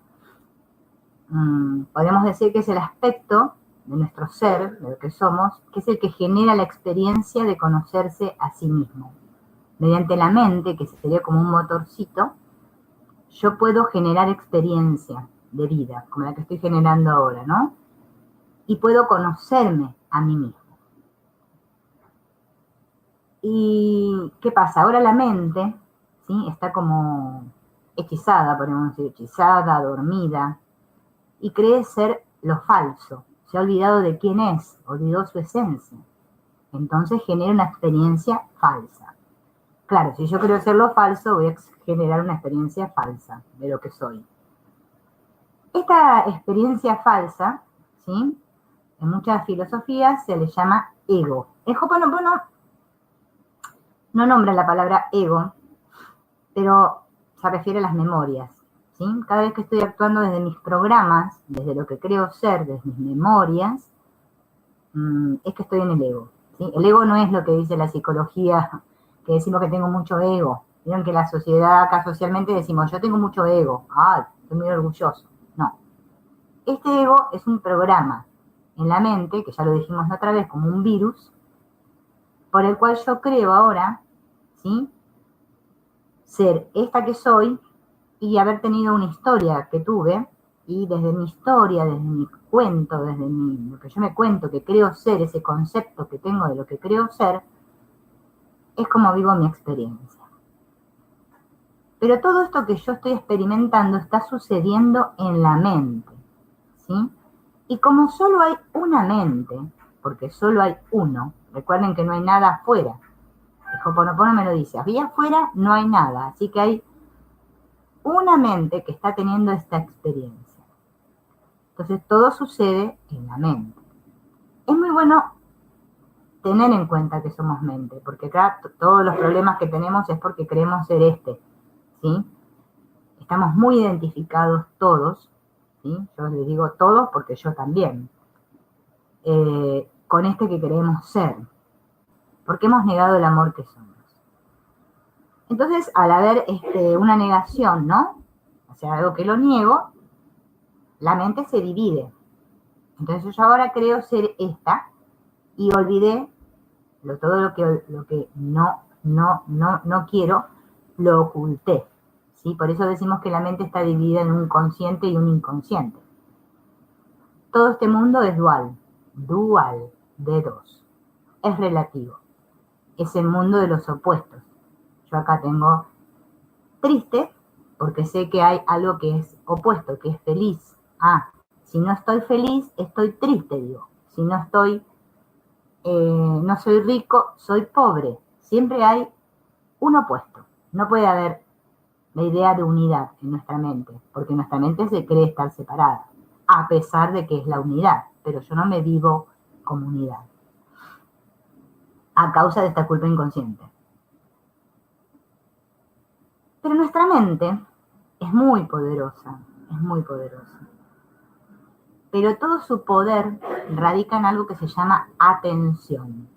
Podemos decir que es el aspecto de nuestro ser, de lo que somos, que es el que genera la experiencia de conocerse a sí mismo. Mediante la mente, que sería como un motorcito, yo puedo generar experiencia de vida, como la que estoy generando ahora, ¿no? Y puedo conocerme a mí mismo. ¿Y qué pasa? Ahora la mente, ¿sí? Está como hechizada, podemos decir, hechizada, dormida, y cree ser lo falso. Se ha olvidado de quién es, olvidó su esencia. Entonces genera una experiencia falsa. Claro, si yo creo ser lo falso, voy a generar una experiencia falsa de lo que soy. Esta experiencia falsa, ¿sí? En muchas filosofías se le llama ego. El Ho'oponopono no nombra la palabra ego, pero se refiere a las memorias, ¿sí? Cada vez que estoy actuando desde mis programas, desde lo que creo ser, desde mis memorias, es que estoy en el ego, ¿sí? El ego no es lo que dice la psicología, que decimos que tengo mucho ego. Vieron que la sociedad, acá socialmente decimos, yo tengo mucho ego, estoy muy orgulloso. No. Este ego es un programa en la mente, que ya lo dijimos la otra vez, como un virus, por el cual yo creo ahora, ¿sí? Ser esta que soy y haber tenido una historia que tuve, y desde mi historia, desde mi cuento, desde lo que yo me cuento, que creo ser, ese concepto que tengo de lo que creo ser, es como vivo mi experiencia. Pero todo esto que yo estoy experimentando está sucediendo en la mente, ¿sí? Y como solo hay una mente, porque solo hay uno, recuerden que no hay nada afuera. El Ho'oponopono me lo dice, allá afuera no hay nada, así que hay una mente que está teniendo esta experiencia. Entonces todo sucede en la mente. Es muy bueno tener en cuenta que somos mente, porque acá todos los problemas que tenemos es porque creemos ser ¿sí? Estamos muy identificados todos, ¿sí? Yo les digo todos porque yo también, con que queremos ser, porque hemos negado el amor que somos. Entonces, al haber una negación, ¿no? O sea, algo que lo niego, la mente se divide. Entonces yo ahora creo ser esta y olvidé todo lo que no quiero, lo oculté. ¿Sí? Por eso decimos que la mente está dividida en un consciente y un inconsciente. Todo este mundo es dual, de dos. Es relativo. Es el mundo de los opuestos. Yo acá tengo triste porque sé que hay algo que es opuesto, que es feliz. Si no estoy feliz, estoy triste, digo. Si no estoy, no soy rico, soy pobre. Siempre hay un opuesto. No puede haber la idea de unidad en nuestra mente, porque nuestra mente se cree estar separada, a pesar de que es la unidad, pero yo no me vivo como unidad, a causa de esta culpa inconsciente. Pero nuestra mente es muy poderosa, pero todo su poder radica en algo que se llama atención.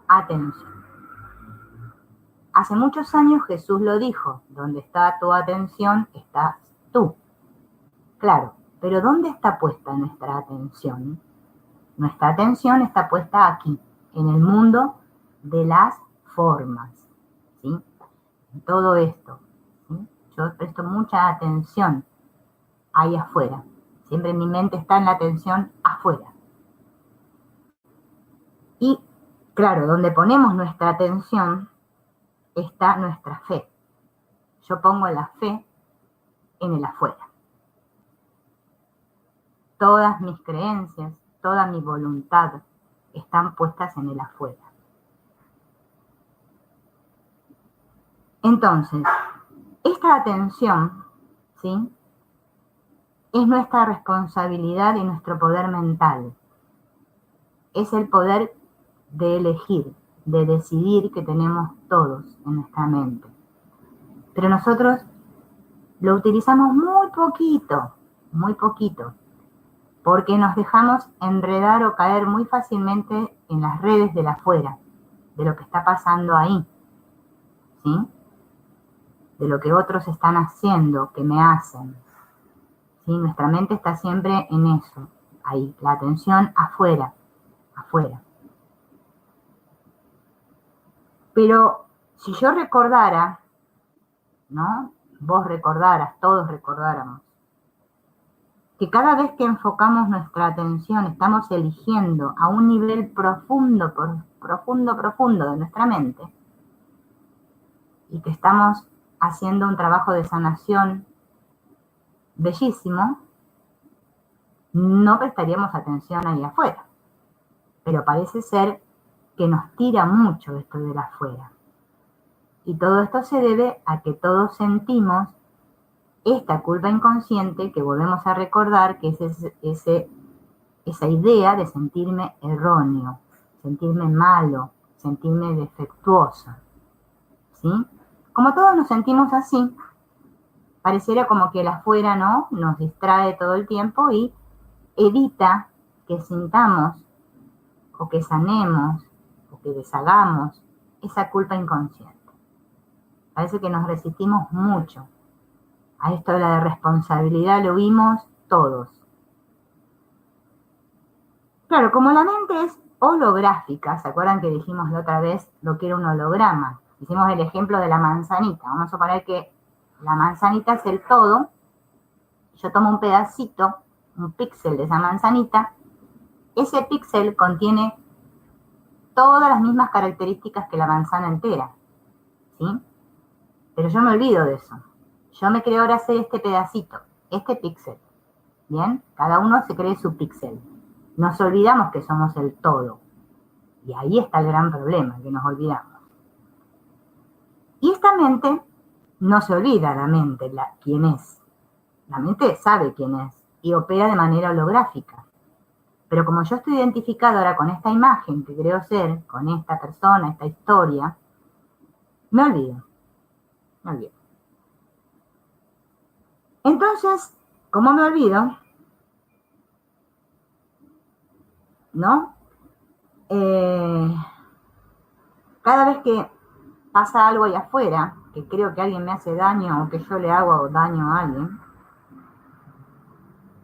Atención. Hace muchos años Jesús lo dijo, donde está tu atención, estás tú. Claro, pero ¿dónde está puesta nuestra atención? Nuestra atención está puesta aquí, en el mundo de las formas, ¿sí? En todo esto, ¿sí? Yo presto mucha atención ahí afuera. Siempre mi mente está en la atención afuera. Y, claro, donde ponemos nuestra atención está nuestra fe. Yo pongo la fe en el afuera. Todas mis creencias, toda mi voluntad están puestas en el afuera. Entonces, esta atención, ¿sí? Es nuestra responsabilidad y nuestro poder mental. Es el poder de elegir, de decidir que tenemos todos en nuestra mente. Pero nosotros lo utilizamos muy poquito, porque nos dejamos enredar o caer muy fácilmente en las redes del afuera, de lo que está pasando ahí, ¿sí? De lo que otros están haciendo, que me hacen. ¿Sí? Nuestra mente está siempre en eso, ahí, la atención afuera, afuera. Pero si yo recordara, ¿no? Vos recordaras, todos recordáramos, que cada vez que enfocamos nuestra atención estamos eligiendo a un nivel profundo, profundo de nuestra mente, y que estamos haciendo un trabajo de sanación bellísimo, no prestaríamos atención ahí afuera. Pero parece ser que nos tira mucho esto de la afuera. Y todo esto se debe a que todos sentimos esta culpa inconsciente, que volvemos a recordar, que es esa idea de sentirme erróneo, sentirme malo, sentirme defectuoso, ¿sí? Como todos nos sentimos así, pareciera como que el afuera, ¿no?, nos distrae todo el tiempo y evita que sintamos o que sanemos o que deshagamos esa culpa inconsciente. Parece que nos resistimos mucho a esto de la responsabilidad, lo vimos todos. Claro, como la mente es holográfica, ¿se acuerdan que dijimos la otra vez lo que era un holograma? Hicimos el ejemplo de la manzanita. Vamos a suponer que la manzanita es el todo. Yo tomo un pedacito, un píxel de esa manzanita. Ese píxel contiene todas las mismas características que la manzana entera, ¿sí? Pero yo me olvido de eso. Yo me creo ahora hacer este pedacito, este píxel, ¿bien? Cada uno se cree su píxel. Nos olvidamos que somos el todo. Y ahí está el gran problema, que nos olvidamos. Y esta mente no se olvida, la mente, quién es. La mente sabe quién es y opera de manera holográfica. Pero como yo estoy identificado ahora con esta imagen que creo ser, con esta persona, esta historia, me olvido. Entonces, como me olvido, ¿no? Cada vez que pasa algo allá afuera, que creo que alguien me hace daño o que yo le hago daño a alguien,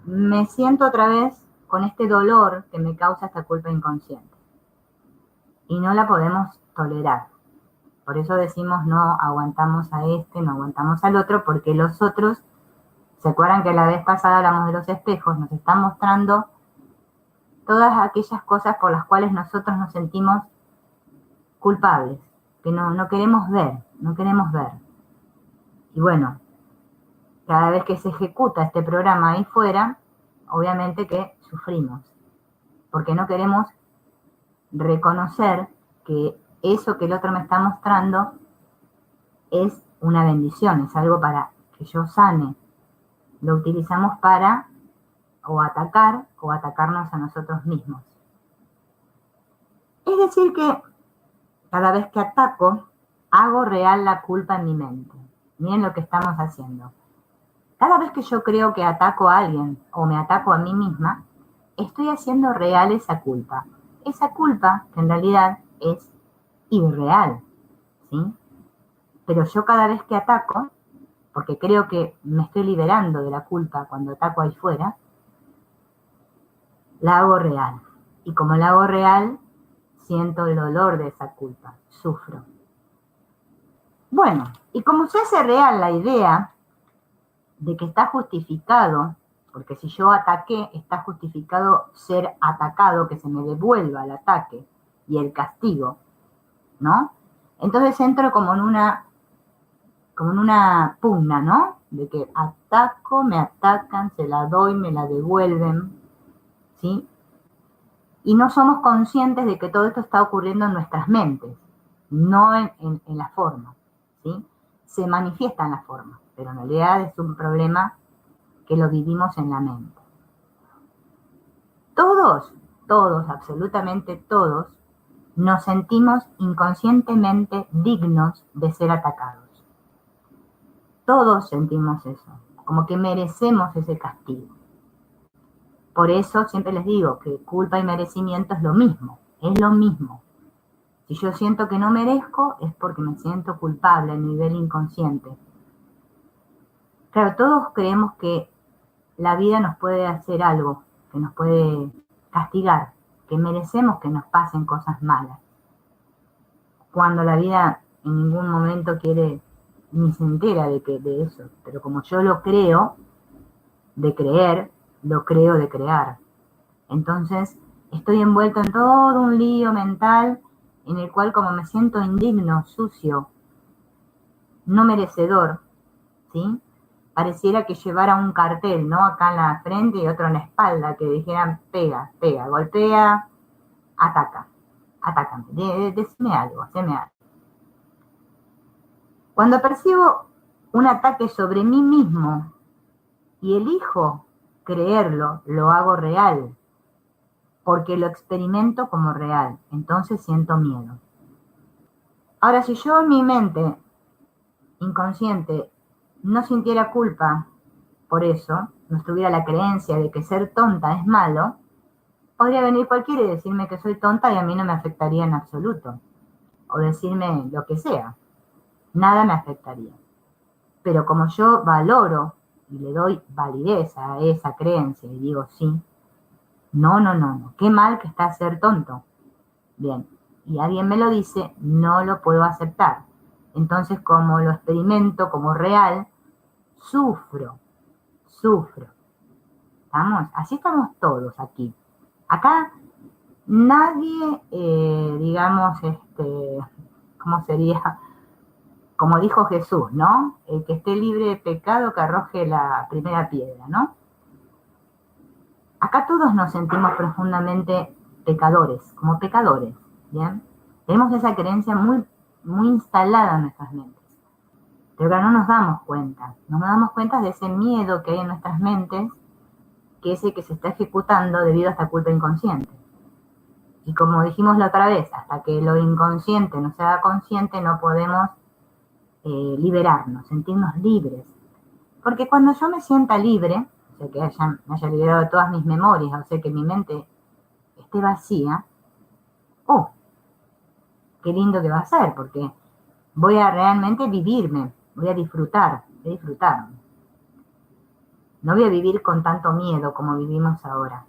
me siento otra vez con este dolor que me causa esta culpa inconsciente. Y no la podemos tolerar. Por eso decimos no aguantamos a este, no aguantamos al otro, porque los otros, ¿se acuerdan que la vez pasada hablamos de los espejos? Nos están mostrando todas aquellas cosas por las cuales nosotros nos sentimos culpables, que no queremos ver, no queremos ver. Y bueno, cada vez que se ejecuta este programa ahí fuera, obviamente que sufrimos, porque no queremos reconocer que eso que el otro me está mostrando es una bendición, es algo para que yo sane. Lo utilizamos para o atacar o atacarnos a nosotros mismos. Es decir que cada vez que ataco, hago real la culpa en mi mente. Miren lo que estamos haciendo. Cada vez que yo creo que ataco a alguien o me ataco a mí misma, estoy haciendo real esa culpa. Esa culpa que en realidad es irreal, ¿sí? Pero yo cada vez que ataco, porque creo que me estoy liberando de la culpa cuando ataco ahí fuera, la hago real. Y como la hago real, siento el dolor de esa culpa, sufro. Bueno, y como se hace real la idea de que está justificado, porque si yo ataqué, está justificado ser atacado, que se me devuelva el ataque y el castigo, ¿no? Entonces entro como en una pugna, ¿no? De que ataco, me atacan, se la doy, me la devuelven, ¿sí? Y no somos conscientes de que todo esto está ocurriendo en nuestras mentes, no en la forma, ¿sí? Se manifiesta en la forma, pero en realidad es un problema que lo vivimos en la mente. Todos, absolutamente todos, nos sentimos inconscientemente dignos de ser atacados. Todos sentimos eso, como que merecemos ese castigo. Por eso siempre les digo que culpa y merecimiento es lo mismo. Si yo siento que no merezco, es porque me siento culpable a nivel inconsciente. Claro, todos creemos que la vida nos puede hacer algo que nos puede castigar, que merecemos que nos pasen cosas malas, cuando la vida en ningún momento quiere ni se entera de eso, pero como yo lo creo de creer, lo creo de crear. Entonces estoy envuelto en todo un lío mental en el cual, como me siento indigno, sucio, no merecedor, ¿sí? Pareciera que llevara un cartel, ¿no? Acá en la frente y otro en la espalda, que dijeran pega, pega, golpea, ataca, atácame, decime algo, haceme algo. Cuando percibo un ataque sobre mí mismo y elijo creerlo, lo hago real, porque lo experimento como real, entonces siento miedo. Ahora, si yo en mi mente inconsciente no sintiera culpa por eso, no estuviera la creencia de que ser tonta es malo, podría venir cualquiera y decirme que soy tonta y a mí no me afectaría en absoluto, o decirme lo que sea, nada me afectaría. Pero como yo valoro y le doy validez a esa creencia y digo sí, no, qué mal que está ser tonto. Bien, y alguien me lo dice, no lo puedo aceptar. Entonces, como lo experimento como real, sufro. ¿Estamos? Así estamos todos aquí. Acá nadie, digamos, ¿cómo sería? Como dijo Jesús, ¿no? El que esté libre de pecado que arroje la primera piedra, ¿no? Acá todos nos sentimos profundamente pecadores, como pecadores, ¿bien? Tenemos esa creencia muy, muy instalada en nuestras mentes, pero no nos damos cuenta. No nos damos cuenta de ese miedo que hay en nuestras mentes, que es el que se está ejecutando debido a esta culpa inconsciente. Y como dijimos la otra vez, hasta que lo inconsciente no se haga consciente, no podemos liberarnos, sentirnos libres. Porque cuando yo me sienta libre, o sea, que me haya liberado de todas mis memorias, o sea, que mi mente esté vacía, ¡oh! ¡Qué lindo que va a ser! Porque voy a realmente vivirme, voy a disfrutar. No voy a vivir con tanto miedo como vivimos ahora.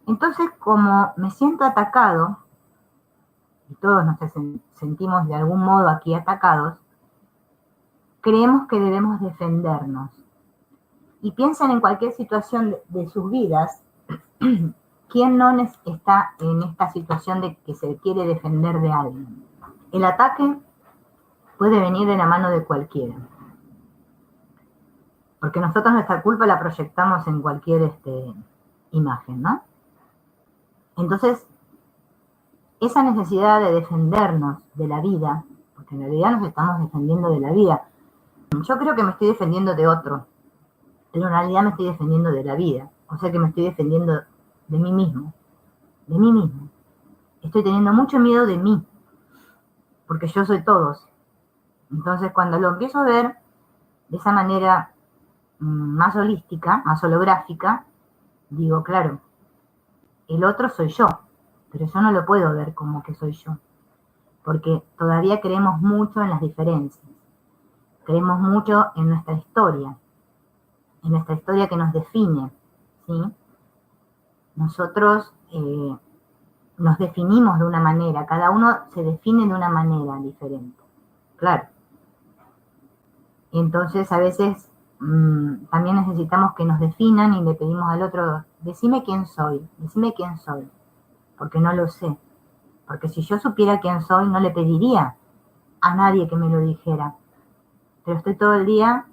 Entonces, como me siento atacado, y todos nos sentimos de algún modo aquí atacados, creemos que debemos defendernos. Y piensan en cualquier situación de sus vidas, ¿quién no está en esta situación de que se quiere defender de alguien? El ataque puede venir de la mano de cualquiera. Porque nosotros nuestra culpa la proyectamos en cualquier imagen, ¿no? Entonces, esa necesidad de defendernos de la vida, porque en realidad nos estamos defendiendo de la vida. Yo creo que me estoy defendiendo de otro, pero en realidad me estoy defendiendo de la vida. O sea que me estoy defendiendo de mí mismo. Estoy teniendo mucho miedo de mí, porque yo soy todos. Entonces, cuando lo empiezo a ver de esa manera más holística, más holográfica, digo, claro, el otro soy yo, pero yo no lo puedo ver como que soy yo, porque todavía creemos mucho en las diferencias, creemos mucho en nuestra historia que nos define, ¿sí? Nosotros nos definimos de una manera, cada uno se define de una manera diferente, claro. Entonces a veces también necesitamos que nos definan y le pedimos al otro, decime quién soy, porque no lo sé. Porque si yo supiera quién soy, no le pediría a nadie que me lo dijera. Pero estoy todo el día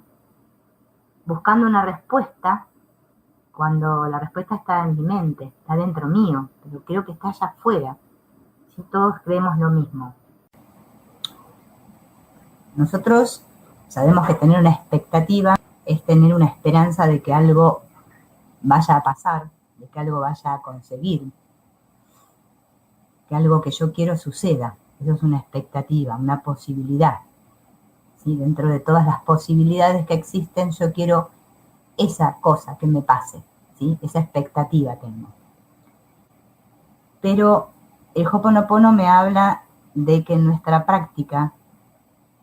buscando una respuesta cuando la respuesta está en mi mente, está dentro mío, pero creo que está allá afuera. Si todos creemos lo mismo. Nosotros sabemos que tener una expectativa es tener una esperanza de que algo vaya a pasar, de que algo vaya a conseguir, que algo que yo quiero suceda. Eso es una expectativa, una posibilidad. ¿Sí? Dentro de todas las posibilidades que existen, yo quiero esa cosa que me pase, ¿sí? Esa expectativa tengo. Pero el Ho'oponopono me habla de que en nuestra práctica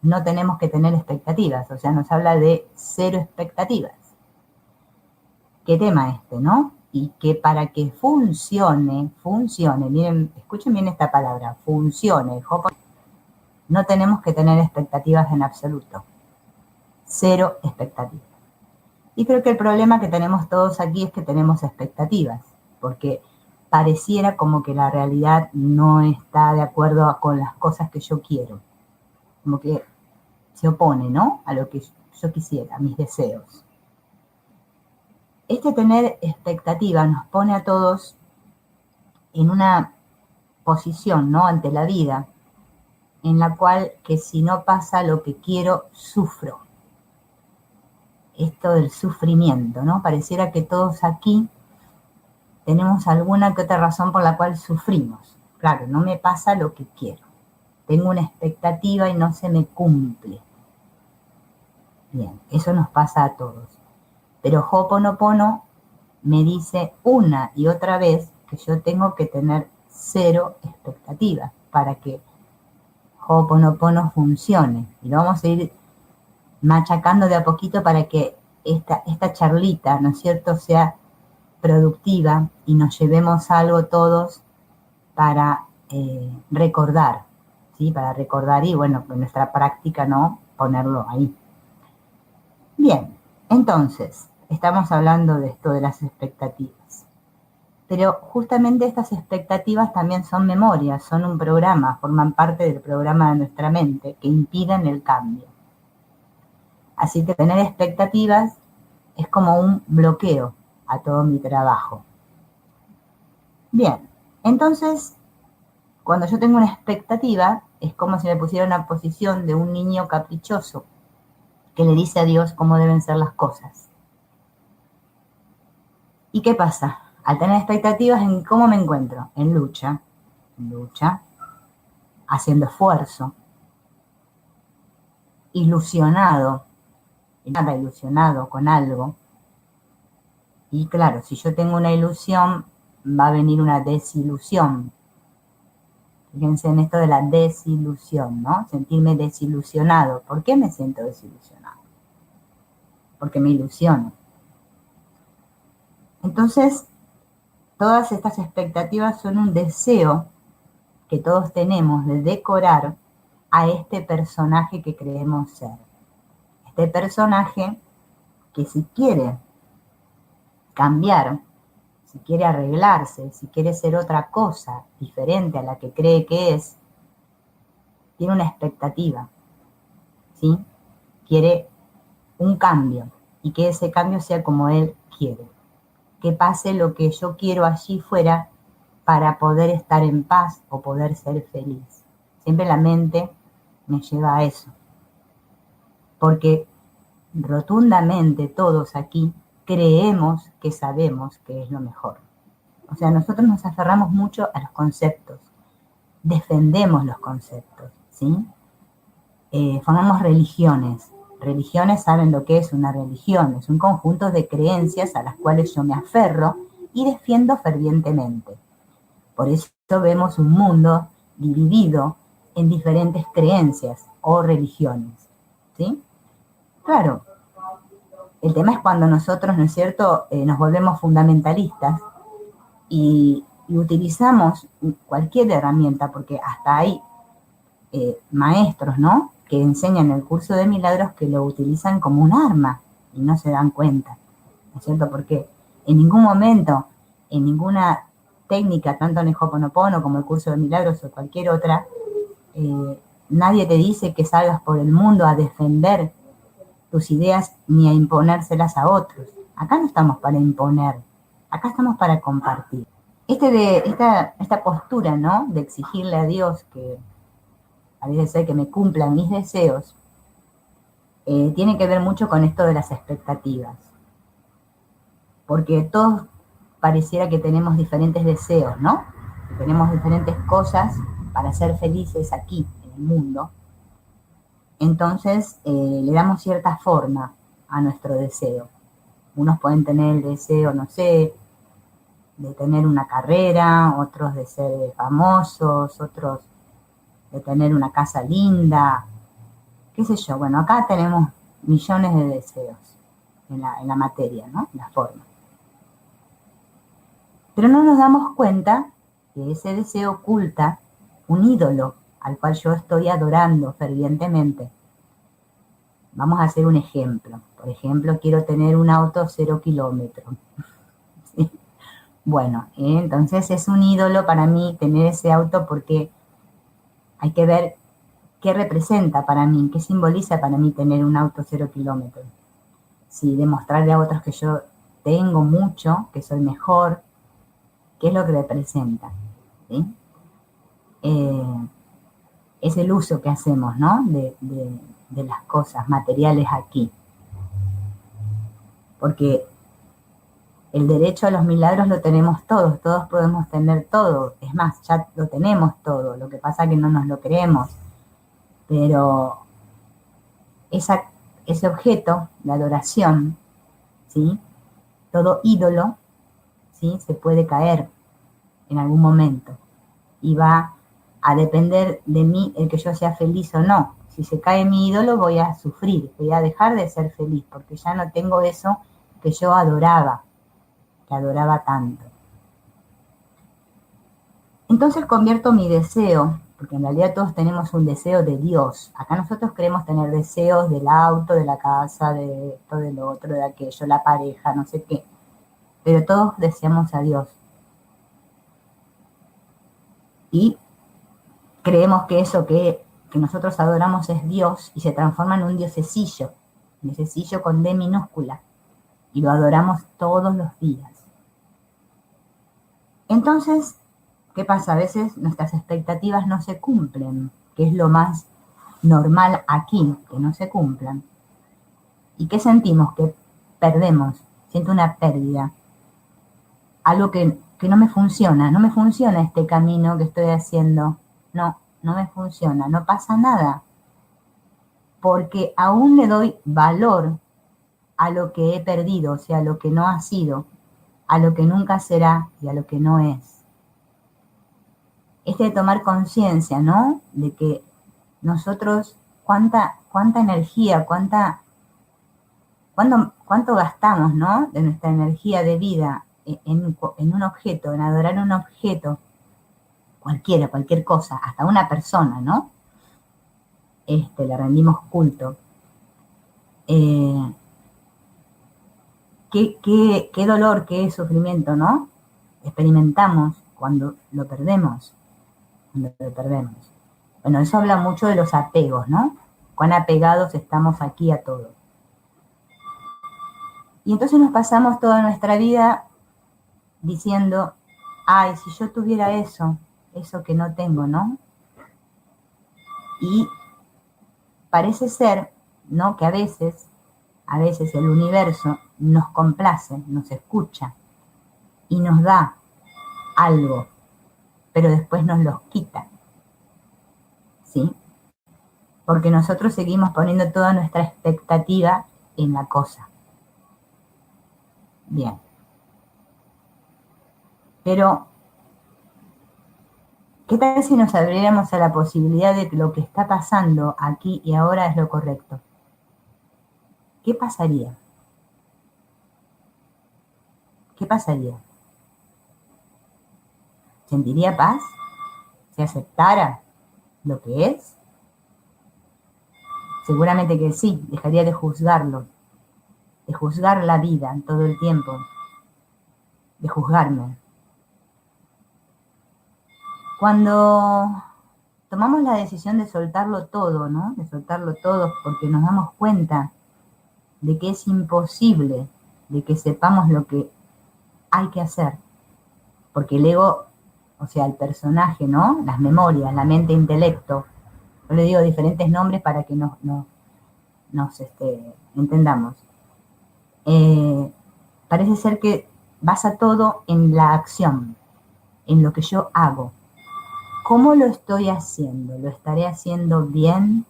no tenemos que tener expectativas, o sea, nos habla de cero expectativas. qué tema este, ¿no? Y que para que funcione, miren, escuchen bien esta palabra, funcione, no tenemos que tener expectativas en absoluto. Cero expectativas. Y creo que el problema que tenemos todos aquí es que tenemos expectativas, porque pareciera como que la realidad no está de acuerdo con las cosas que yo quiero. Como que se opone, ¿no? A lo que yo quisiera, a mis deseos. Este tener expectativa nos pone a todos en una posición, ¿no? Ante la vida, en la cual que si no pasa lo que quiero, sufro. Esto del sufrimiento, ¿no? Pareciera que todos aquí tenemos alguna que otra razón por la cual sufrimos. Claro, no me pasa lo que quiero. Tengo una expectativa y no se me cumple. Bien, eso nos pasa a todos. Pero Ho'oponopono me dice una y otra vez que yo tengo que tener cero expectativas para que Ho'oponopono funcione. Y lo vamos a ir machacando de a poquito para que esta charlita, ¿no es cierto?, sea productiva y nos llevemos algo todos para recordar, ¿sí? Para recordar y, bueno, en nuestra práctica, ¿no?, ponerlo ahí. Bien, entonces, estamos hablando de esto de las expectativas. Pero justamente estas expectativas también son memorias, son un programa, forman parte del programa de nuestra mente que impiden el cambio. Así que tener expectativas es como un bloqueo a todo mi trabajo. Bien, entonces, cuando yo tengo una expectativa, es como si me pusiera en una posición de un niño caprichoso que le dice a Dios cómo deben ser las cosas. ¿Y qué pasa? Al tener expectativas, ¿en cómo me encuentro? En lucha, haciendo esfuerzo, ilusionado con algo. Y claro, si yo tengo una ilusión, va a venir una desilusión. Fíjense en esto de la desilusión, ¿no? Sentirme desilusionado. ¿Por qué me siento desilusionado? Porque me ilusiono. Entonces, todas estas expectativas son un deseo que todos tenemos de decorar a este personaje que creemos ser. Este personaje que si quiere cambiar, si quiere arreglarse, si quiere ser otra cosa diferente a la que cree que es, tiene una expectativa, ¿sí? Quiere un cambio y que ese cambio sea como él quiere. Que pase lo que yo quiero allí fuera para poder estar en paz o poder ser feliz. Siempre la mente me lleva a eso. Porque rotundamente todos aquí creemos que sabemos que es lo mejor. O sea, nosotros nos aferramos mucho a los conceptos, defendemos los conceptos, ¿sí? Formamos religiones. Religiones saben lo que es una religión, es un conjunto de creencias a las cuales yo me aferro y defiendo fervientemente. Por eso vemos un mundo dividido en diferentes creencias o religiones, ¿sí? Claro, el tema es cuando nosotros, ¿no es cierto?, nos volvemos fundamentalistas y utilizamos cualquier herramienta, porque hasta hay maestros, ¿no?, que enseñan el curso de milagros que lo utilizan como un arma y no se dan cuenta, ¿no es cierto? Porque en ningún momento, en ninguna técnica, tanto en el Ho'oponopono como el curso de milagros o cualquier otra, nadie te dice que salgas por el mundo a defender tus ideas ni a imponérselas a otros. Acá no estamos para imponer, acá estamos para compartir. Esta postura, ¿no?, de exigirle a Dios que a veces que me cumplan mis deseos, tiene que ver mucho con esto de las expectativas. Porque todos pareciera que tenemos diferentes deseos, ¿no? Tenemos diferentes cosas para ser felices aquí, en el mundo. Entonces, le damos cierta forma a nuestro deseo. Unos pueden tener el deseo, no sé, de tener una carrera, otros de ser famosos, otros de tener una casa linda, qué sé yo. Bueno, acá tenemos millones de deseos en la materia, ¿no? En la forma. Pero no nos damos cuenta que ese deseo oculta un ídolo al cual yo estoy adorando fervientemente. Vamos a hacer un ejemplo. Por ejemplo, quiero tener un auto 0 kilómetros. ¿Sí? Bueno, entonces es un ídolo para mí tener ese auto porque hay que ver qué representa para mí, qué simboliza para mí tener un auto 0 kilómetros. Si demostrarle a otros que yo tengo mucho, que soy mejor, qué es lo que representa. ¿Sí? Es el uso que hacemos, ¿no? De las cosas materiales aquí. Porque el derecho a los milagros lo tenemos todos podemos tener todo. Es más, ya lo tenemos todo, lo que pasa es que no nos lo creemos. Pero ese objeto, la adoración, ¿sí? Todo ídolo, ¿sí? Se puede caer en algún momento y va a depender de mí el que yo sea feliz o no. Si se cae mi ídolo voy a sufrir, voy a dejar de ser feliz porque ya no tengo eso que yo adoraba, que adoraba tanto. Entonces convierto mi deseo, porque en realidad todos tenemos un deseo de Dios. Acá nosotros queremos tener deseos del auto, de la casa, de esto, de lo otro, de aquello, la pareja, no sé qué. Pero todos deseamos a Dios. Y creemos que eso que nosotros adoramos es Dios y se transforma en un diosesillo con D minúscula. Y lo adoramos todos los días. Entonces, ¿qué pasa? A veces nuestras expectativas no se cumplen, que es lo más normal aquí, que no se cumplan. ¿Y qué sentimos? Que perdemos, siento una pérdida. Algo que no me funciona este camino que estoy haciendo. No me funciona, no pasa nada. Porque aún le doy valor a lo que he perdido, o sea, a lo que no ha sido, a lo que nunca será y a lo que no es. De tomar conciencia, ¿no? De que nosotros, cuánta energía, cuánto gastamos, ¿no? De nuestra energía de vida en un objeto, en adorar un objeto, cualquier cosa, hasta una persona, ¿no? Le rendimos culto. Qué dolor, qué sufrimiento, ¿no? Experimentamos cuando lo perdemos. Bueno, eso habla mucho de los apegos, ¿no? Cuán apegados estamos aquí a todo. Y entonces nos pasamos toda nuestra vida diciendo, ay, si yo tuviera eso que no tengo, ¿no? Y parece ser, ¿no? Que a veces el universo nos complace, nos escucha y nos da algo, pero después nos los quita, ¿sí? Porque nosotros seguimos poniendo toda nuestra expectativa en la cosa. Bien. Pero, ¿qué tal si nos abriéramos a la posibilidad de que lo que está pasando aquí y ahora es lo correcto? ¿Qué pasaría? ¿Qué pasaría? ¿Sentiría paz? ¿Se aceptara lo que es? Seguramente que sí, dejaría de juzgarlo, de juzgar la vida todo el tiempo, de juzgarme. Cuando tomamos la decisión de soltarlo todo, ¿no? De soltarlo todo porque nos damos cuenta de que es imposible de que sepamos lo que hay que hacer. Porque el ego, o sea, el personaje, ¿no? Las memorias, la mente, intelecto. Yo le digo diferentes nombres para que nos entendamos. Parece ser que basa todo en la acción, en lo que yo hago. ¿Cómo lo estoy haciendo? ¿Lo estaré haciendo bien?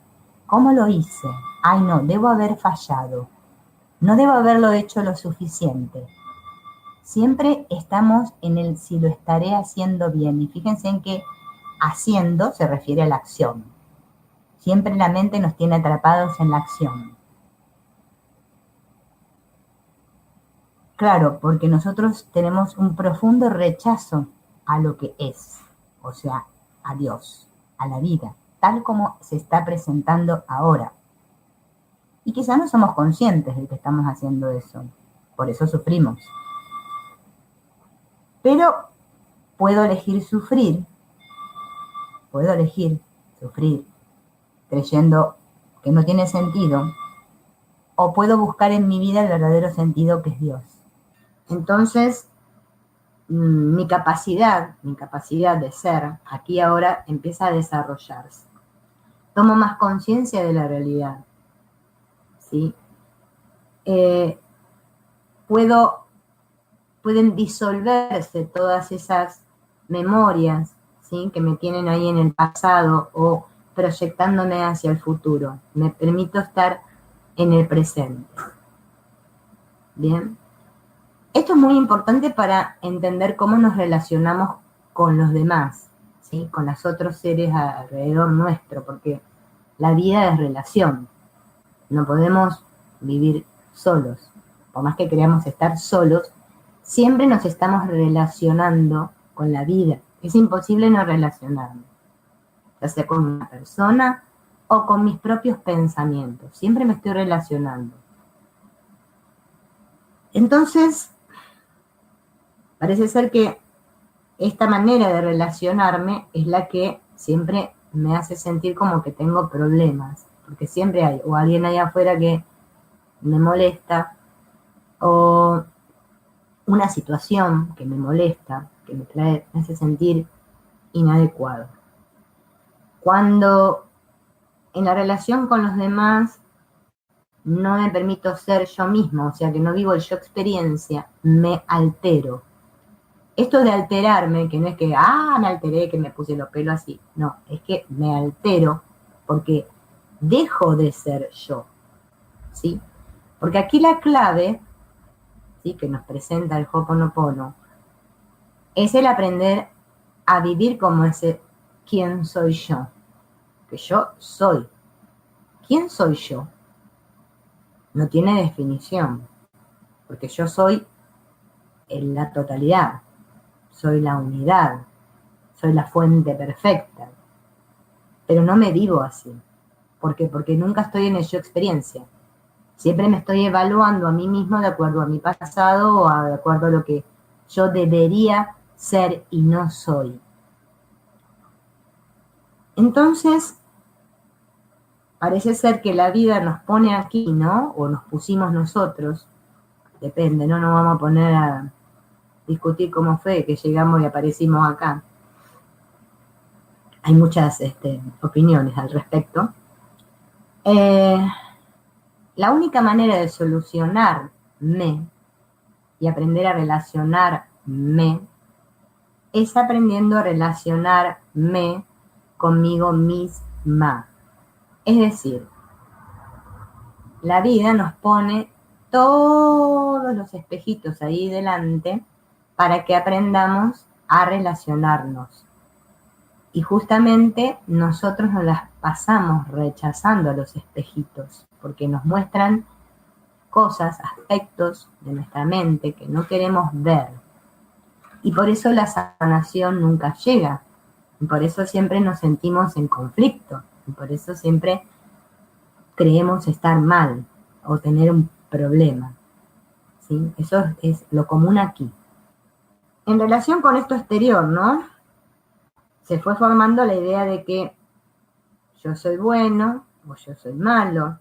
¿Cómo lo hice? Ay, no, debo haber fallado. No debo haberlo hecho lo suficiente. Siempre estamos en el si lo estaré haciendo bien. Y fíjense en que haciendo se refiere a la acción. Siempre la mente nos tiene atrapados en la acción. Claro, porque nosotros tenemos un profundo rechazo a lo que es, o sea, a Dios, a la vida, tal como se está presentando ahora. Y quizás no somos conscientes de que estamos haciendo eso, por eso sufrimos. Pero puedo elegir sufrir, creyendo que no tiene sentido, o puedo buscar en mi vida el verdadero sentido que es Dios. Entonces, mi capacidad de ser aquí ahora empieza a desarrollarse. Tomo más conciencia de la realidad, ¿sí? Pueden disolverse todas esas memorias, ¿sí? Que me tienen ahí en el pasado o proyectándome hacia el futuro. Me permito estar en el presente. Bien. Esto es muy importante para entender cómo nos relacionamos con los demás, ¿sí? Con los otros seres alrededor nuestro, porque la vida es relación. No podemos vivir solos. Por más que queramos estar solos, siempre nos estamos relacionando con la vida. Es imposible no relacionarnos, ya sea con una persona o con mis propios pensamientos. Siempre me estoy relacionando. Entonces, parece ser que esta manera de relacionarme es la que siempre me hace sentir como que tengo problemas, porque siempre hay o alguien allá afuera que me molesta, o una situación que me molesta, que me hace sentir inadecuado. Cuando en la relación con los demás no me permito ser yo mismo, o sea que no vivo el yo experiencia, me altero. Esto de alterarme, que no es que, me alteré, que me puse los pelos así, no, es que me altero porque dejo de ser yo, ¿sí? Porque aquí la clave, ¿sí? Que nos presenta el Ho'oponopono, es el aprender a vivir como ese quién soy yo, que yo soy. ¿Quién soy yo? No tiene definición, porque yo soy en la totalidad, soy la unidad, soy la fuente perfecta, pero no me vivo así. ¿Por qué? Porque nunca estoy en el yo experiencia. Siempre me estoy evaluando a mí mismo de acuerdo a mi pasado o de acuerdo a lo que yo debería ser y no soy. Entonces, parece ser que la vida nos pone aquí, ¿no? O nos pusimos nosotros, depende, no nos vamos a poner a discutir cómo fue que llegamos y aparecimos acá. Hay muchas opiniones al respecto. La única manera de solucionarme y aprender a relacionarme es aprendiendo a relacionarme conmigo misma. Es decir, la vida nos pone todos los espejitos ahí delante para que aprendamos a relacionarnos. Y justamente nosotros nos las pasamos rechazando a los espejitos, porque nos muestran cosas, aspectos de nuestra mente que no queremos ver. Y por eso la sanación nunca llega. Y por eso siempre nos sentimos en conflicto. Y por eso siempre creemos estar mal o tener un problema. ¿Sí? Eso es lo común aquí. En relación con esto exterior, ¿no? Se fue formando la idea de que yo soy bueno o yo soy malo,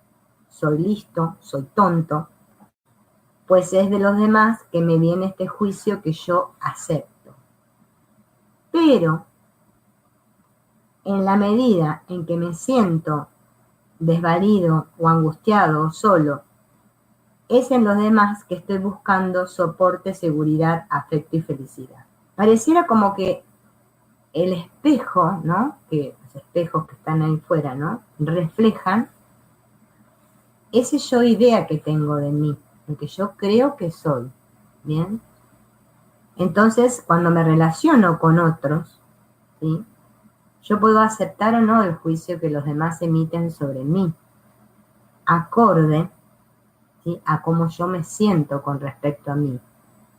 soy listo, soy tonto, pues es de los demás que me viene este juicio que yo acepto. Pero en la medida en que me siento desvalido o angustiado o solo, es en los demás que estoy buscando soporte, seguridad, afecto y felicidad. Pareciera como que el espejo, ¿no? Que los espejos que están ahí fuera, ¿no? Reflejan ese yo idea que tengo de mí, lo que yo creo que soy, ¿bien? Entonces, cuando me relaciono con otros, ¿sí? Yo puedo aceptar o no el juicio que los demás emiten sobre mí, acorde, ¿sí? A cómo yo me siento con respecto a mí.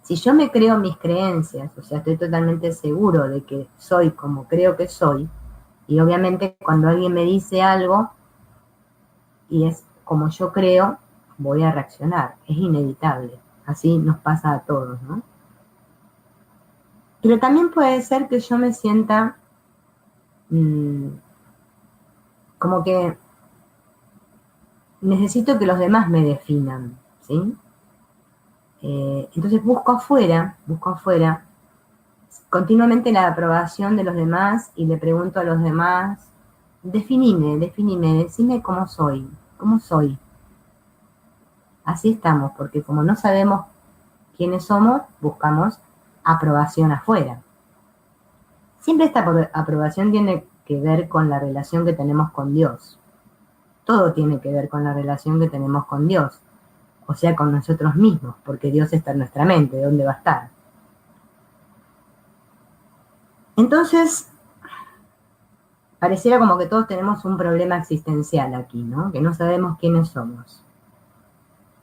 Si yo me creo mis creencias, o sea, estoy totalmente seguro de que soy como creo que soy, y obviamente cuando alguien me dice algo y es como yo creo, voy a reaccionar, es inevitable, así nos pasa a todos, ¿no? Pero también puede ser que yo me sienta como que necesito que los demás me definan, ¿sí? Entonces busco afuera, continuamente la aprobación de los demás y le pregunto a los demás, definime, decime cómo soy. Así estamos, porque como no sabemos quiénes somos, buscamos aprobación afuera. Siempre esta aprobación tiene que ver con la relación que tenemos con Dios. Todo tiene que ver con la relación que tenemos con Dios, o sea, con nosotros mismos, porque Dios está en nuestra mente, ¿dónde va a estar? Entonces, pareciera como que todos tenemos un problema existencial aquí, ¿no? Que no sabemos quiénes somos.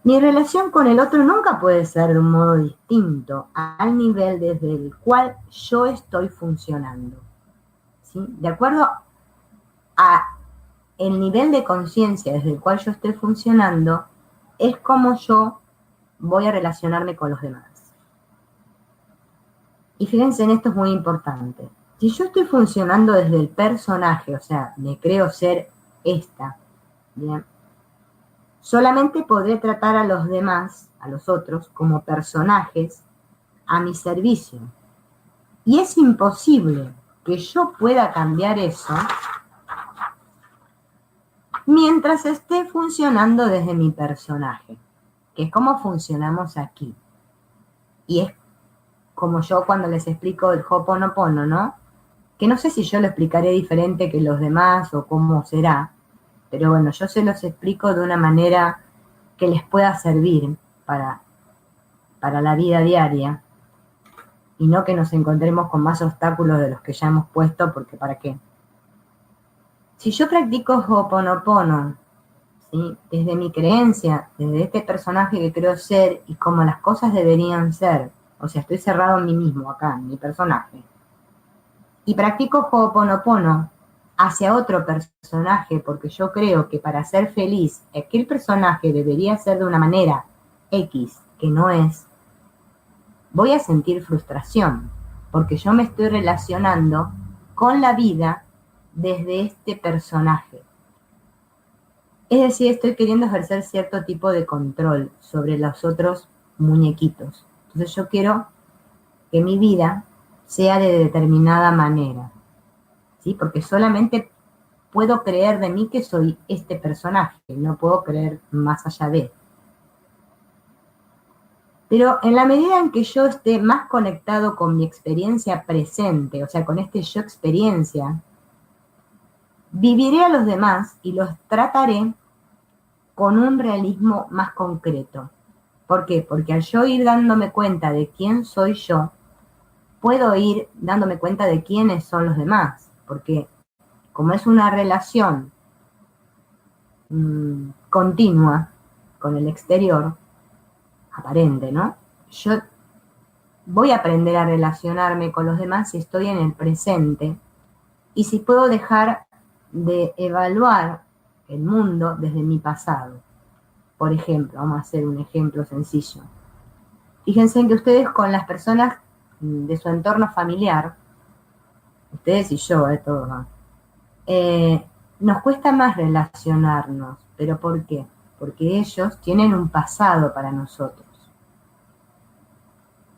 Mi relación con el otro nunca puede ser de un modo distinto al nivel desde el cual yo estoy funcionando, ¿sí? De acuerdo a el nivel de conciencia desde el cual yo estoy funcionando, es como yo voy a relacionarme con los demás. Y fíjense en esto, es muy importante. Si yo estoy funcionando desde el personaje, o sea, me creo ser esta, ¿bien? Solamente podré tratar a los demás, a los otros, como personajes a mi servicio. Y es imposible que yo pueda cambiar eso mientras esté funcionando desde mi personaje, que es como funcionamos aquí. Y es como yo cuando les explico el Ho'oponopono, ¿no? Que no sé si yo lo explicaré diferente que los demás o cómo será, pero bueno, yo se los explico de una manera que les pueda servir para la vida diaria y no que nos encontremos con más obstáculos de los que ya hemos puesto, porque ¿para qué? Si yo practico Ho'oponopono, ¿sí? Desde mi creencia, desde este personaje que creo ser y como las cosas deberían ser, o sea, estoy cerrado en mí mismo acá, en mi personaje, y practico Ho'oponopono hacia otro personaje, porque yo creo que para ser feliz, aquel personaje debería ser de una manera X, que no es, voy a sentir frustración, porque yo me estoy relacionando con la vida desde este personaje. Es decir, estoy queriendo ejercer cierto tipo de control sobre los otros muñequitos. Entonces yo quiero que mi vida sea de determinada manera, ¿sí? Porque solamente puedo creer de mí que soy este personaje, no puedo creer más allá de. Pero en la medida en que yo esté más conectado con mi experiencia presente, o sea, con este yo experiencia, viviré a los demás y los trataré con un realismo más concreto. ¿Por qué? Porque al yo ir dándome cuenta de quién soy yo, puedo ir dándome cuenta de quiénes son los demás. Porque como es una relación continua con el exterior, aparente, ¿no? Yo voy a aprender a relacionarme con los demás si estoy en el presente y si puedo dejar de evaluar el mundo desde mi pasado. Por ejemplo, vamos a hacer un ejemplo sencillo. Fíjense en que ustedes con las personas de su entorno familiar, ustedes y yo, todos, ¿no? Nos cuesta más relacionarnos. ¿Pero por qué? Porque ellos tienen un pasado para nosotros.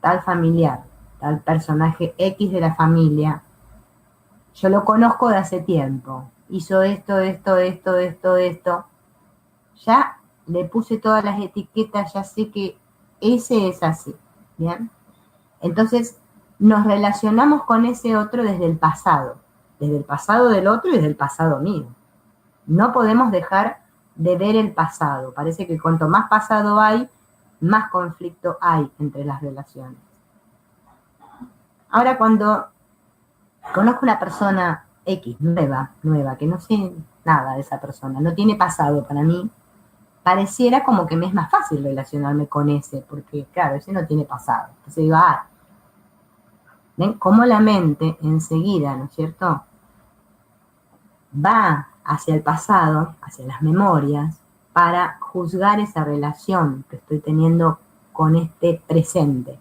Tal familiar, tal personaje X de la familia, yo lo conozco de hace tiempo. Hizo esto. Ya le puse todas las etiquetas, ya sé que ese es así, ¿bien? Entonces, nos relacionamos con ese otro desde el pasado del otro y desde el pasado mío. No podemos dejar de ver el pasado. Parece que cuanto más pasado hay, más conflicto hay entre las relaciones. Ahora, cuando conozco una persona X, nueva, que no sé nada de esa persona, no tiene pasado para mí pareciera como que me es más fácil relacionarme con ese, porque claro, ese no tiene pasado. Entonces digo, ¿ven? Como la mente enseguida, ¿no es cierto?, va hacia el pasado, hacia las memorias, para juzgar esa relación que estoy teniendo con este presente,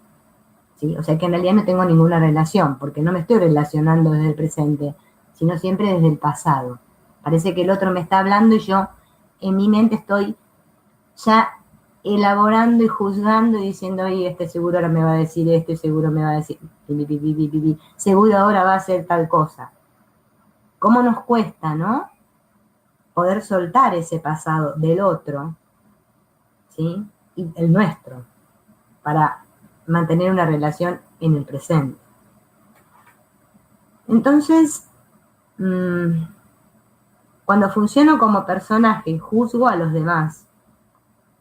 ¿sí? O sea que en realidad no tengo ninguna relación, porque no me estoy relacionando desde el presente, sino siempre desde el pasado. Parece que el otro me está hablando y yo en mi mente estoy ya elaborando y juzgando y diciendo, oye, este seguro ahora me va a decir esto, y seguro me va a decir, seguro ahora va a hacer tal cosa. ¿Cómo nos cuesta, no?, poder soltar ese pasado del otro, ¿sí?, y el nuestro, para mantener una relación en el presente. Entonces, cuando funciono como personaje, juzgo a los demás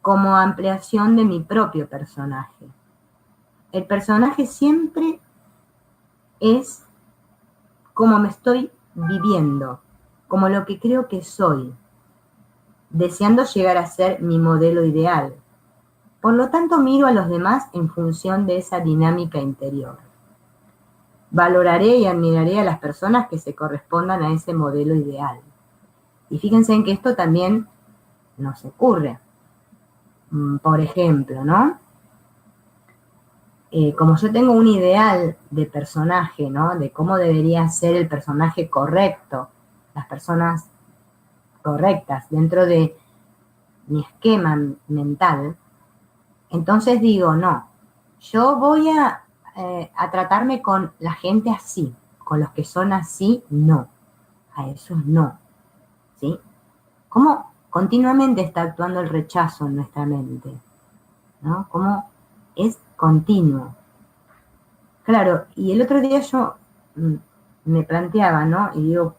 como ampliación de mi propio personaje. El personaje siempre es como me estoy viviendo, como lo que creo que soy, deseando llegar a ser mi modelo ideal. Por lo tanto, miro a los demás en función de esa dinámica interior. Valoraré y admiraré a las personas que se correspondan a ese modelo ideal. Y fíjense en que esto también nos ocurre. Por ejemplo, ¿no? Como yo tengo un ideal de personaje, ¿no?, de cómo debería ser el personaje correcto, las personas correctas dentro de mi esquema mental, entonces digo, no, yo voy a tratarme con la gente así, con los que son así, no, a esos no, ¿sí? ¿Cómo continuamente está actuando el rechazo en nuestra mente? ¿No? ¿Cómo es continuo? Claro, y el otro día yo me planteaba, ¿no?, y digo,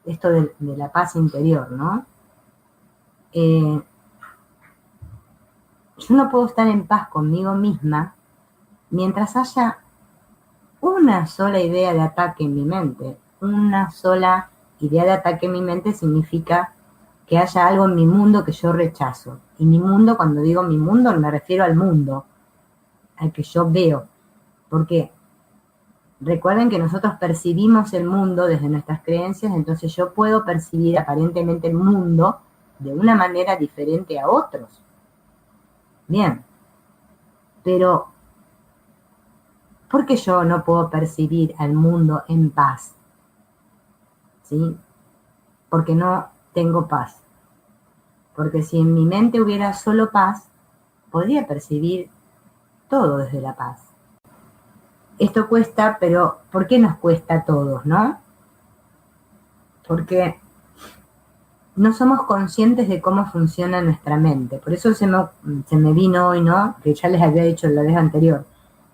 esto de la paz interior, ¿no? Yo no puedo estar en paz conmigo misma mientras haya una sola idea de ataque en mi mente. Una sola idea de ataque en mi mente significa que haya algo en mi mundo que yo rechazo. Y mi mundo, cuando digo mi mundo, me refiero al mundo, al que yo veo. Porque recuerden que nosotros percibimos el mundo desde nuestras creencias, entonces yo puedo percibir aparentemente el mundo de una manera diferente a otros. Bien, pero ¿por qué yo no puedo percibir al mundo en paz? ¿Sí? Porque no tengo paz. Porque si en mi mente hubiera solo paz, podría percibir todo desde la paz. Esto cuesta, pero ¿por qué nos cuesta a todos, no? Porque no somos conscientes de cómo funciona nuestra mente. Por eso se me vino hoy, ¿no?, que ya les había dicho la vez anterior,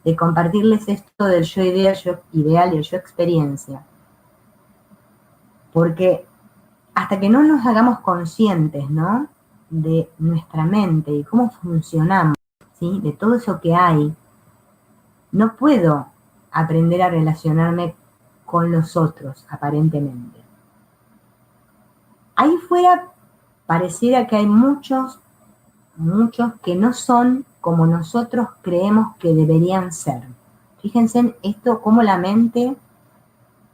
de compartirles esto del yo idea, yo ideal y el yo experiencia. Porque hasta que no nos hagamos conscientes, ¿no?, de nuestra mente y cómo funcionamos, ¿sí?, de todo eso que hay, no puedo aprender a relacionarme con los otros, aparentemente. Ahí fuera pareciera que hay muchos que no son como nosotros creemos que deberían ser. Fíjense en esto, cómo la mente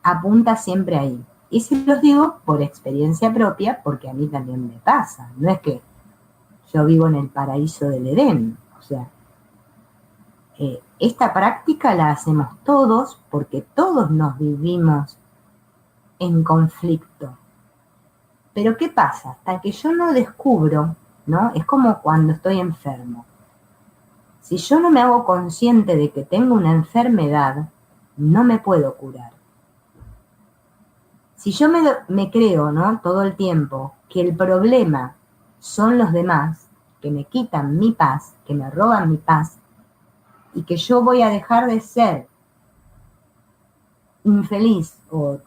apunta siempre ahí. Y se los digo por experiencia propia, porque a mí también me pasa. No es que yo vivo en el paraíso del Edén. O sea, esta práctica la hacemos todos porque todos nos vivimos en conflicto. Pero ¿qué pasa? Hasta que yo no descubro, ¿no? Es como cuando estoy enfermo. Si yo no me hago consciente de que tengo una enfermedad, no me puedo curar. Si yo me creo, ¿no?, todo el tiempo que el problema son los demás, que me quitan mi paz, que me roban mi paz, y que yo voy a dejar de ser infeliz o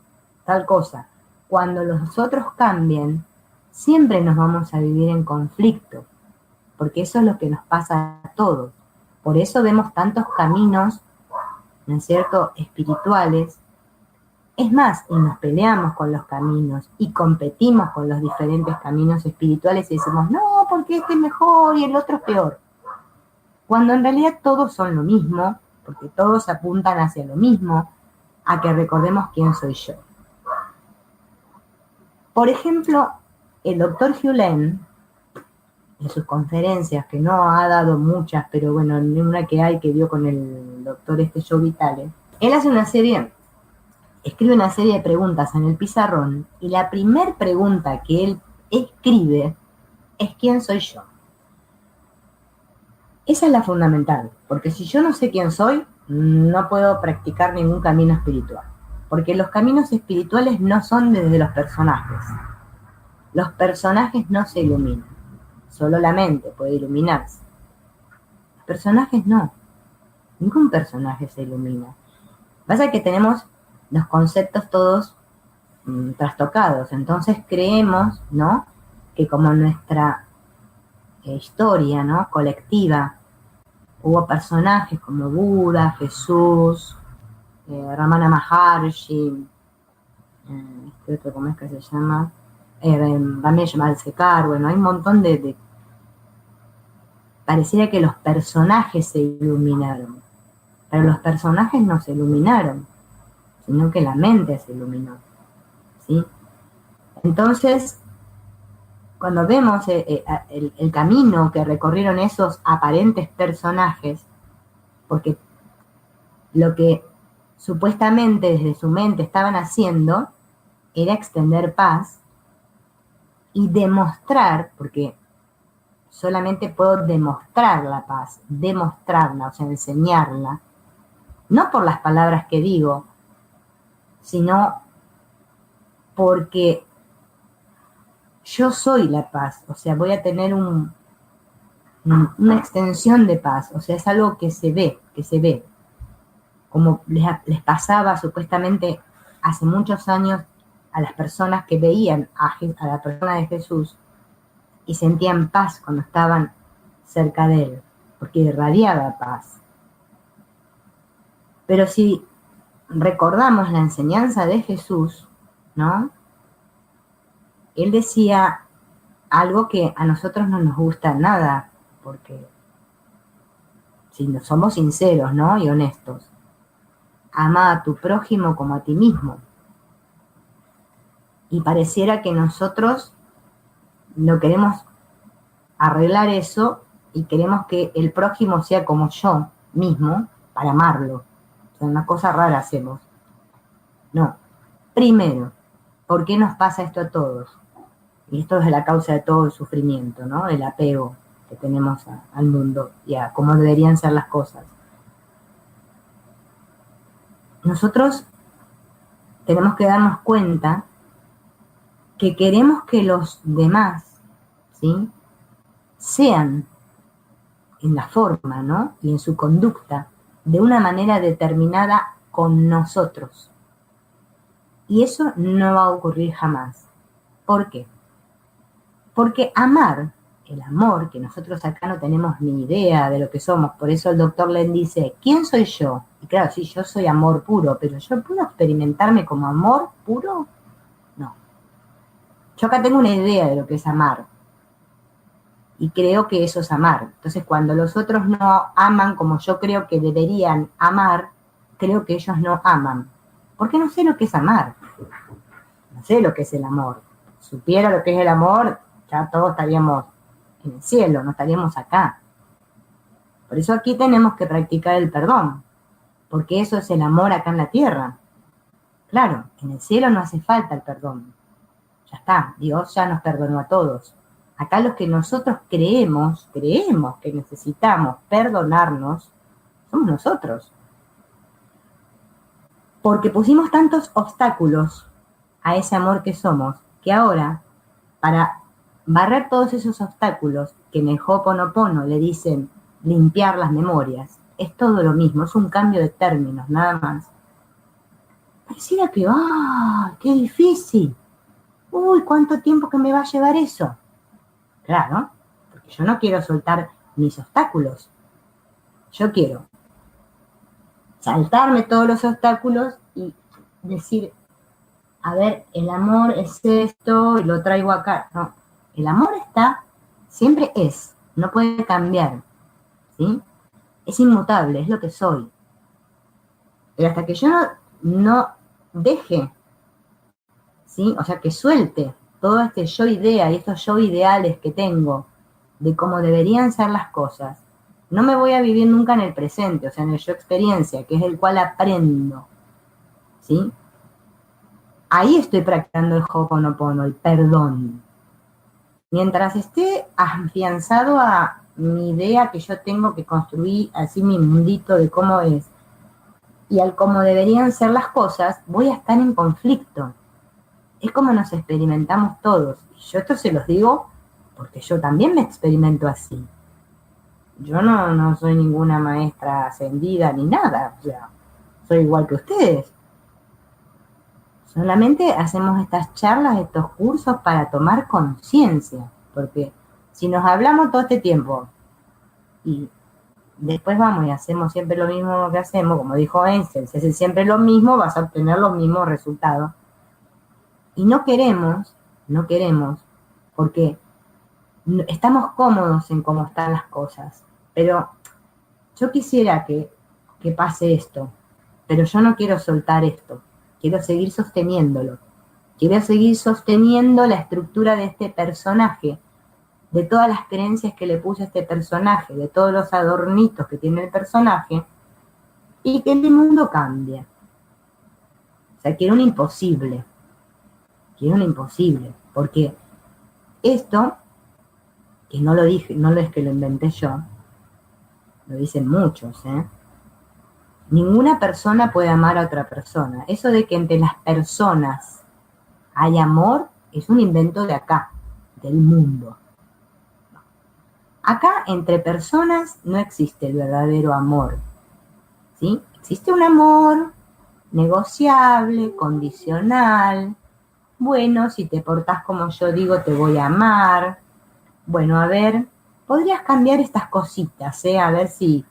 tal cosa, cuando los otros cambien, siempre nos vamos a vivir en conflicto, porque eso es lo que nos pasa a todos. Por eso vemos tantos caminos, ¿no es cierto?, espirituales. Es más, y nos peleamos con los caminos y competimos con los diferentes caminos espirituales y decimos, no, porque este es mejor y el otro es peor. Cuando en realidad todos son lo mismo, porque todos apuntan hacia lo mismo, a que recordemos quién soy yo. Por ejemplo, el doctor Hew Len, en sus conferencias, que no ha dado muchas, pero bueno, en una que hay que dio con el doctor Joe Vitale, él escribe una serie de preguntas en el pizarrón, y la primer pregunta que él escribe es ¿quién soy yo? Esa es la fundamental, porque si yo no sé quién soy, no puedo practicar ningún camino espiritual, porque los caminos espirituales no son desde los personajes. Los personajes no se iluminan, solo la mente puede iluminarse. Los personajes no, ningún personaje se ilumina. Pasa que tenemos los conceptos todos trastocados, entonces creemos, ¿no?, que como nuestra historia, ¿no?, colectiva, hubo personajes como Buda, Jesús, Ramana Maharshi, este otro, ¿cómo es que se llama? Ramesh Balsekar, bueno, hay un montón de... Pareciera que los personajes se iluminaron, pero los personajes no se iluminaron, sino que la mente se iluminó, ¿sí? Entonces, cuando vemos el camino que recorrieron esos aparentes personajes, porque lo que supuestamente desde su mente estaban haciendo era extender paz y demostrar, porque solamente puedo demostrar la paz, demostrarla, o sea, enseñarla, no por las palabras que digo, sino porque yo soy la paz, o sea, voy a tener una extensión de paz, o sea, es algo que se ve, como les pasaba supuestamente hace muchos años a las personas que veían a la persona de Jesús y sentían paz cuando estaban cerca de él, porque irradiaba paz. Pero si recordamos la enseñanza de Jesús, ¿no?, él decía algo que a nosotros no nos gusta nada, porque si no somos sinceros, ¿no?, y honestos, ama a tu prójimo como a ti mismo. Y pareciera que nosotros no queremos arreglar eso y queremos que el prójimo sea como yo mismo para amarlo. O sea, una cosa rara hacemos. No. Primero, ¿por qué nos pasa esto a todos? Y esto es la causa de todo el sufrimiento, ¿no? El apego que tenemos al mundo y a cómo deberían ser las cosas. Nosotros tenemos que darnos cuenta que queremos que los demás, ¿sí?, sean en la forma, ¿no?, y en su conducta de una manera determinada con nosotros. Y eso no va a ocurrir jamás. ¿Por qué? Porque amar, el amor, que nosotros acá no tenemos ni idea de lo que somos, por eso el doctor Len dice, ¿quién soy yo? Y claro, sí, yo soy amor puro, pero ¿yo puedo experimentarme como amor puro? No. Yo acá tengo una idea de lo que es amar, y creo que eso es amar. Entonces, cuando los otros no aman como yo creo que deberían amar, creo que ellos no aman. Porque no sé lo que es amar. No sé lo que es el amor. Si supiera lo que es el amor, ya todos estaríamos en el cielo, no estaríamos acá. Por eso aquí tenemos que practicar el perdón, porque eso es el amor acá en la tierra. Claro, en el cielo no hace falta el perdón. Ya está, Dios ya nos perdonó a todos. Acá los que nosotros creemos que necesitamos perdonarnos, somos nosotros. Porque pusimos tantos obstáculos a ese amor que somos, que ahora, para barrer todos esos obstáculos, que en el Ho'oponopono le dicen limpiar las memorias, es todo lo mismo, es un cambio de términos, nada más. Pareciera que, qué difícil. Uy, ¿cuánto tiempo que me va a llevar eso? Claro, porque yo no quiero soltar mis obstáculos. Yo quiero saltarme todos los obstáculos y decir, a ver, el amor es esto y lo traigo acá. No, el amor está siempre es, no puede cambiar, ¿sí? Es inmutable, es lo que soy. Pero hasta que yo no deje, ¿sí? O sea, que suelte todo este yo idea y estos yo ideales que tengo de cómo deberían ser las cosas, no me voy a vivir nunca en el presente, o sea, en el yo experiencia, que es el cual aprendo, ¿sí? Ahí estoy practicando el Ho'oponopono, el perdón. Mientras esté afianzado a mi idea que yo tengo que construir, así mi mundito de cómo es, y al cómo deberían ser las cosas, voy a estar en conflicto. Es como nos experimentamos todos. Y yo esto se los digo porque yo también me experimento así. Yo no soy ninguna maestra ascendida ni nada, o sea, soy igual que ustedes. Solamente hacemos estas charlas, estos cursos para tomar conciencia, porque si nos hablamos todo este tiempo y después vamos y hacemos siempre lo mismo que hacemos, como dijo Einstein, si haces siempre lo mismo vas a obtener los mismos resultados. Y no queremos, porque estamos cómodos en cómo están las cosas, pero yo quisiera que pase esto, pero yo no quiero soltar esto, quiero seguir sosteniéndolo, quiero seguir sosteniendo la estructura de este personaje, de todas las creencias que le puse a este personaje, de todos los adornitos que tiene el personaje, y que el mundo cambie. O sea, quiero un imposible, porque esto, que no lo dije, no es que lo inventé yo, lo dicen muchos, ninguna persona puede amar a otra persona. Eso de que entre las personas hay amor es un invento de acá, del mundo. Acá entre personas no existe el verdadero amor, ¿sí? Existe un amor negociable, condicional. Bueno, si te portás como yo digo, te voy a amar. Bueno, a ver, podrías cambiar estas cositas, a ver si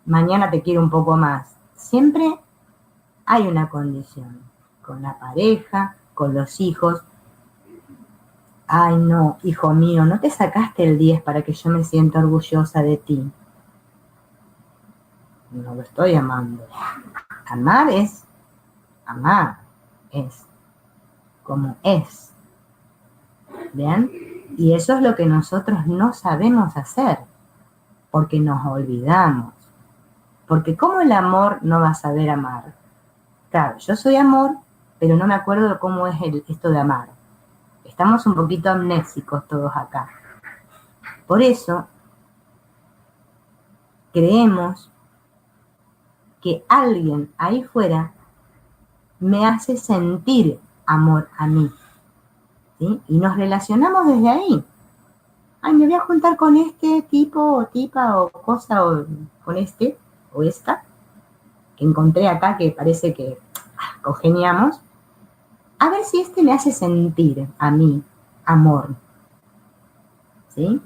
mañana te quiero un poco más. Siempre hay una condición, con la pareja, con los hijos. Ay, no, hijo mío, no te sacaste el 10 para que yo me sienta orgullosa de ti. No lo estoy amando. Amar es como es. ¿Vean? Y eso es lo que nosotros no sabemos hacer, porque nos olvidamos. Porque ¿cómo el amor no va a saber amar? Claro, yo soy amor, pero no me acuerdo de cómo es esto de amar. Estamos un poquito amnésicos todos acá. Por eso, creemos que alguien ahí fuera me hace sentir amor a mí, ¿sí? Y nos relacionamos desde ahí. Ay, me voy a juntar con este tipo o tipa o cosa o con este o esta que encontré acá que parece que congeniamos. A ver si este me hace sentir a mí amor, ¿sí?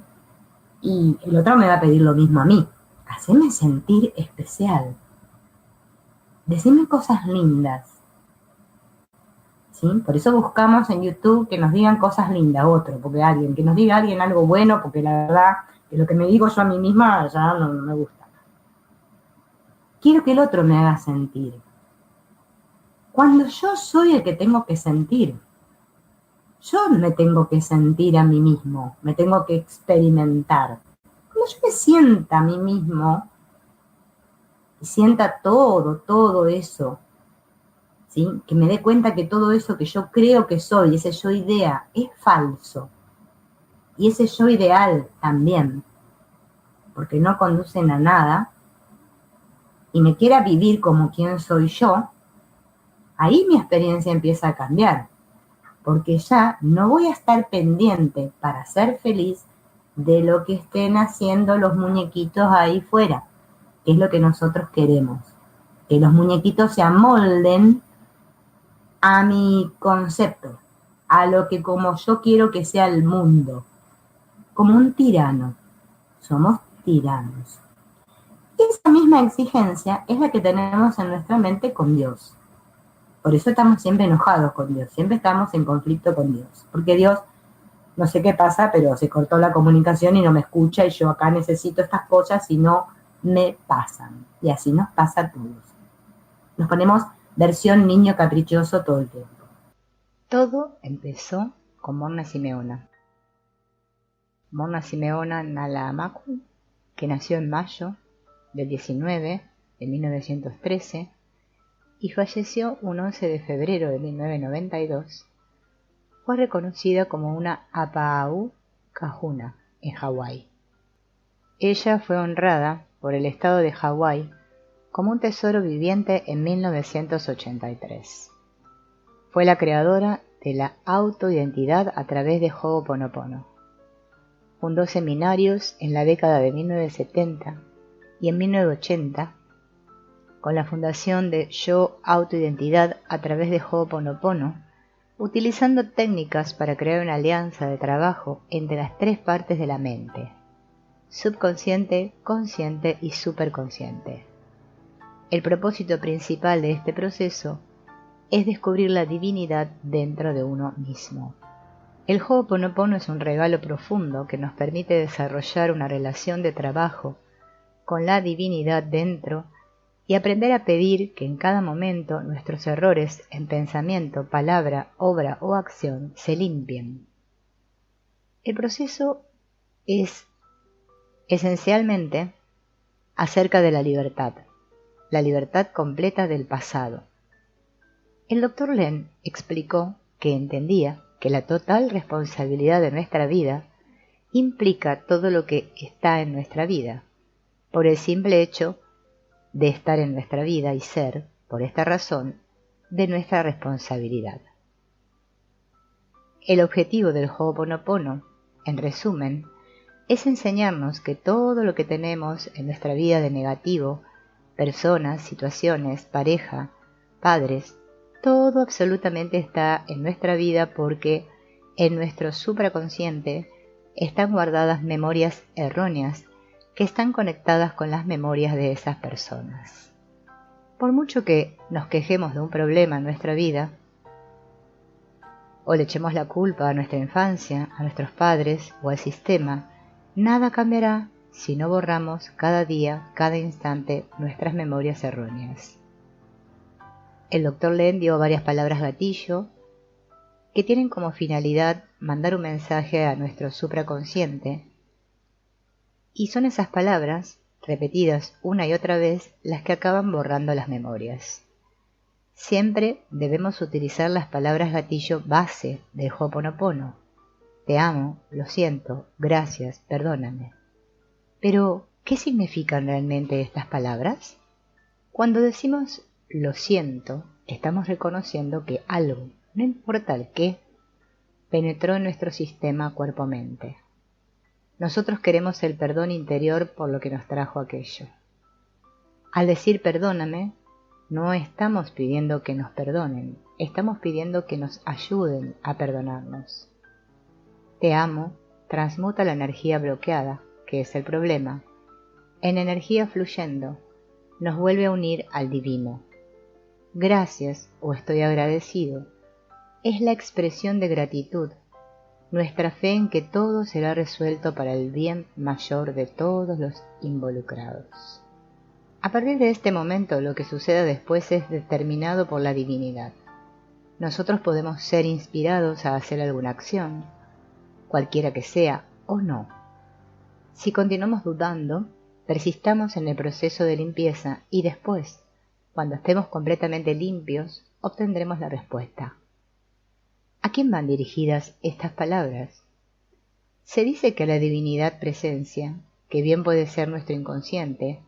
Y el otro me va a pedir lo mismo a mí. Haceme sentir especial. Decime cosas lindas. ¿Sí? Por eso buscamos en YouTube que nos digan cosas lindas, que nos diga alguien algo bueno, porque la verdad que lo que me digo yo a mí misma ya no me gusta. Quiero que el otro me haga sentir. Cuando yo soy el que tengo que sentir, yo me tengo que sentir a mí mismo, me tengo que experimentar. Cuando yo me sienta a mí mismo y sienta todo eso, ¿sí? Que me dé cuenta que todo eso que yo creo que soy, ese yo idea, es falso. Y ese yo ideal también, porque no conducen a nada, y me quiera vivir como quien soy yo, ahí mi experiencia empieza a cambiar, porque ya no voy a estar pendiente para ser feliz de lo que estén haciendo los muñequitos ahí fuera, que es lo que nosotros queremos, que los muñequitos se amolden a mi concepto, a lo que como yo quiero que sea el mundo, como un tirano. Somos tiranos. Esa misma exigencia es la que tenemos en nuestra mente con Dios. Por eso estamos siempre enojados con Dios, siempre estamos en conflicto con Dios, porque Dios no sé qué pasa, pero se cortó la comunicación y no me escucha y yo acá necesito estas cosas y no me pasan. Y así nos pasa a todos. Nos ponemos versión niño caprichoso todo el tiempo. Todo empezó con Morna Simeona. Morna Simeona Nalamaku, que nació en mayo del 19 de 1913 y falleció un 11 de febrero de 1992, fue reconocida como una Apa'au Kahuna en Hawái. Ella fue honrada por el estado de Hawái como un tesoro viviente en 1983. Fue la creadora de la autoidentidad a través de Ho'oponopono. Fundó seminarios en la década de 1970 y en 1980 con la fundación de Yo Autoidentidad a través de Ho'oponopono, utilizando técnicas para crear una alianza de trabajo entre las tres partes de la mente: subconsciente, consciente y superconsciente. El propósito principal de este proceso es descubrir la divinidad dentro de uno mismo. El Ho'oponopono es un regalo profundo que nos permite desarrollar una relación de trabajo con la divinidad dentro y aprender a pedir que en cada momento nuestros errores en pensamiento, palabra, obra o acción se limpien. El proceso es esencialmente acerca de la libertad completa del pasado. El Dr. Len explicó que entendía que la total responsabilidad de nuestra vida implica todo lo que está en nuestra vida, por el simple hecho de estar en nuestra vida y ser, por esta razón, de nuestra responsabilidad. El objetivo del Ho'oponopono, en resumen, es enseñarnos que todo lo que tenemos en nuestra vida de negativo, personas, situaciones, pareja, padres, todo absolutamente está en nuestra vida porque en nuestro supraconsciente están guardadas memorias erróneas que están conectadas con las memorias de esas personas. Por mucho que nos quejemos de un problema en nuestra vida, o le echemos la culpa a nuestra infancia, a nuestros padres o al sistema, nada cambiará si no borramos cada día, cada instante, nuestras memorias erróneas. El Dr. Len dio varias palabras gatillo que tienen como finalidad mandar un mensaje a nuestro supraconsciente, y son esas palabras, repetidas una y otra vez, las que acaban borrando las memorias. Siempre debemos utilizar las palabras gatillo base del Ho'oponopono: te amo, lo siento, gracias, perdóname. Pero, ¿qué significan realmente estas palabras? Cuando decimos lo siento, estamos reconociendo que algo, no importa el qué, penetró en nuestro sistema cuerpo-mente. Nosotros queremos el perdón interior por lo que nos trajo aquello. Al decir perdóname, no estamos pidiendo que nos perdonen, estamos pidiendo que nos ayuden a perdonarnos. Te amo transmuta la energía bloqueada, que es el problema, en energía fluyendo, nos vuelve a unir al divino. Gracias o estoy agradecido es la expresión de gratitud, nuestra fe en que todo será resuelto para el bien mayor de todos los involucrados. A partir de este momento, lo que suceda después es determinado por la divinidad. Nosotros podemos ser inspirados a hacer alguna acción, cualquiera que sea, o no. Si continuamos dudando, persistamos en el proceso de limpieza y después, cuando estemos completamente limpios, obtendremos la respuesta. ¿A quién van dirigidas estas palabras? Se dice que a la divinidad presencia, que bien puede ser nuestro inconsciente,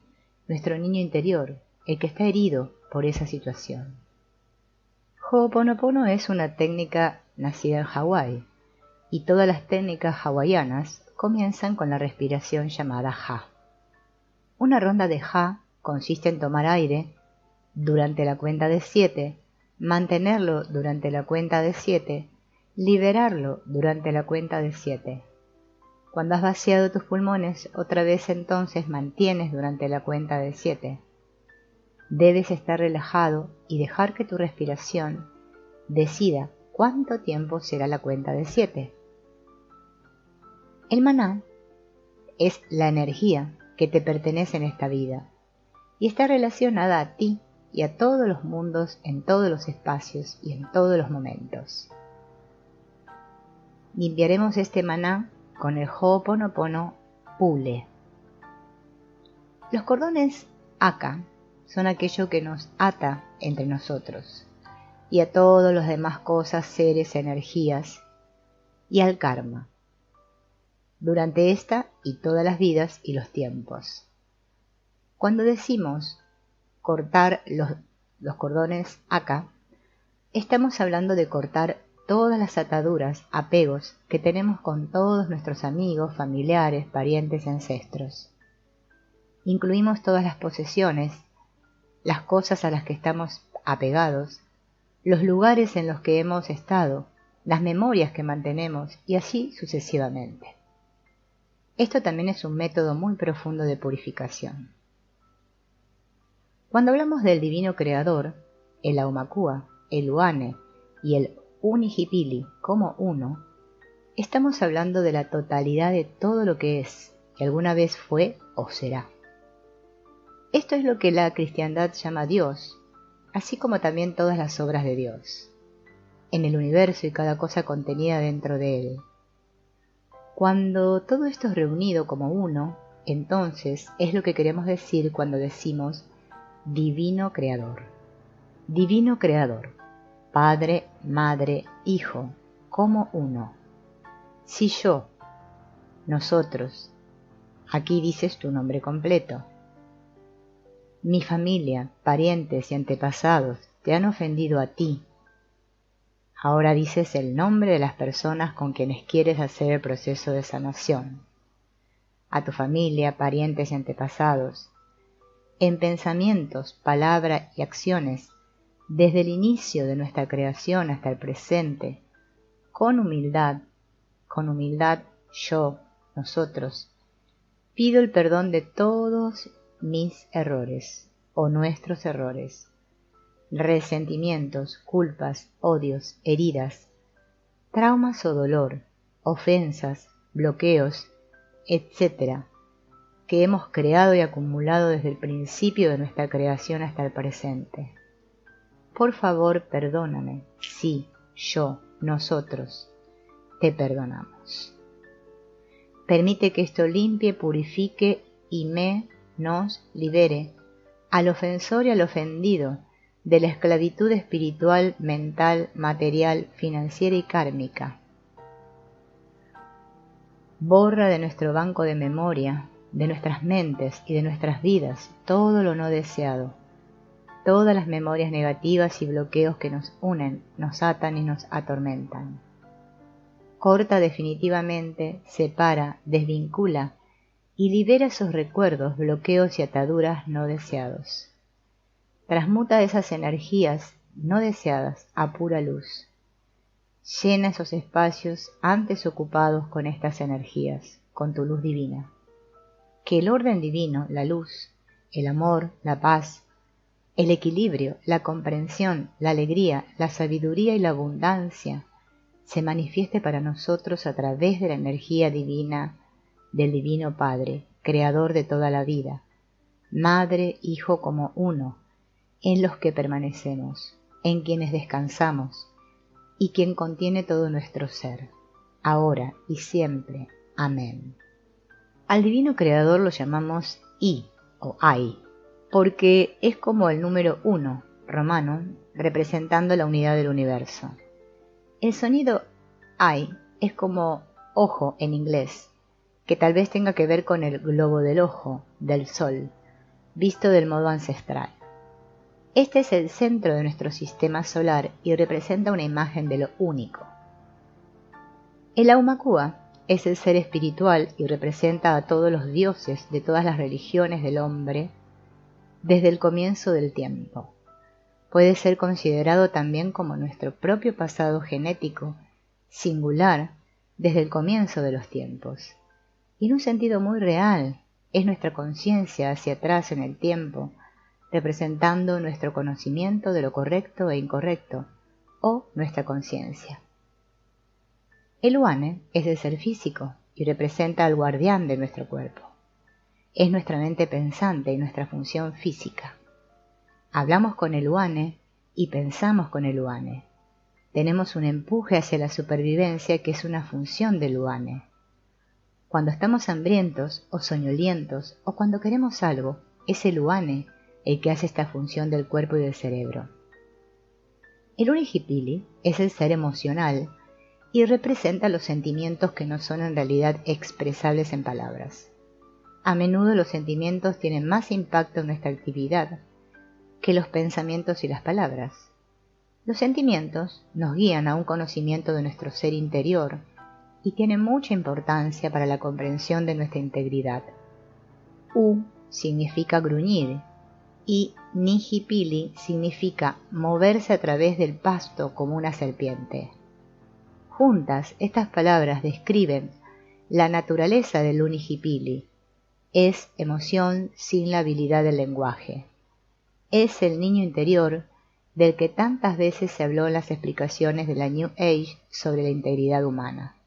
nuestro niño interior, el que está herido por esa situación. Ho'oponopono es una técnica nacida en Hawái, y todas las técnicas hawaianas comienzan con la respiración llamada Ha. Una ronda de Ha consiste en tomar aire durante la cuenta de 7, mantenerlo durante la cuenta de 7, liberarlo durante la cuenta de 7. Cuando has vaciado tus pulmones, otra vez entonces mantienes durante la cuenta de 7. Debes estar relajado y dejar que tu respiración decida cuánto tiempo será la cuenta de 7. El maná es la energía que te pertenece en esta vida y está relacionada a ti y a todos los mundos, en todos los espacios y en todos los momentos. Limpiaremos este maná con el Ho'oponopono Pule. Los cordones Aka son aquello que nos ata entre nosotros y a todas las demás cosas, seres, energías y al karma durante esta y todas las vidas y los tiempos. Cuando decimos cortar los cordones Aka, estamos hablando de cortar todas las ataduras, apegos que tenemos con todos nuestros amigos, familiares, parientes y ancestros. Incluimos todas las posesiones, las cosas a las que estamos apegados, los lugares en los que hemos estado, las memorias que mantenemos y así sucesivamente. Esto también es un método muy profundo de purificación. Cuando hablamos del divino creador, el Aumakua, el Uane y el Unihipili como uno, estamos hablando de la totalidad de todo lo que es, que alguna vez fue o será. Esto es lo que la cristiandad llama Dios, así como también todas las obras de Dios, en el universo y cada cosa contenida dentro de él. Cuando todo esto es reunido como uno, entonces es lo que queremos decir cuando decimos Divino Creador. Divino Creador, Padre, Madre, Hijo, como uno. Si yo, nosotros, aquí dices tu nombre completo. Mi familia, parientes y antepasados te han ofendido a ti. Ahora dices el nombre de las personas con quienes quieres hacer el proceso de sanación. A tu familia, parientes y antepasados. En pensamientos, palabras y acciones, desde el inicio de nuestra creación hasta el presente, con humildad, yo, nosotros, pido el perdón de todos mis errores o nuestros errores, resentimientos, culpas, odios, heridas, traumas o dolor, ofensas, bloqueos, etc., que hemos creado y acumulado desde el principio de nuestra creación hasta el presente. Por favor, perdóname, sí, yo, nosotros, te perdonamos. Permite que esto limpie, purifique y nos libere al ofensor y al ofendido de la esclavitud espiritual, mental, material, financiera y kármica. Borra de nuestro banco de memoria, de nuestras mentes y de nuestras vidas todo lo no deseado, todas las memorias negativas y bloqueos que nos unen, nos atan y nos atormentan. Corta definitivamente, separa, desvincula y libera esos recuerdos, bloqueos y ataduras no deseados. Transmuta esas energías no deseadas a pura luz. Llena esos espacios antes ocupados con estas energías, con tu luz divina. Que el orden divino, la luz, el amor, la paz, el equilibrio, la comprensión, la alegría, la sabiduría y la abundancia se manifieste para nosotros a través de la energía divina del Divino Padre, Creador de toda la vida, Madre, Hijo como uno, en los que permanecemos, en quienes descansamos, y quien contiene todo nuestro ser, ahora y siempre. Amén. Al Divino Creador lo llamamos I o Ai, porque es como el número 1 romano, representando la unidad del universo. El sonido Ai es como ojo en inglés, que tal vez tenga que ver con el globo del ojo, del sol, visto del modo ancestral. Este es el centro de nuestro sistema solar y representa una imagen de lo único. El Aumakua es el ser espiritual y representa a todos los dioses de todas las religiones del hombre desde el comienzo del tiempo. Puede ser considerado también como nuestro propio pasado genético, singular, desde el comienzo de los tiempos. Y en un sentido muy real, es nuestra conciencia hacia atrás en el tiempo, representando nuestro conocimiento de lo correcto e incorrecto, o nuestra conciencia. El Uane es el ser físico y representa al guardián de nuestro cuerpo. Es nuestra mente pensante y nuestra función física. Hablamos con el Uane y pensamos con el Uane. Tenemos un empuje hacia la supervivencia que es una función del Uane. Cuando estamos hambrientos o soñolientos o cuando queremos algo, es el Uane el que hace esta función del cuerpo y del cerebro. El Unihipili es el ser emocional y representa los sentimientos que no son en realidad expresables en palabras. A menudo los sentimientos tienen más impacto en nuestra actividad que los pensamientos y las palabras. Los sentimientos nos guían a un conocimiento de nuestro ser interior y tienen mucha importancia para la comprensión de nuestra integridad. U significa gruñir y Nihipili significa moverse a través del pasto como una serpiente. Juntas, estas palabras describen la naturaleza del Unihipili. Es emoción sin la habilidad del lenguaje. Es el niño interior del que tantas veces se habló en las explicaciones de la New Age sobre la integridad humana.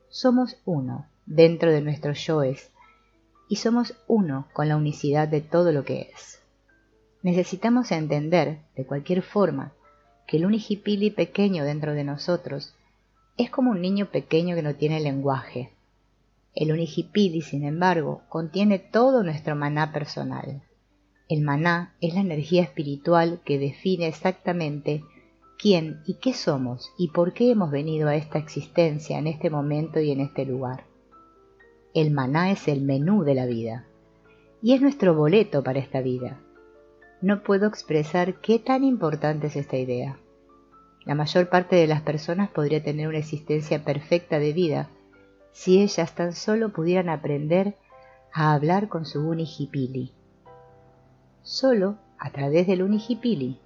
Somos uno dentro de nuestros yoes y somos uno con la unicidad de todo lo que es. Necesitamos entender, de cualquier forma, que el Unihipili pequeño dentro de nosotros es como un niño pequeño que no tiene lenguaje. El Unihipili, sin embargo, contiene todo nuestro maná personal. El maná es la energía espiritual que define exactamente quién y qué somos y por qué hemos venido a esta existencia en este momento y en este lugar. El maná es el menú de la vida y es nuestro boleto para esta vida. No puedo expresar qué tan importante es esta idea. La mayor parte de las personas podría tener una existencia perfecta de vida si ellas tan solo pudieran aprender a hablar con su Unihipili. Solo a través del Unihipili,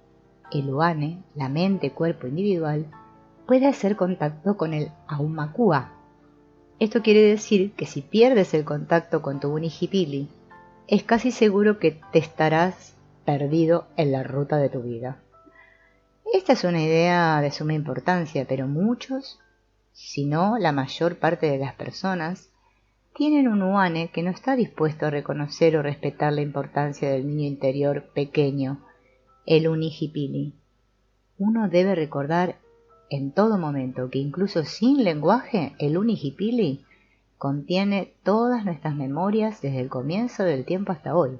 el Uane, la mente, cuerpo individual, puede hacer contacto con el Aumakua. Esto quiere decir que si pierdes el contacto con tu Unihipili, es casi seguro que te estarás perdido en la ruta de tu vida. Esta es una idea de suma importancia, pero muchos, si no la mayor parte de las personas, tienen un Uane que no está dispuesto a reconocer o respetar la importancia del niño interior pequeño, el Unihipili. Uno debe recordar en todo momento que incluso sin lenguaje, el Unihipili contiene todas nuestras memorias desde el comienzo del tiempo hasta hoy.